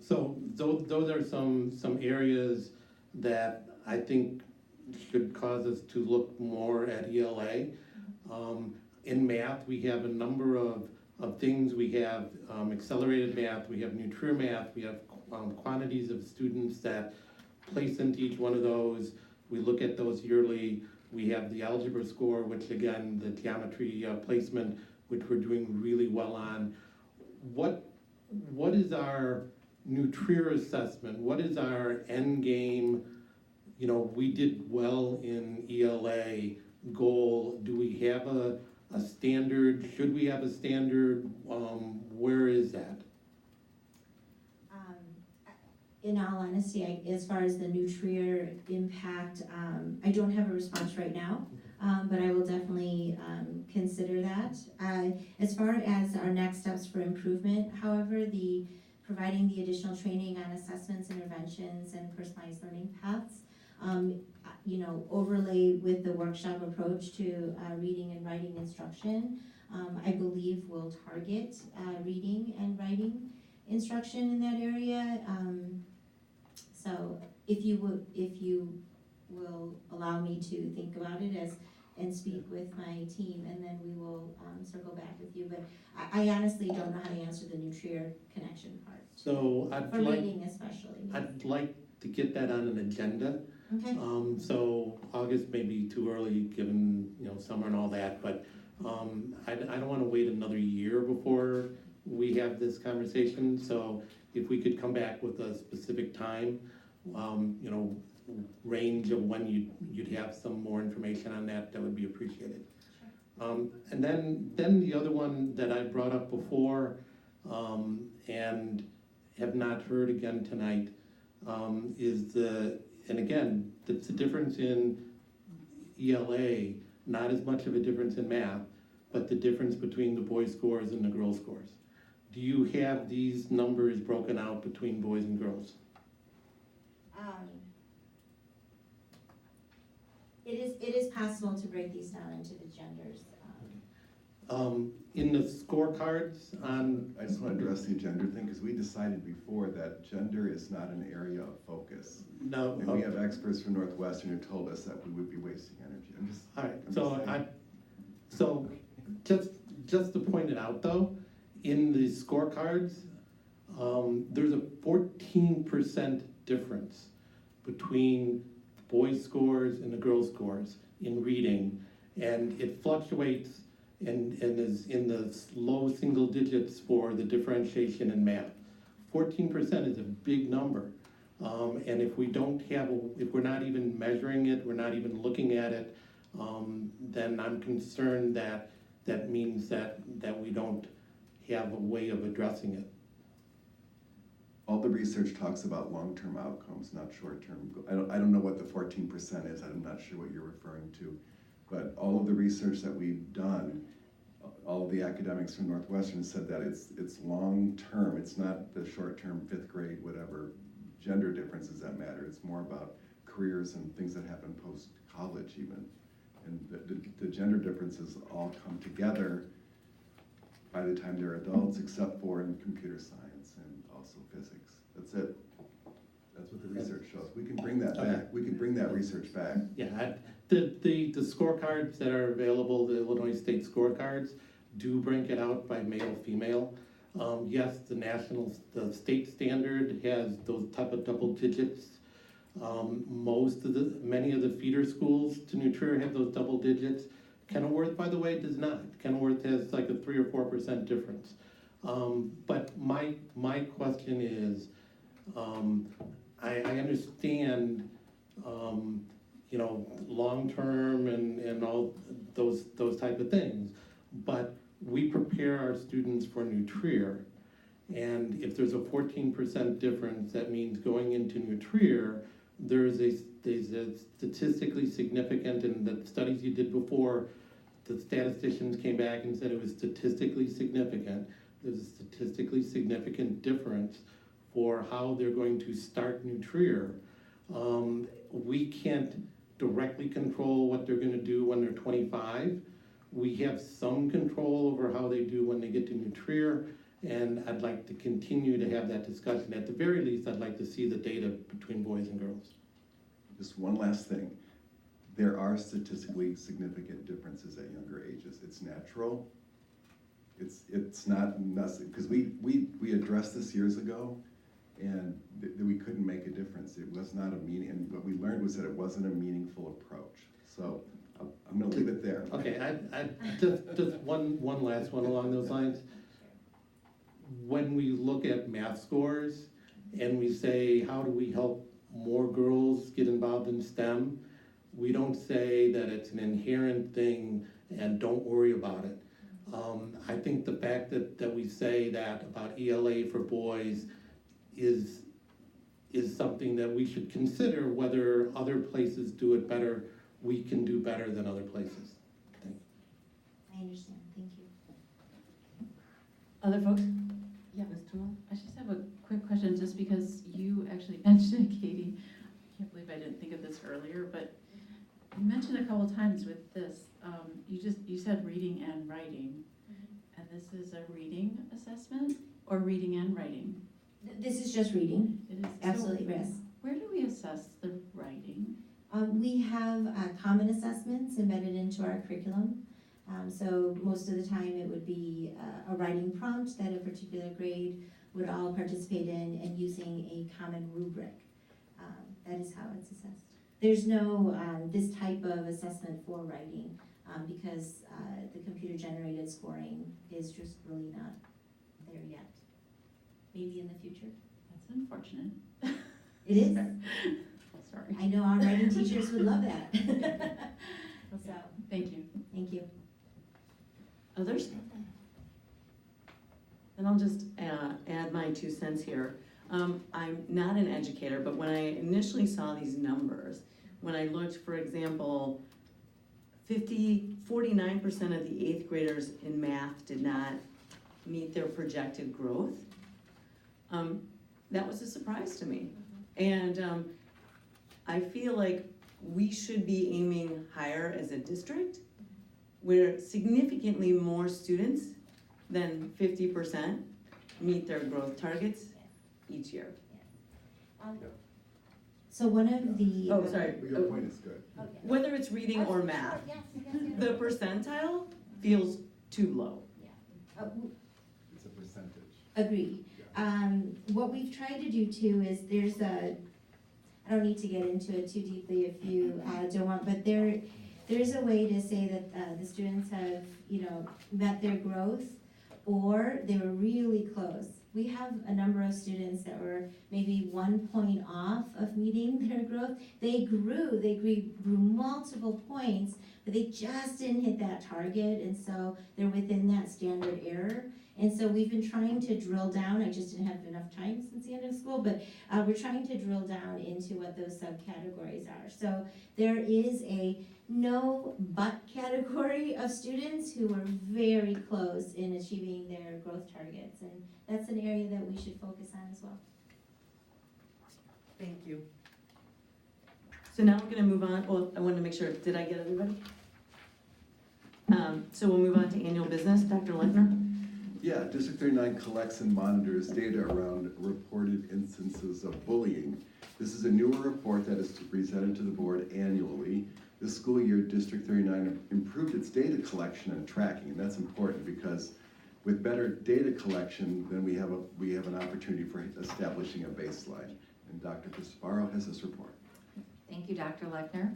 L: So those are some areas that I think should cause us to look more at ELA. In math, we have a number of things. We have accelerated math, we have Nutria math, we have quantities of students that place into each one of those. We look at those yearly. We have the algebra score, which again, the geometry placement, which we're doing really well on. What is our Nutria assessment? What is our end game? You know, we did well in ELA goal. Do we have a standard? Should we have a standard? Where is that?
G: In all honesty, as far as the Nutria impact, I don't have a response right now, but I will definitely consider that. As far as our next steps for improvement, however, providing the additional training on assessments, interventions, and personalized learning paths, overlay with the workshop approach to reading and writing instruction, I believe will target reading and writing instruction in that area. So if you will allow me to think about it and speak with my team, and then we will circle back with you. But I honestly don't know how to answer the Nutria connection part.
L: So
G: for reading especially.
L: I'd like to get that on an agenda.
G: Okay.
L: So August may be too early, given summer and all that, but I don't want to wait another year before we have this conversation. So if we could come back with a specific time, range of when you'd have some more information on that, that would be appreciated. And then the other one that I brought up before and have not heard again tonight is and again, it's the difference in ELA, not as much of a difference in math, but the difference between the boys' scores and the girls' scores. Do you have these numbers broken out between boys and girls?
G: It is possible to break these down into the genders.
L: In the scorecards
F: I just want to address the gender thing, because we decided before that gender is not an area of focus.
L: No.
F: And we have experts from Northwestern who told us that we would be wasting energy.
L: So just to point it out though, in the scorecards, there's a 14% difference between the boys' scores and the girls' scores in reading, and it fluctuates and is in the low single digits for the differentiation in math. 14% is a big number, and if we don't have, if we're not even measuring it, we're not even looking at it, then I'm concerned that that means that we don't have a way of addressing it.
F: All the research talks about long-term outcomes, not short-term. I don't know what the 14% is. I'm not sure what you're referring to. But all of the research that we've done, all of the academics from Northwestern said that it's long-term. It's not the short-term, 5th grade, whatever, gender differences that matter. It's more about careers and things that happen post-college even. And the gender differences all come together by the time they're adults, except for in computer science and also physics. That's it. That's what the research shows. We can bring that back. We can bring that research back.
L: Yeah, the scorecards that are available, the Illinois State scorecards, do break it out by male, female. Yes, the state standard has those type of double digits. Many of the feeder schools to Nutria have those double digits. Kenilworth, by the way, does not. Kenilworth has like a 3 or 4% difference. But my question is, I understand, long-term and all those type of things, but we prepare our students for Nutria, And if there's a 14% difference, that means going into New Trier, there's a statistically significant, and the studies you did before, the statisticians came back and said it was statistically significant. There's a statistically significant difference for how they're going to start New Trier. We can't directly control what they're gonna do when they're 25. We have some control over how they do when they get to New Trier, and I'd like to continue to have that discussion. At the very least, I'd like to see the data between boys and girls.
F: Just one last thing. There are statistically significant differences at younger ages. It's natural. It's not necessary, because we addressed this years ago, and we couldn't make a difference. It was not a meaning, and what we learned was that it wasn't a meaningful approach. So I'm gonna leave it there.
L: Okay, I just one last one along those lines. When we look at math scores and we say, how do we help more girls get involved in STEM? We don't say that it's an inherent thing and don't worry about it. I think the fact that we say that about ELA for boys is something that we should consider, whether other places do it better, we can do better than other places. Thank you.
G: I understand, thank you.
B: Other folks? Yeah, Ms. Toole?
I: I just have a quick question, just because you actually mentioned it, Katie. I can't believe I didn't think of this earlier, but you mentioned a couple times with this, you said reading and writing. And this is a reading assessment or reading and writing?
G: This is just reading.
I: It is.
G: Absolutely, yes.
I: Where do we assess the writing?
G: We have common assessments embedded into our curriculum. So most of the time it would be a writing prompt that a particular grade would all participate in, and using a common rubric. That is how it's assessed. There's no this type of assessment for writing because the computer generated scoring is just really not there yet. Maybe in the future.
I: That's unfortunate.
G: It is.
I: Sorry.
G: I know our writing teachers would love that. So,
I: thank you.
G: Thank you.
B: Others? Then I'll just add my 2 cents here. I'm not an educator, but when I initially saw these numbers, when I looked, for example, 49% of the 8th graders in math did not meet their projected growth. That was a surprise to me. And I feel like we should be aiming higher as a district, where significantly more students than 50% meet their growth targets each year.
G: So one of the
B: Oh, sorry.
F: Your point is good.
B: Whether it's reading or math, the percentile feels too low.
F: It's a percentage.
G: Agreed. What we've tried to do too is I don't need to get into it too deeply if you don't want, but there's a way to say that the students have, met their growth, or they were really close. We have a number of students that were maybe 1 point off of meeting their growth. They grew multiple points, but they just didn't hit that target, and so they're within that standard error. And so we've been trying to drill down. I just didn't have enough time since the end of school, but we're trying to drill down into what those subcategories are. So there is a no but category of students who were very close in achieving their growth targets, and that's an area that we should focus on as well.
B: Thank you. So now we're gonna move on. Well, I wanted to make sure, did I get everybody? So we'll move on to annual business. Dr. Lechner?
F: Yeah, District 39 collects and monitors data around reported instances of bullying. This is a newer report that is presented to the board annually. This school year, District 39 improved its data collection and tracking, and that's important because with better data collection, then we have an opportunity for establishing a baseline. And Dr. Cristofaro has this report.
E: Thank you, Dr. Lechner.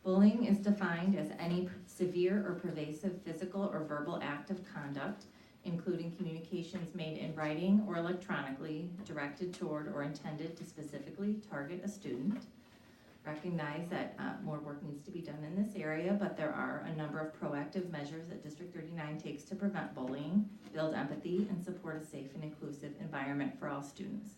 E: Bullying is defined as any severe or pervasive physical or verbal act of conduct, including communications made in writing or electronically, directed toward or intended to specifically target a student. Recognize that more work needs to be done in this area, but there are a number of proactive measures that District 39 takes to prevent bullying, build empathy, and support a safe and inclusive environment environment for all students.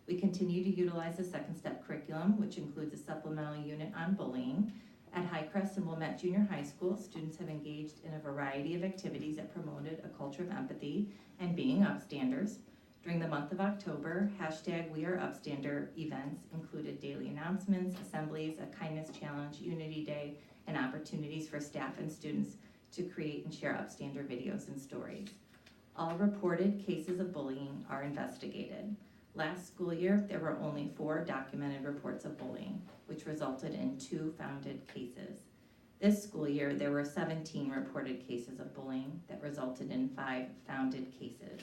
E: We continue to utilize the Second Step curriculum, which includes a supplemental unit on bullying. At Highcrest and Wilmette Junior High School, students have engaged in a variety of activities that promoted a culture of empathy and being upstanders. During the month of October, #WeAreUpstander events included daily announcements, assemblies, a kindness challenge, Unity Day, and opportunities for staff and students to create and share upstander videos and stories. All reported cases of bullying are investigated. Last school year, there were only 4 documented reports of bullying, which resulted in 2 founded cases. This school year, there were 17 reported cases of bullying that resulted in 5 founded cases.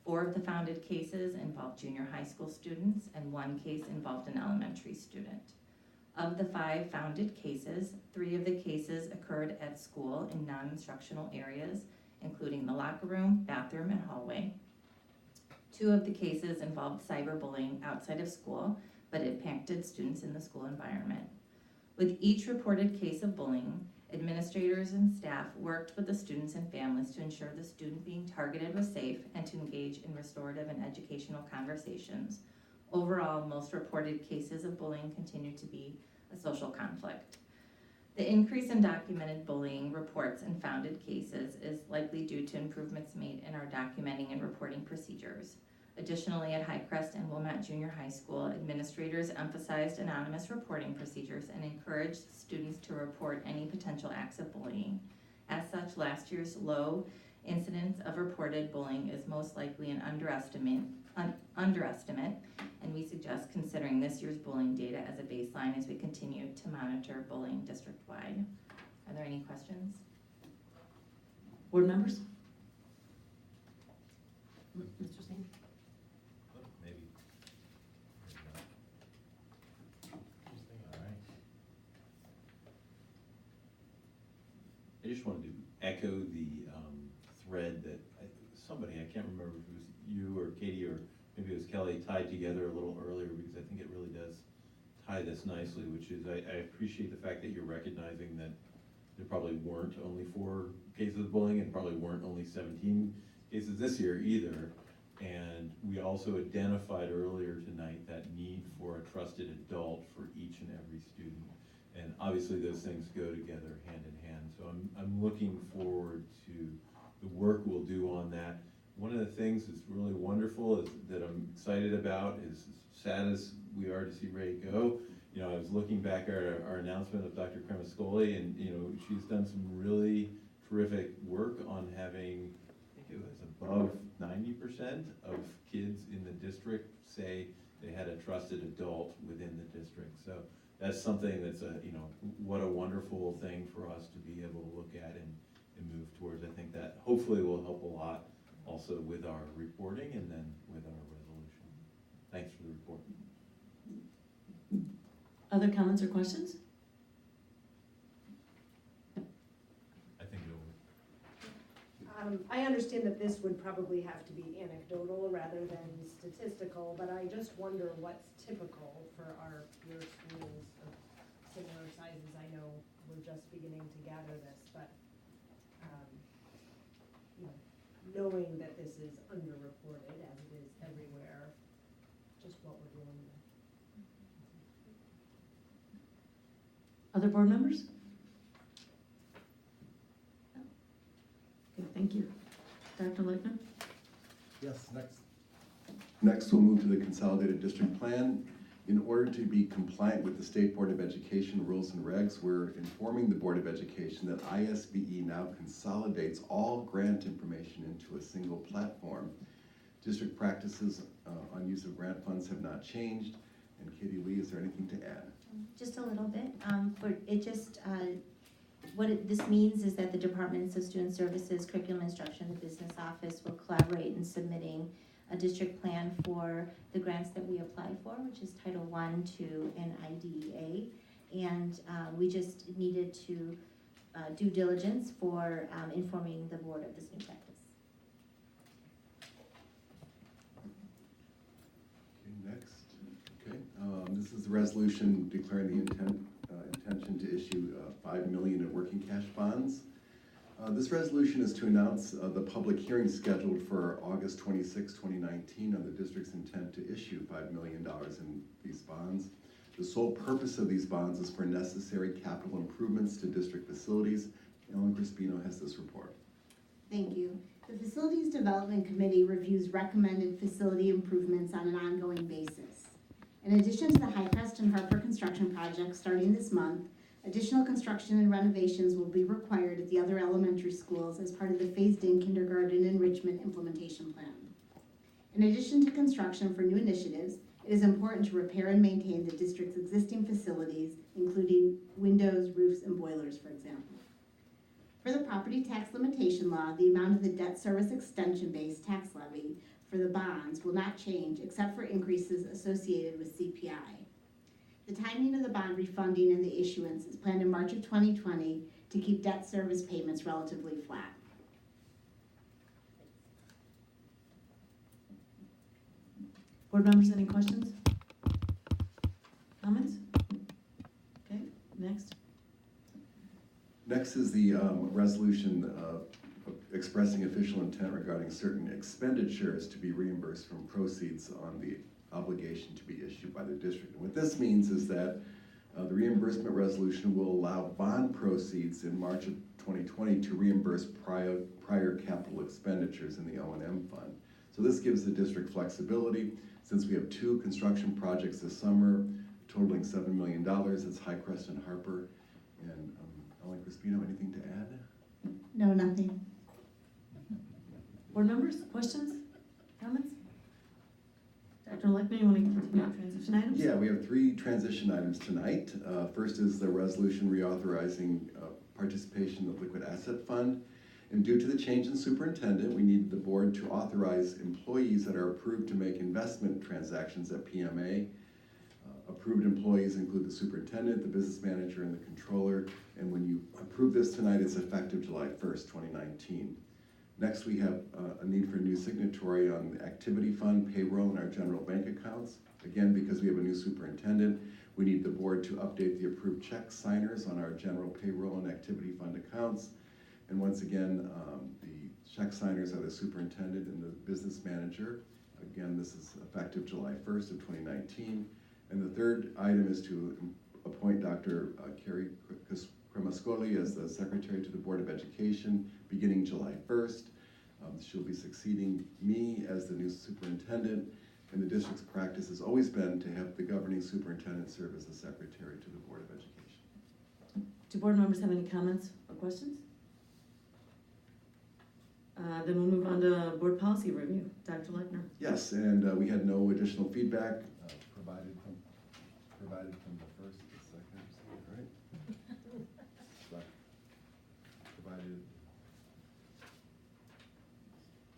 E: 4 of the founded cases involved junior high school students, and 1 case involved an elementary student. Of the 5 founded cases, 3 of the cases occurred at school in non-instructional areas, including the locker room, bathroom, and hallway. 2 of the cases involved cyberbullying outside of school, but impacted students in the school environment. With each reported case of bullying, administrators and staff worked with the students and families to ensure the student being targeted was safe and to engage in restorative and educational conversations. Overall, most reported cases of bullying continue to be a social conflict. The increase in documented bullying reports and founded cases is likely due to improvements made in our documenting and reporting procedures. Additionally, at Highcrest and Wilmette Junior High School, administrators emphasized anonymous reporting procedures and encouraged students to report any potential acts of bullying. As such, last year's low incidence of reported bullying is most likely an underestimate, and we suggest considering this year's bullying data as a baseline as we continue to monitor bullying district-wide. Are there any questions?
B: Board members? Mr. Singh?
K: Maybe. All right. I just wanted to echo the thread that somebody, I can't remember if it was you or Katie or maybe it was Kelly, tied together a little earlier, because I think it really does tie this nicely, which is I appreciate the fact that you're recognizing that there probably weren't only 4 cases of bullying and probably weren't only 17 cases this year either. And we also identified earlier tonight that need for a trusted adult for each and every student. And obviously those things go together hand in hand. So I'm looking forward to the work we'll do on that. One of the things that's really wonderful is that I'm excited about is, as sad as we are to see Ray go, you know, I was looking back at our announcement of Dr. Cremascoli, and you know, she's done some really terrific work on having, I think it was above 90% of kids in the district say they had a trusted adult within the district. So that's something that's you know, what a wonderful thing for us to be able to look at and move towards. I think that hopefully will help a lot also with our reporting and then with our resolution. Thanks for the report.
B: Other comments or questions?
K: I think it'll
A: I understand that this would probably have to be anecdotal rather than statistical, but I just wonder what's typical for our peer schools of similar sizes. I know we're just beginning to gather this, but you know, knowing that this is underreported as it is everywhere, just what we're dealing with.
B: Other board members? Okay, thank you. Dr. Lichtman?
F: Yes, Next, we'll move to the Consolidated District Plan. In order to be compliant with the State Board of Education rules and regs, we're informing the Board of Education that ISBE now consolidates all grant information into a single platform. District practices on use of grant funds have not changed. And Katie Lee, is there anything to add?
G: Just a little bit. This means is that the Departments of Student Services, Curriculum Instruction, and Business Office will collaborate in submitting a district plan for the grants that we apply for, which is Title I, II, and IDEA. And we just needed to due diligence for informing the board of this new practice.
F: Okay, next. Okay, this is the resolution declaring the intention to issue $5 million in working cash bonds. This resolution is to announce the public hearing scheduled for August 26, 2019 on the district's intent to issue $5 million in these bonds. The sole purpose of these bonds is for necessary capital improvements to district facilities. Ellen Crispino has this report.
V: Thank you. The Facilities Development Committee reviews recommended facility improvements on an ongoing basis. In addition to the Highcrest and Harper construction projects starting this month, additional construction and renovations will be required at the other elementary schools as part of the phased-in kindergarten enrichment implementation plan. In addition to construction for new initiatives, it is important to repair and maintain the district's existing facilities, including windows, roofs, and boilers, for example. For the property tax limitation law, the amount of the debt service extension-based tax levy for the bonds will not change except for increases associated with CPI. The timing of the bond refunding and the issuance is planned in March of 2020 to keep debt service payments relatively flat.
B: Board members, any questions? Comments? Okay, next.
F: Next is the resolution expressing official intent regarding certain expenditures to be reimbursed from proceeds on the obligation to be issued by the district. And what this means is that the reimbursement resolution will allow bond proceeds in March of 2020 to reimburse prior capital expenditures in the O&M fund. So this gives the district flexibility. Since we have 2 construction projects this summer totaling $7 million, it's Highcrest and Harper. And Ellen Crispino, anything to add?
V: No, nothing.
B: Board members, questions, comments? Dr. Lechner, you want to continue with transition items?
F: Yeah, we have 3 transition items tonight. First is the resolution reauthorizing participation of Liquid Asset Fund. And due to the change in superintendent, we need the board to authorize employees that are approved to make investment transactions at PMA. Approved employees include the superintendent, the business manager, and the controller. And when you approve this tonight, it's effective July 1st, 2019. Next, we have a need for a new signatory on the activity fund, payroll, and our general bank accounts. Again, because we have a new superintendent, we need the board to update the approved check signers on our general payroll and activity fund accounts. And once again, the check signers are the superintendent and the business manager. Again, this is effective July 1st of 2019. And the third item is to appoint Dr. Carrie Cremascoli as the secretary to the Board of Education beginning July 1st. She'll be succeeding me as the new superintendent, and the district's practice has always been to have the governing superintendent serve as the secretary to the Board of Education.
B: Do board members have any comments or questions? Then we'll move on to board policy review. Dr. Lechner.
F: Yes, and we had no additional feedback provided from the first to the second, right? Provided.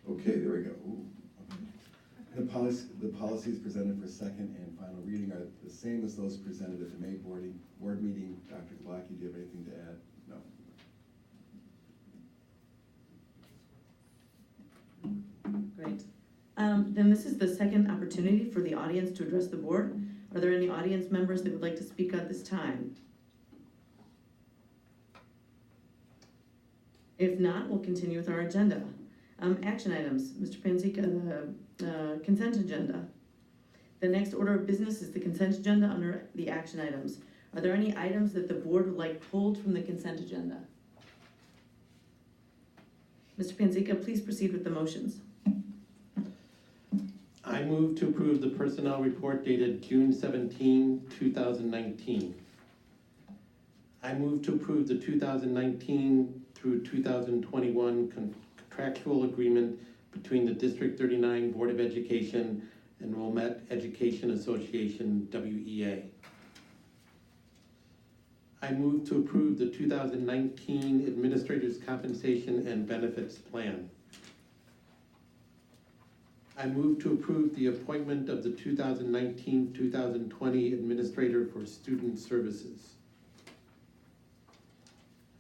F: Okay, there we go. Ooh, okay. The policies presented for second and final reading are the same as those presented at the May board meeting. Dr. Glocke, do you have anything to add? No.
B: Great. Then this is the second opportunity for the audience to address the board. Are there any audience members that would like to speak at this time? If not, we'll continue with our agenda. Action items, Mr. Panzica, the consent agenda. The next order of business is the consent agenda under the action items. Are there any items that the board would like pulled from the consent agenda? Mr. Panzica, please proceed with the motions.
L: I move to approve the personnel report dated June 17, 2019. I move to approve the 2019 through 2021 contractual agreement between the District 39 Board of Education and Wilmette Education Association, WEA. I move to approve the 2019 Administrators' Compensation and Benefits Plan. I move to approve the appointment of the 2019-2020 Administrator for Student Services.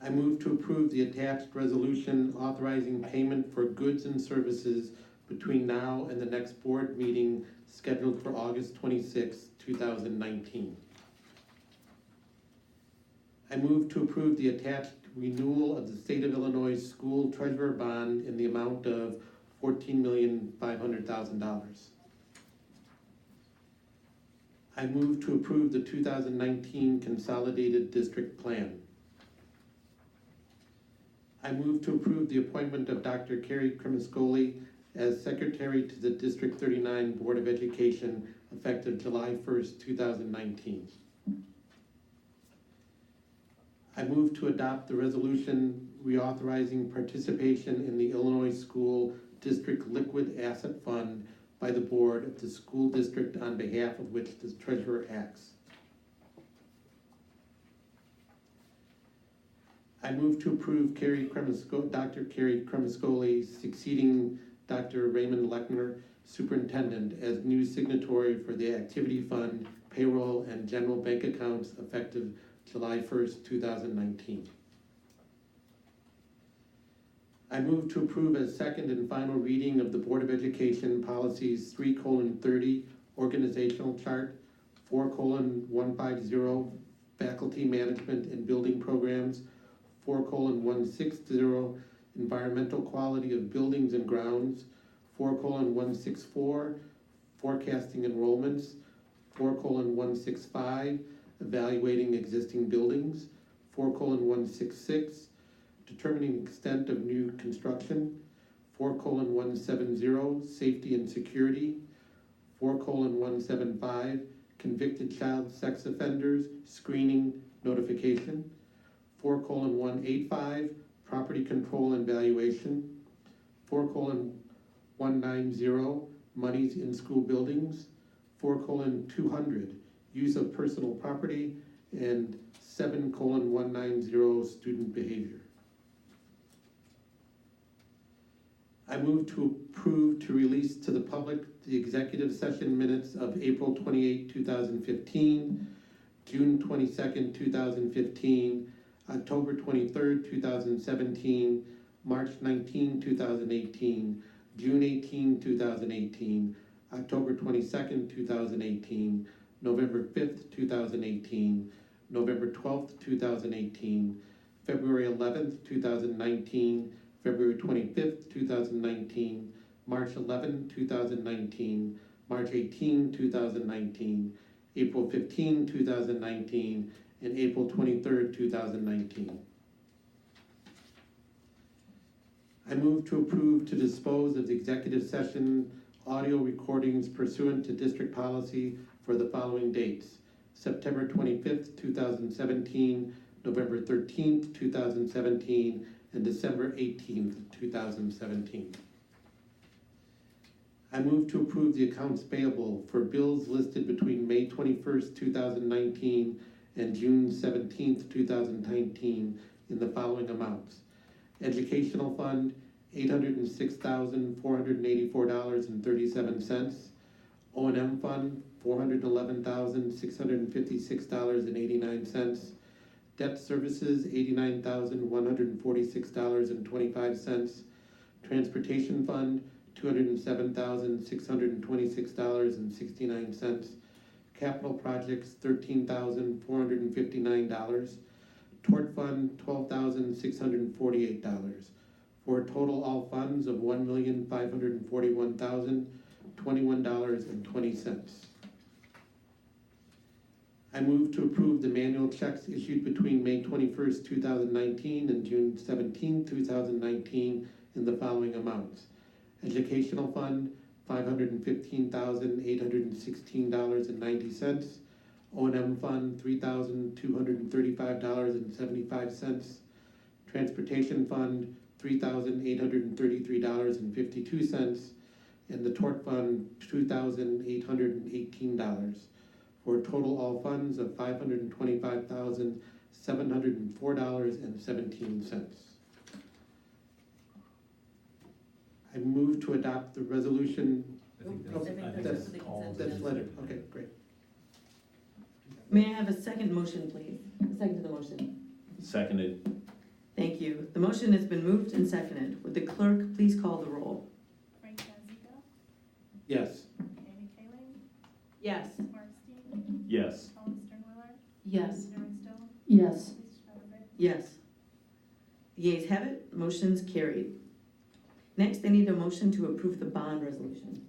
L: I move to approve the attached resolution authorizing payment for goods and services between now and the next board meeting scheduled for August 26, 2019. I move to approve the attached renewal of the State of Illinois School Treasurer Bond in the amount of $14,500,000. I move to approve the 2019 Consolidated District Plan. I move to approve the appointment of Dr. Carrie Cremascoli as Secretary to the District 39 Board of Education effective July 1st, 2019. I move to adopt the resolution reauthorizing participation in the Illinois School District Liquid Asset Fund by the Board of the School District on behalf of which the Treasurer acts. I move to approve Dr. Carrie Cremascoli succeeding Dr. Raymond Lechner, Superintendent, as new signatory for the Activity Fund, payroll, and general bank accounts effective July 1st, 2019. I move to approve as second and final reading of the Board of Education Policies 3:30 Organizational Chart, 4:150 Faculty Management and Building Programs, 4:160 Environmental Quality of Buildings and Grounds, 4:164 Forecasting Enrollments, 4:165 Evaluating Existing Buildings, 4:166 Determining Extent of New Construction, 4:170 Safety and Security, 4:175 Convicted Child Sex Offenders Screening Notification, 4:185 Property Control and Valuation, 4:190 Monies in School Buildings, 4:200 Use of Personal Property, and 7:190 Student Behavior. I move to approve to release to the public the executive session minutes of April 28, 2015, June 22nd, 2015, October 23rd, 2017, March 19, 2018, June 18, 2018, October 22nd, 2018, November 5th, 2018, November 12th, 2018, February 11th, 2019, February 25th, 2019, March 11, 2019, March 18, 2019, April 15, 2019, and April 23rd, 2019. I move to approve to dispose of the executive session audio recordings pursuant to district policy for the following dates: September 25th, 2017, November 13th, 2017, and December 18th, 2017. I move to approve the accounts payable for bills listed between May 21st, 2019 and June 17th, 2019 in the following amounts: Educational Fund, $806,484.37. O&M Fund, $411,656.89. Debt Services, $89,146.25. Transportation Fund, $207,626.69. Capital Projects, $13,459. Tort Fund, $12,648, for a total all funds of $1,541,021.20. I move to approve the manual checks issued between May 21st, 2019 and June 17th, 2019 in the following amounts: Educational Fund, $515,816.90. O&M Fund, $3,235.75. Transportation Fund, $3,833.52. And the Tort Fund, $2,818, for a total all funds of $525,704.17. I move to adopt the resolution. That's letter. Okay, great.
B: May I have a second motion, please? A second to the motion.
K: Seconded.
B: Thank you. The motion has been moved and seconded. Would the clerk please call the roll?
H: Frank Danzico,
L: Yes.
H: Amy Kaling,
B: Yes.
H: Mark Steen,
K: Yes.
H: Colin Sternwiller,
B: Yes.
H: Sharon Stone,
P: Yes.
H: Lisa Schreiber,
B: Yes. The ayes have it, motion's carried. Next, I need a motion to approve the bond resolution.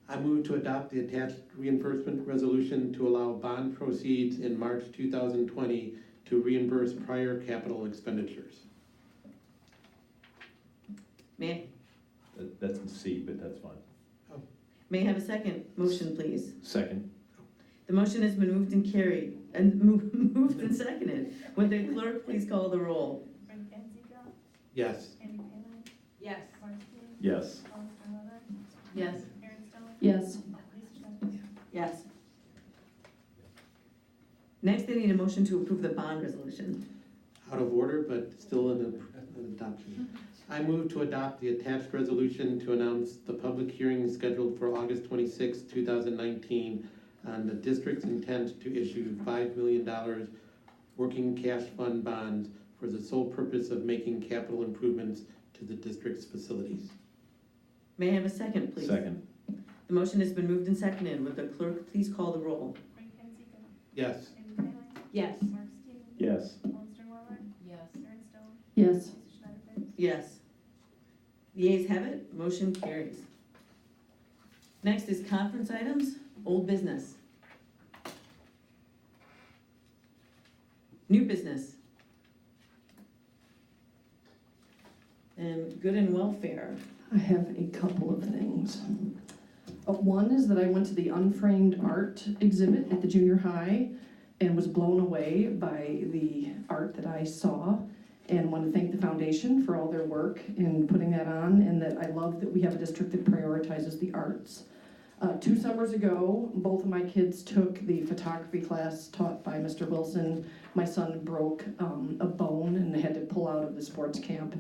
L: I move to adopt the attached reimbursement resolution to allow bond proceeds in March 2020 to reimburse prior capital expenditures.
B: May
K: That's in C, but that's fine.
B: I have a second motion, please?
K: Second.
B: The motion has been moved and carried, and moved and seconded. Would the clerk please call the roll?
H: Frank Danzica,
L: Yes.
H: Andy Palin,
A: Yes.
H: Marcy,
K: Yes.
H: Alice Garland,
B: Yes.
H: Aaron Stone,
P: Yes.
H: Lisa Schmidt.
B: Yes. Next, I need a motion to approve the bond resolution.
L: Out of order, but still an adoption. I move to adopt the attached resolution to announce the public hearing scheduled for August 26, 2019 on the district's intent to issue $5 million working cash fund bonds for the sole purpose of making capital improvements to the district's facilities.
B: May I have a second, please?
K: Second.
B: The motion has been moved and seconded. Would the clerk please call the roll?
H: Frank Danzica,
L: Yes.
H: Andy Palin,
B: Yes.
H: Mark Stein,
K: Yes.
H: Alice Garland,
A: Yes.
H: Aaron Stone,
P: Yes.
H: Lisa Schmidt.
B: Yes. The ayes have it, motion carries. Next is conference items, old business. New business. And good and welfare.
J: I have a couple of things. One is that I went to the Unframed Art exhibit at the junior high and was blown away by the art that I saw, and want to thank the foundation for all their work in putting that on, and that I love that we have a district that prioritizes the arts. 2 summers ago, both of my kids took the photography class taught by Mr. Wilson. My son broke a bone and had to pull out of the sports camp,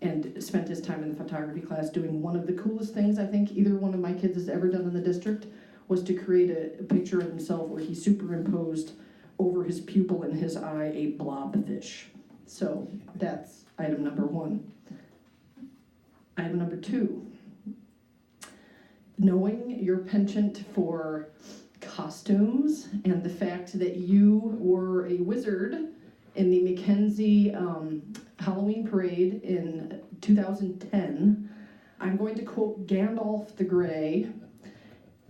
J: and spent his time in the photography class doing one of the coolest things I think either one of my kids has ever done in the district, was to create a picture of himself where he superimposed over his pupil in his eye a blobfish. So that's item number 1. Item number 2. Knowing your penchant for costumes and the fact that you were a wizard in the Mackenzie Halloween parade in 2010, I'm going to quote Gandalf the Grey,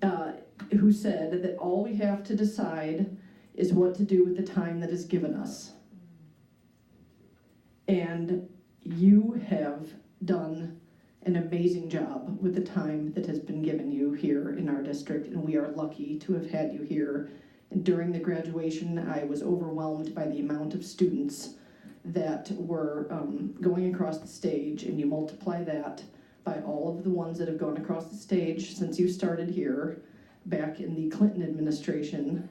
J: who said that all we have to decide is what to do with the time that is given us. And you have done an amazing job with the time that has been given you here in our district, and we are lucky to have had you here. And during the graduation, I was overwhelmed by the amount of students that were going across the stage, and you multiply that by all of the ones that have gone across the stage since you started here back in the Clinton administration,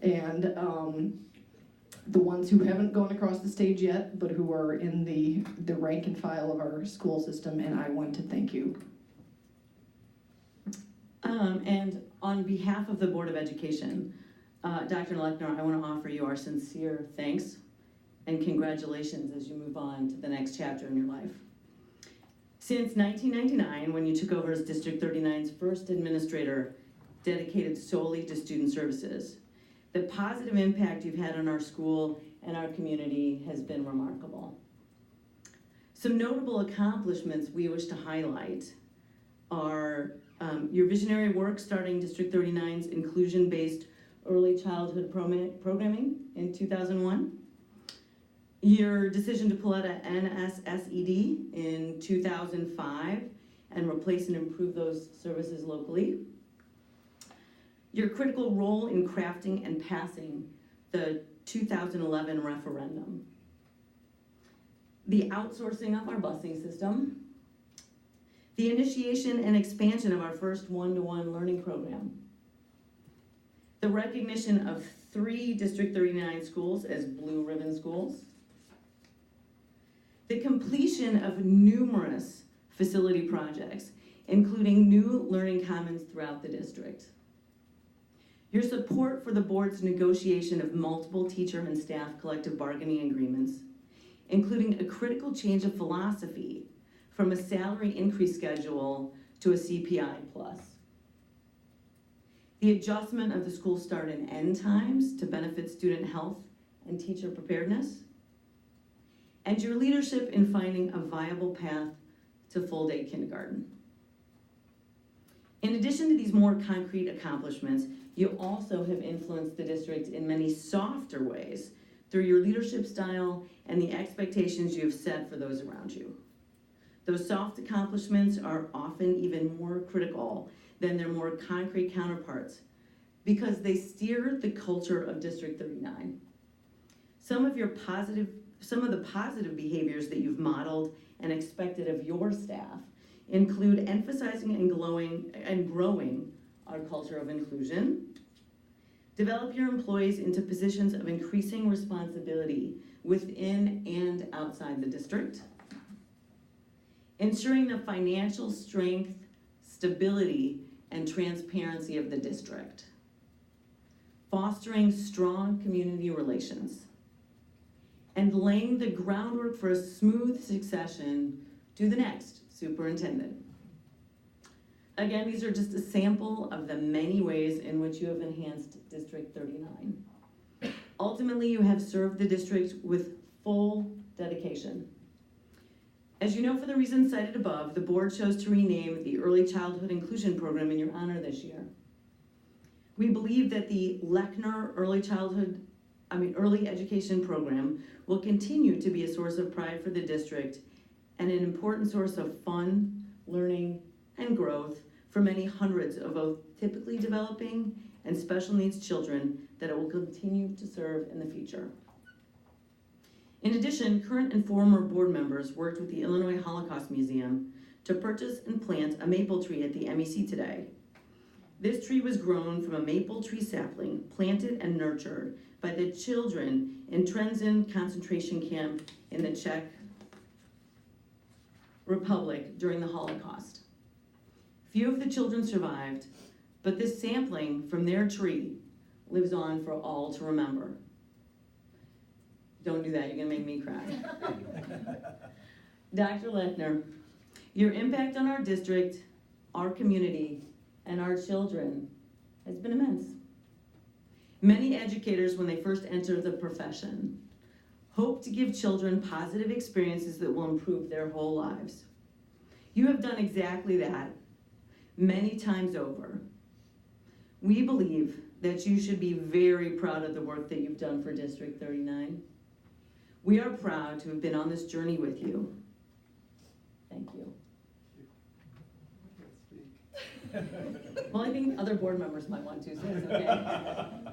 J: and the ones who haven't gone across the stage yet, but who are in the rank and file of our school system, and I want to thank you.
B: And on behalf of the Board of Education, Dr. Lechner, I want to offer you our sincere thanks and congratulations as you move on to the next chapter in your life. Since 1999, when you took over as District 39's first administrator dedicated solely to student services, the positive impact you've had on our school and our community has been remarkable. Some notable accomplishments we wish to highlight are your visionary work starting District 39's inclusion-based early childhood programming in 2001, your decision to pull out an NSSED in 2005 and replace and improve those services locally, your critical role in crafting and passing the 2011 referendum, the outsourcing of our busing system, the initiation and expansion of our first one-to-one learning program, the recognition of 3 District 39 schools as Blue Ribbon schools, the completion of numerous facility projects, including new learning commons throughout the district, your support for the board's negotiation of multiple teacher and staff collective bargaining agreements, including a critical change of philosophy from a salary increase schedule to a CPI plus, the adjustment of the school start and end times to benefit student health and teacher preparedness, and your leadership in finding a viable path to full-day kindergarten. In addition to these more concrete accomplishments, you also have influenced the district in many softer ways through your leadership style and the expectations you have set for those around you. Those soft accomplishments are often even more critical than their more concrete counterparts because they steer the culture of District 39. Some of the positive behaviors that you've modeled and expected of your staff include emphasizing and growing our culture of inclusion, develop your employees into positions of increasing responsibility within and outside the district, ensuring the financial strength, stability, and transparency of the district, fostering strong community relations, and laying the groundwork for a smooth succession to the next superintendent. Again, these are just a sample of the many ways in which you have enhanced District 39. Ultimately, you have served the district with full dedication. As you know, for the reasons cited above, the board chose to rename the Early Childhood Inclusion Program in your honor this year. We believe that the Lechner Early Education Program will continue to be a source of pride for the district and an important source of fun, learning, and growth for many hundreds of both typically developing and special needs children that it will continue to serve in the future. In addition, current and former board members worked with the Illinois Holocaust Museum to purchase and plant a maple tree at the MEC today. This tree was grown from a maple tree sapling planted and nurtured by the children in Trenčín concentration camp in the Czech Republic during the Holocaust. Few of the children survived, but this sampling from their tree lives on for all to remember. Don't do that, you're gonna make me cry. Dr. Lechner, your impact on our district, our community, and our children has been immense. Many educators, when they first enter the profession, hope to give children positive experiences that will improve their whole lives. You have done exactly that many times over. We believe that you should be very proud of the work that you've done for District 39. We are proud to have been on this journey with you. Thank you. Well, I think other board members might want to, so it's okay.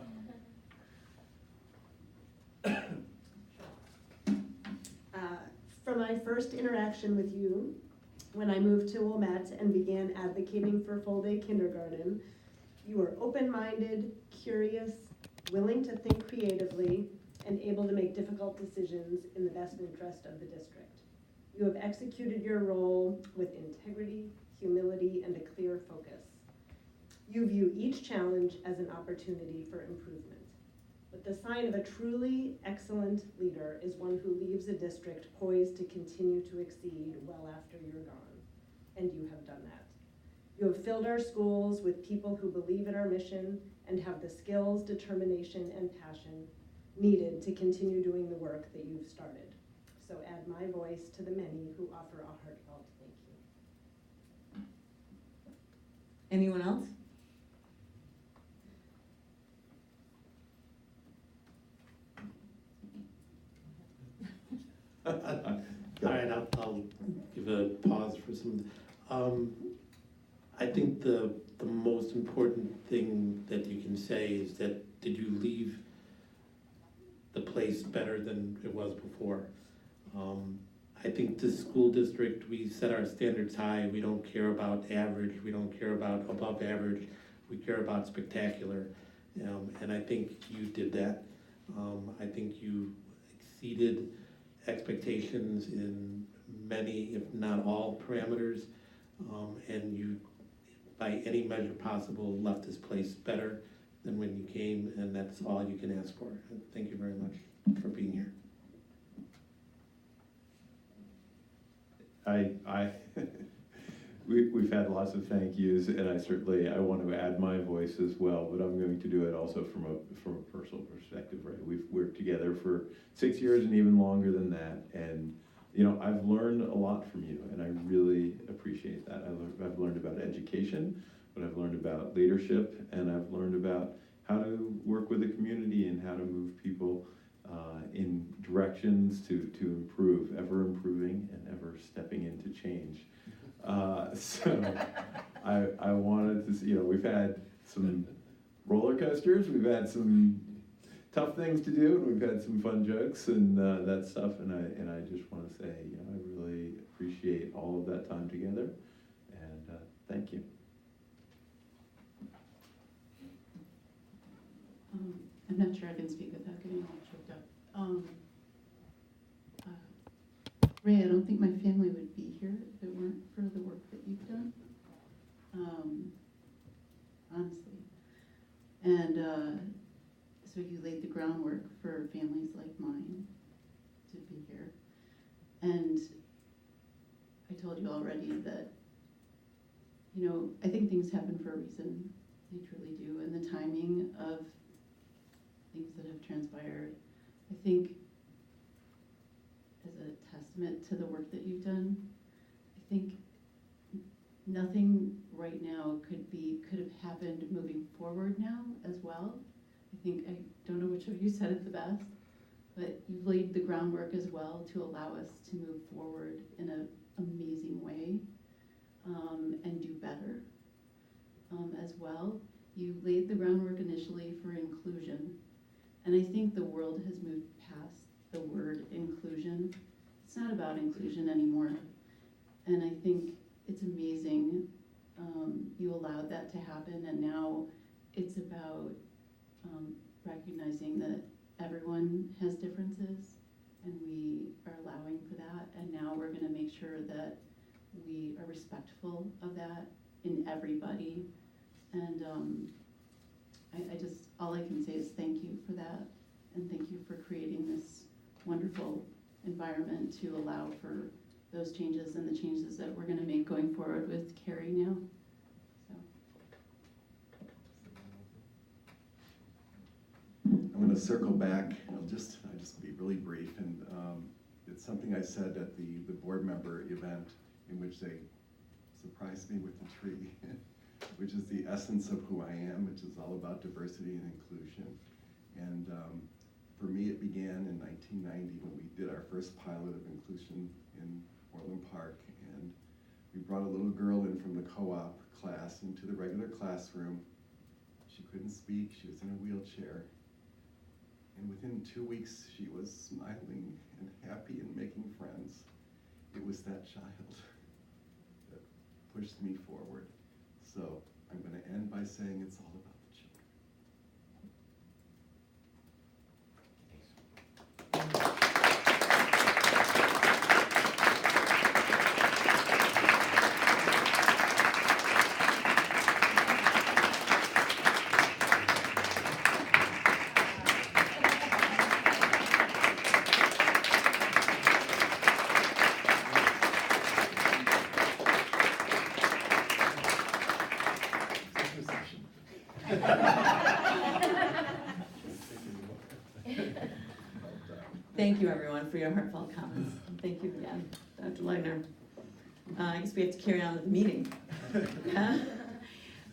A: From my first interaction with you, when I moved to Wilmette and began advocating for full-day kindergarten, you were open-minded, curious, willing to think creatively, and able to make difficult decisions in the best interest of the district. You have executed your role with integrity, humility, and a clear focus. You view each challenge as an opportunity for improvement. But the sign of a truly excellent leader is one who leaves a district poised to continue to exceed well after you're gone. And you have done that. You have filled our schools with people who believe in our mission and have the skills, determination, and passion needed to continue doing the work that you've started. So add my voice to the many who offer a heartfelt thank you.
B: Anyone else?
L: All right, I'll give a pause for some. I think the most important thing that you can say is that did you leave the place better than it was before? I think this school district, we set our standards high. We don't care about average. We don't care about above average. We care about spectacular. And I think you did that. I think you exceeded expectations in many, if not all, parameters. And you, by any measure possible, left this place better than when you came, and that's all you can ask for. Thank you very much for being here.
K: we've had lots of thank yous, and I want to add my voice as well, but I'm going to do it also from a personal perspective, right? We've worked together for 6 years and even longer than that, and I've learned a lot from you, and I really appreciate that. I've learned about education, but I've learned about leadership, and I've learned about how to work with the community and how to move people in directions to improve, ever improving and ever stepping into change. So I wanted to, we've had some roller coasters, we've had some tough things to do, and we've had some fun jokes and that stuff, and I just want to say, I really appreciate all of that time together, and thank you.
I: I'm not sure I can speak without getting all choked up. Ray, I don't think my family would be here if it weren't for the work that you've done. Honestly. And so you laid the groundwork for families like mine to be here. And I told you already that, I think things happen for a reason. They truly do. And the timing of things that have transpired, I think, as a testament to the work that you've done. I think nothing right now could have happened moving forward now as well. I don't know which of you said it the best, but you've laid the groundwork as well to allow us to move forward in an amazing way and do better as well. You laid the groundwork initially for inclusion, and I think the world has moved past the word inclusion. It's not about inclusion anymore, and I think it's amazing you allowed that to happen, and now it's about recognizing that everyone has differences, and we are allowing for that, and now we're going to make sure that we are respectful of that in everybody, and all I can say is thank you for that, and thank you for creating this wonderful environment to allow for those changes and the changes that we're going to make going forward with Carrie now.
F: I'm going to circle back. I'll just be really brief, and it's something I said at the board member event in which they surprised me with the tree, which is the essence of who I am, which is all about diversity and inclusion. And for me, it began in 1990 when we did our first pilot of inclusion in Orland Park, and we brought a little girl in from the co-op class into the regular classroom. She couldn't speak, she was in a wheelchair, and within 2 weeks she was smiling and happy and making friends. It was that child that pushed me forward. So I'm going to end by saying it's all about the children.
B: Thank you, everyone, for your heartfelt comments. Thank you again, Dr. Legner. I guess we have to carry on with the meeting.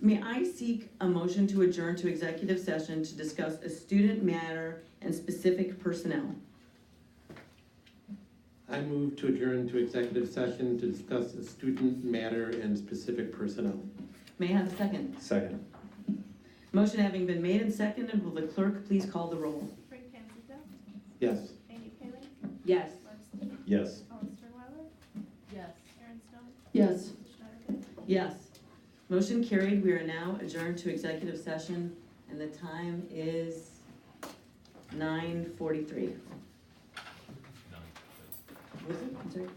B: May I seek a motion to adjourn to executive session to discuss a student matter and specific personnel?
L: I move to adjourn to executive session to discuss a student matter and specific personnel.
B: May I have a second?
K: Second.
B: Motion having been made and seconded, will the clerk please call the roll?
H: Frank Panzica?
L: Yes.
H: Amy Paley?
B: Yes.
H: Mark Stevens?
K: Yes.
H: Alistair Weiler?
I: Yes.
H: Aaron Stone?
J: Yes.
H: Schneider?
B: Yes. Motion carried. We are now adjourned to executive session, and the time is 9:43. Was it? I'm sorry.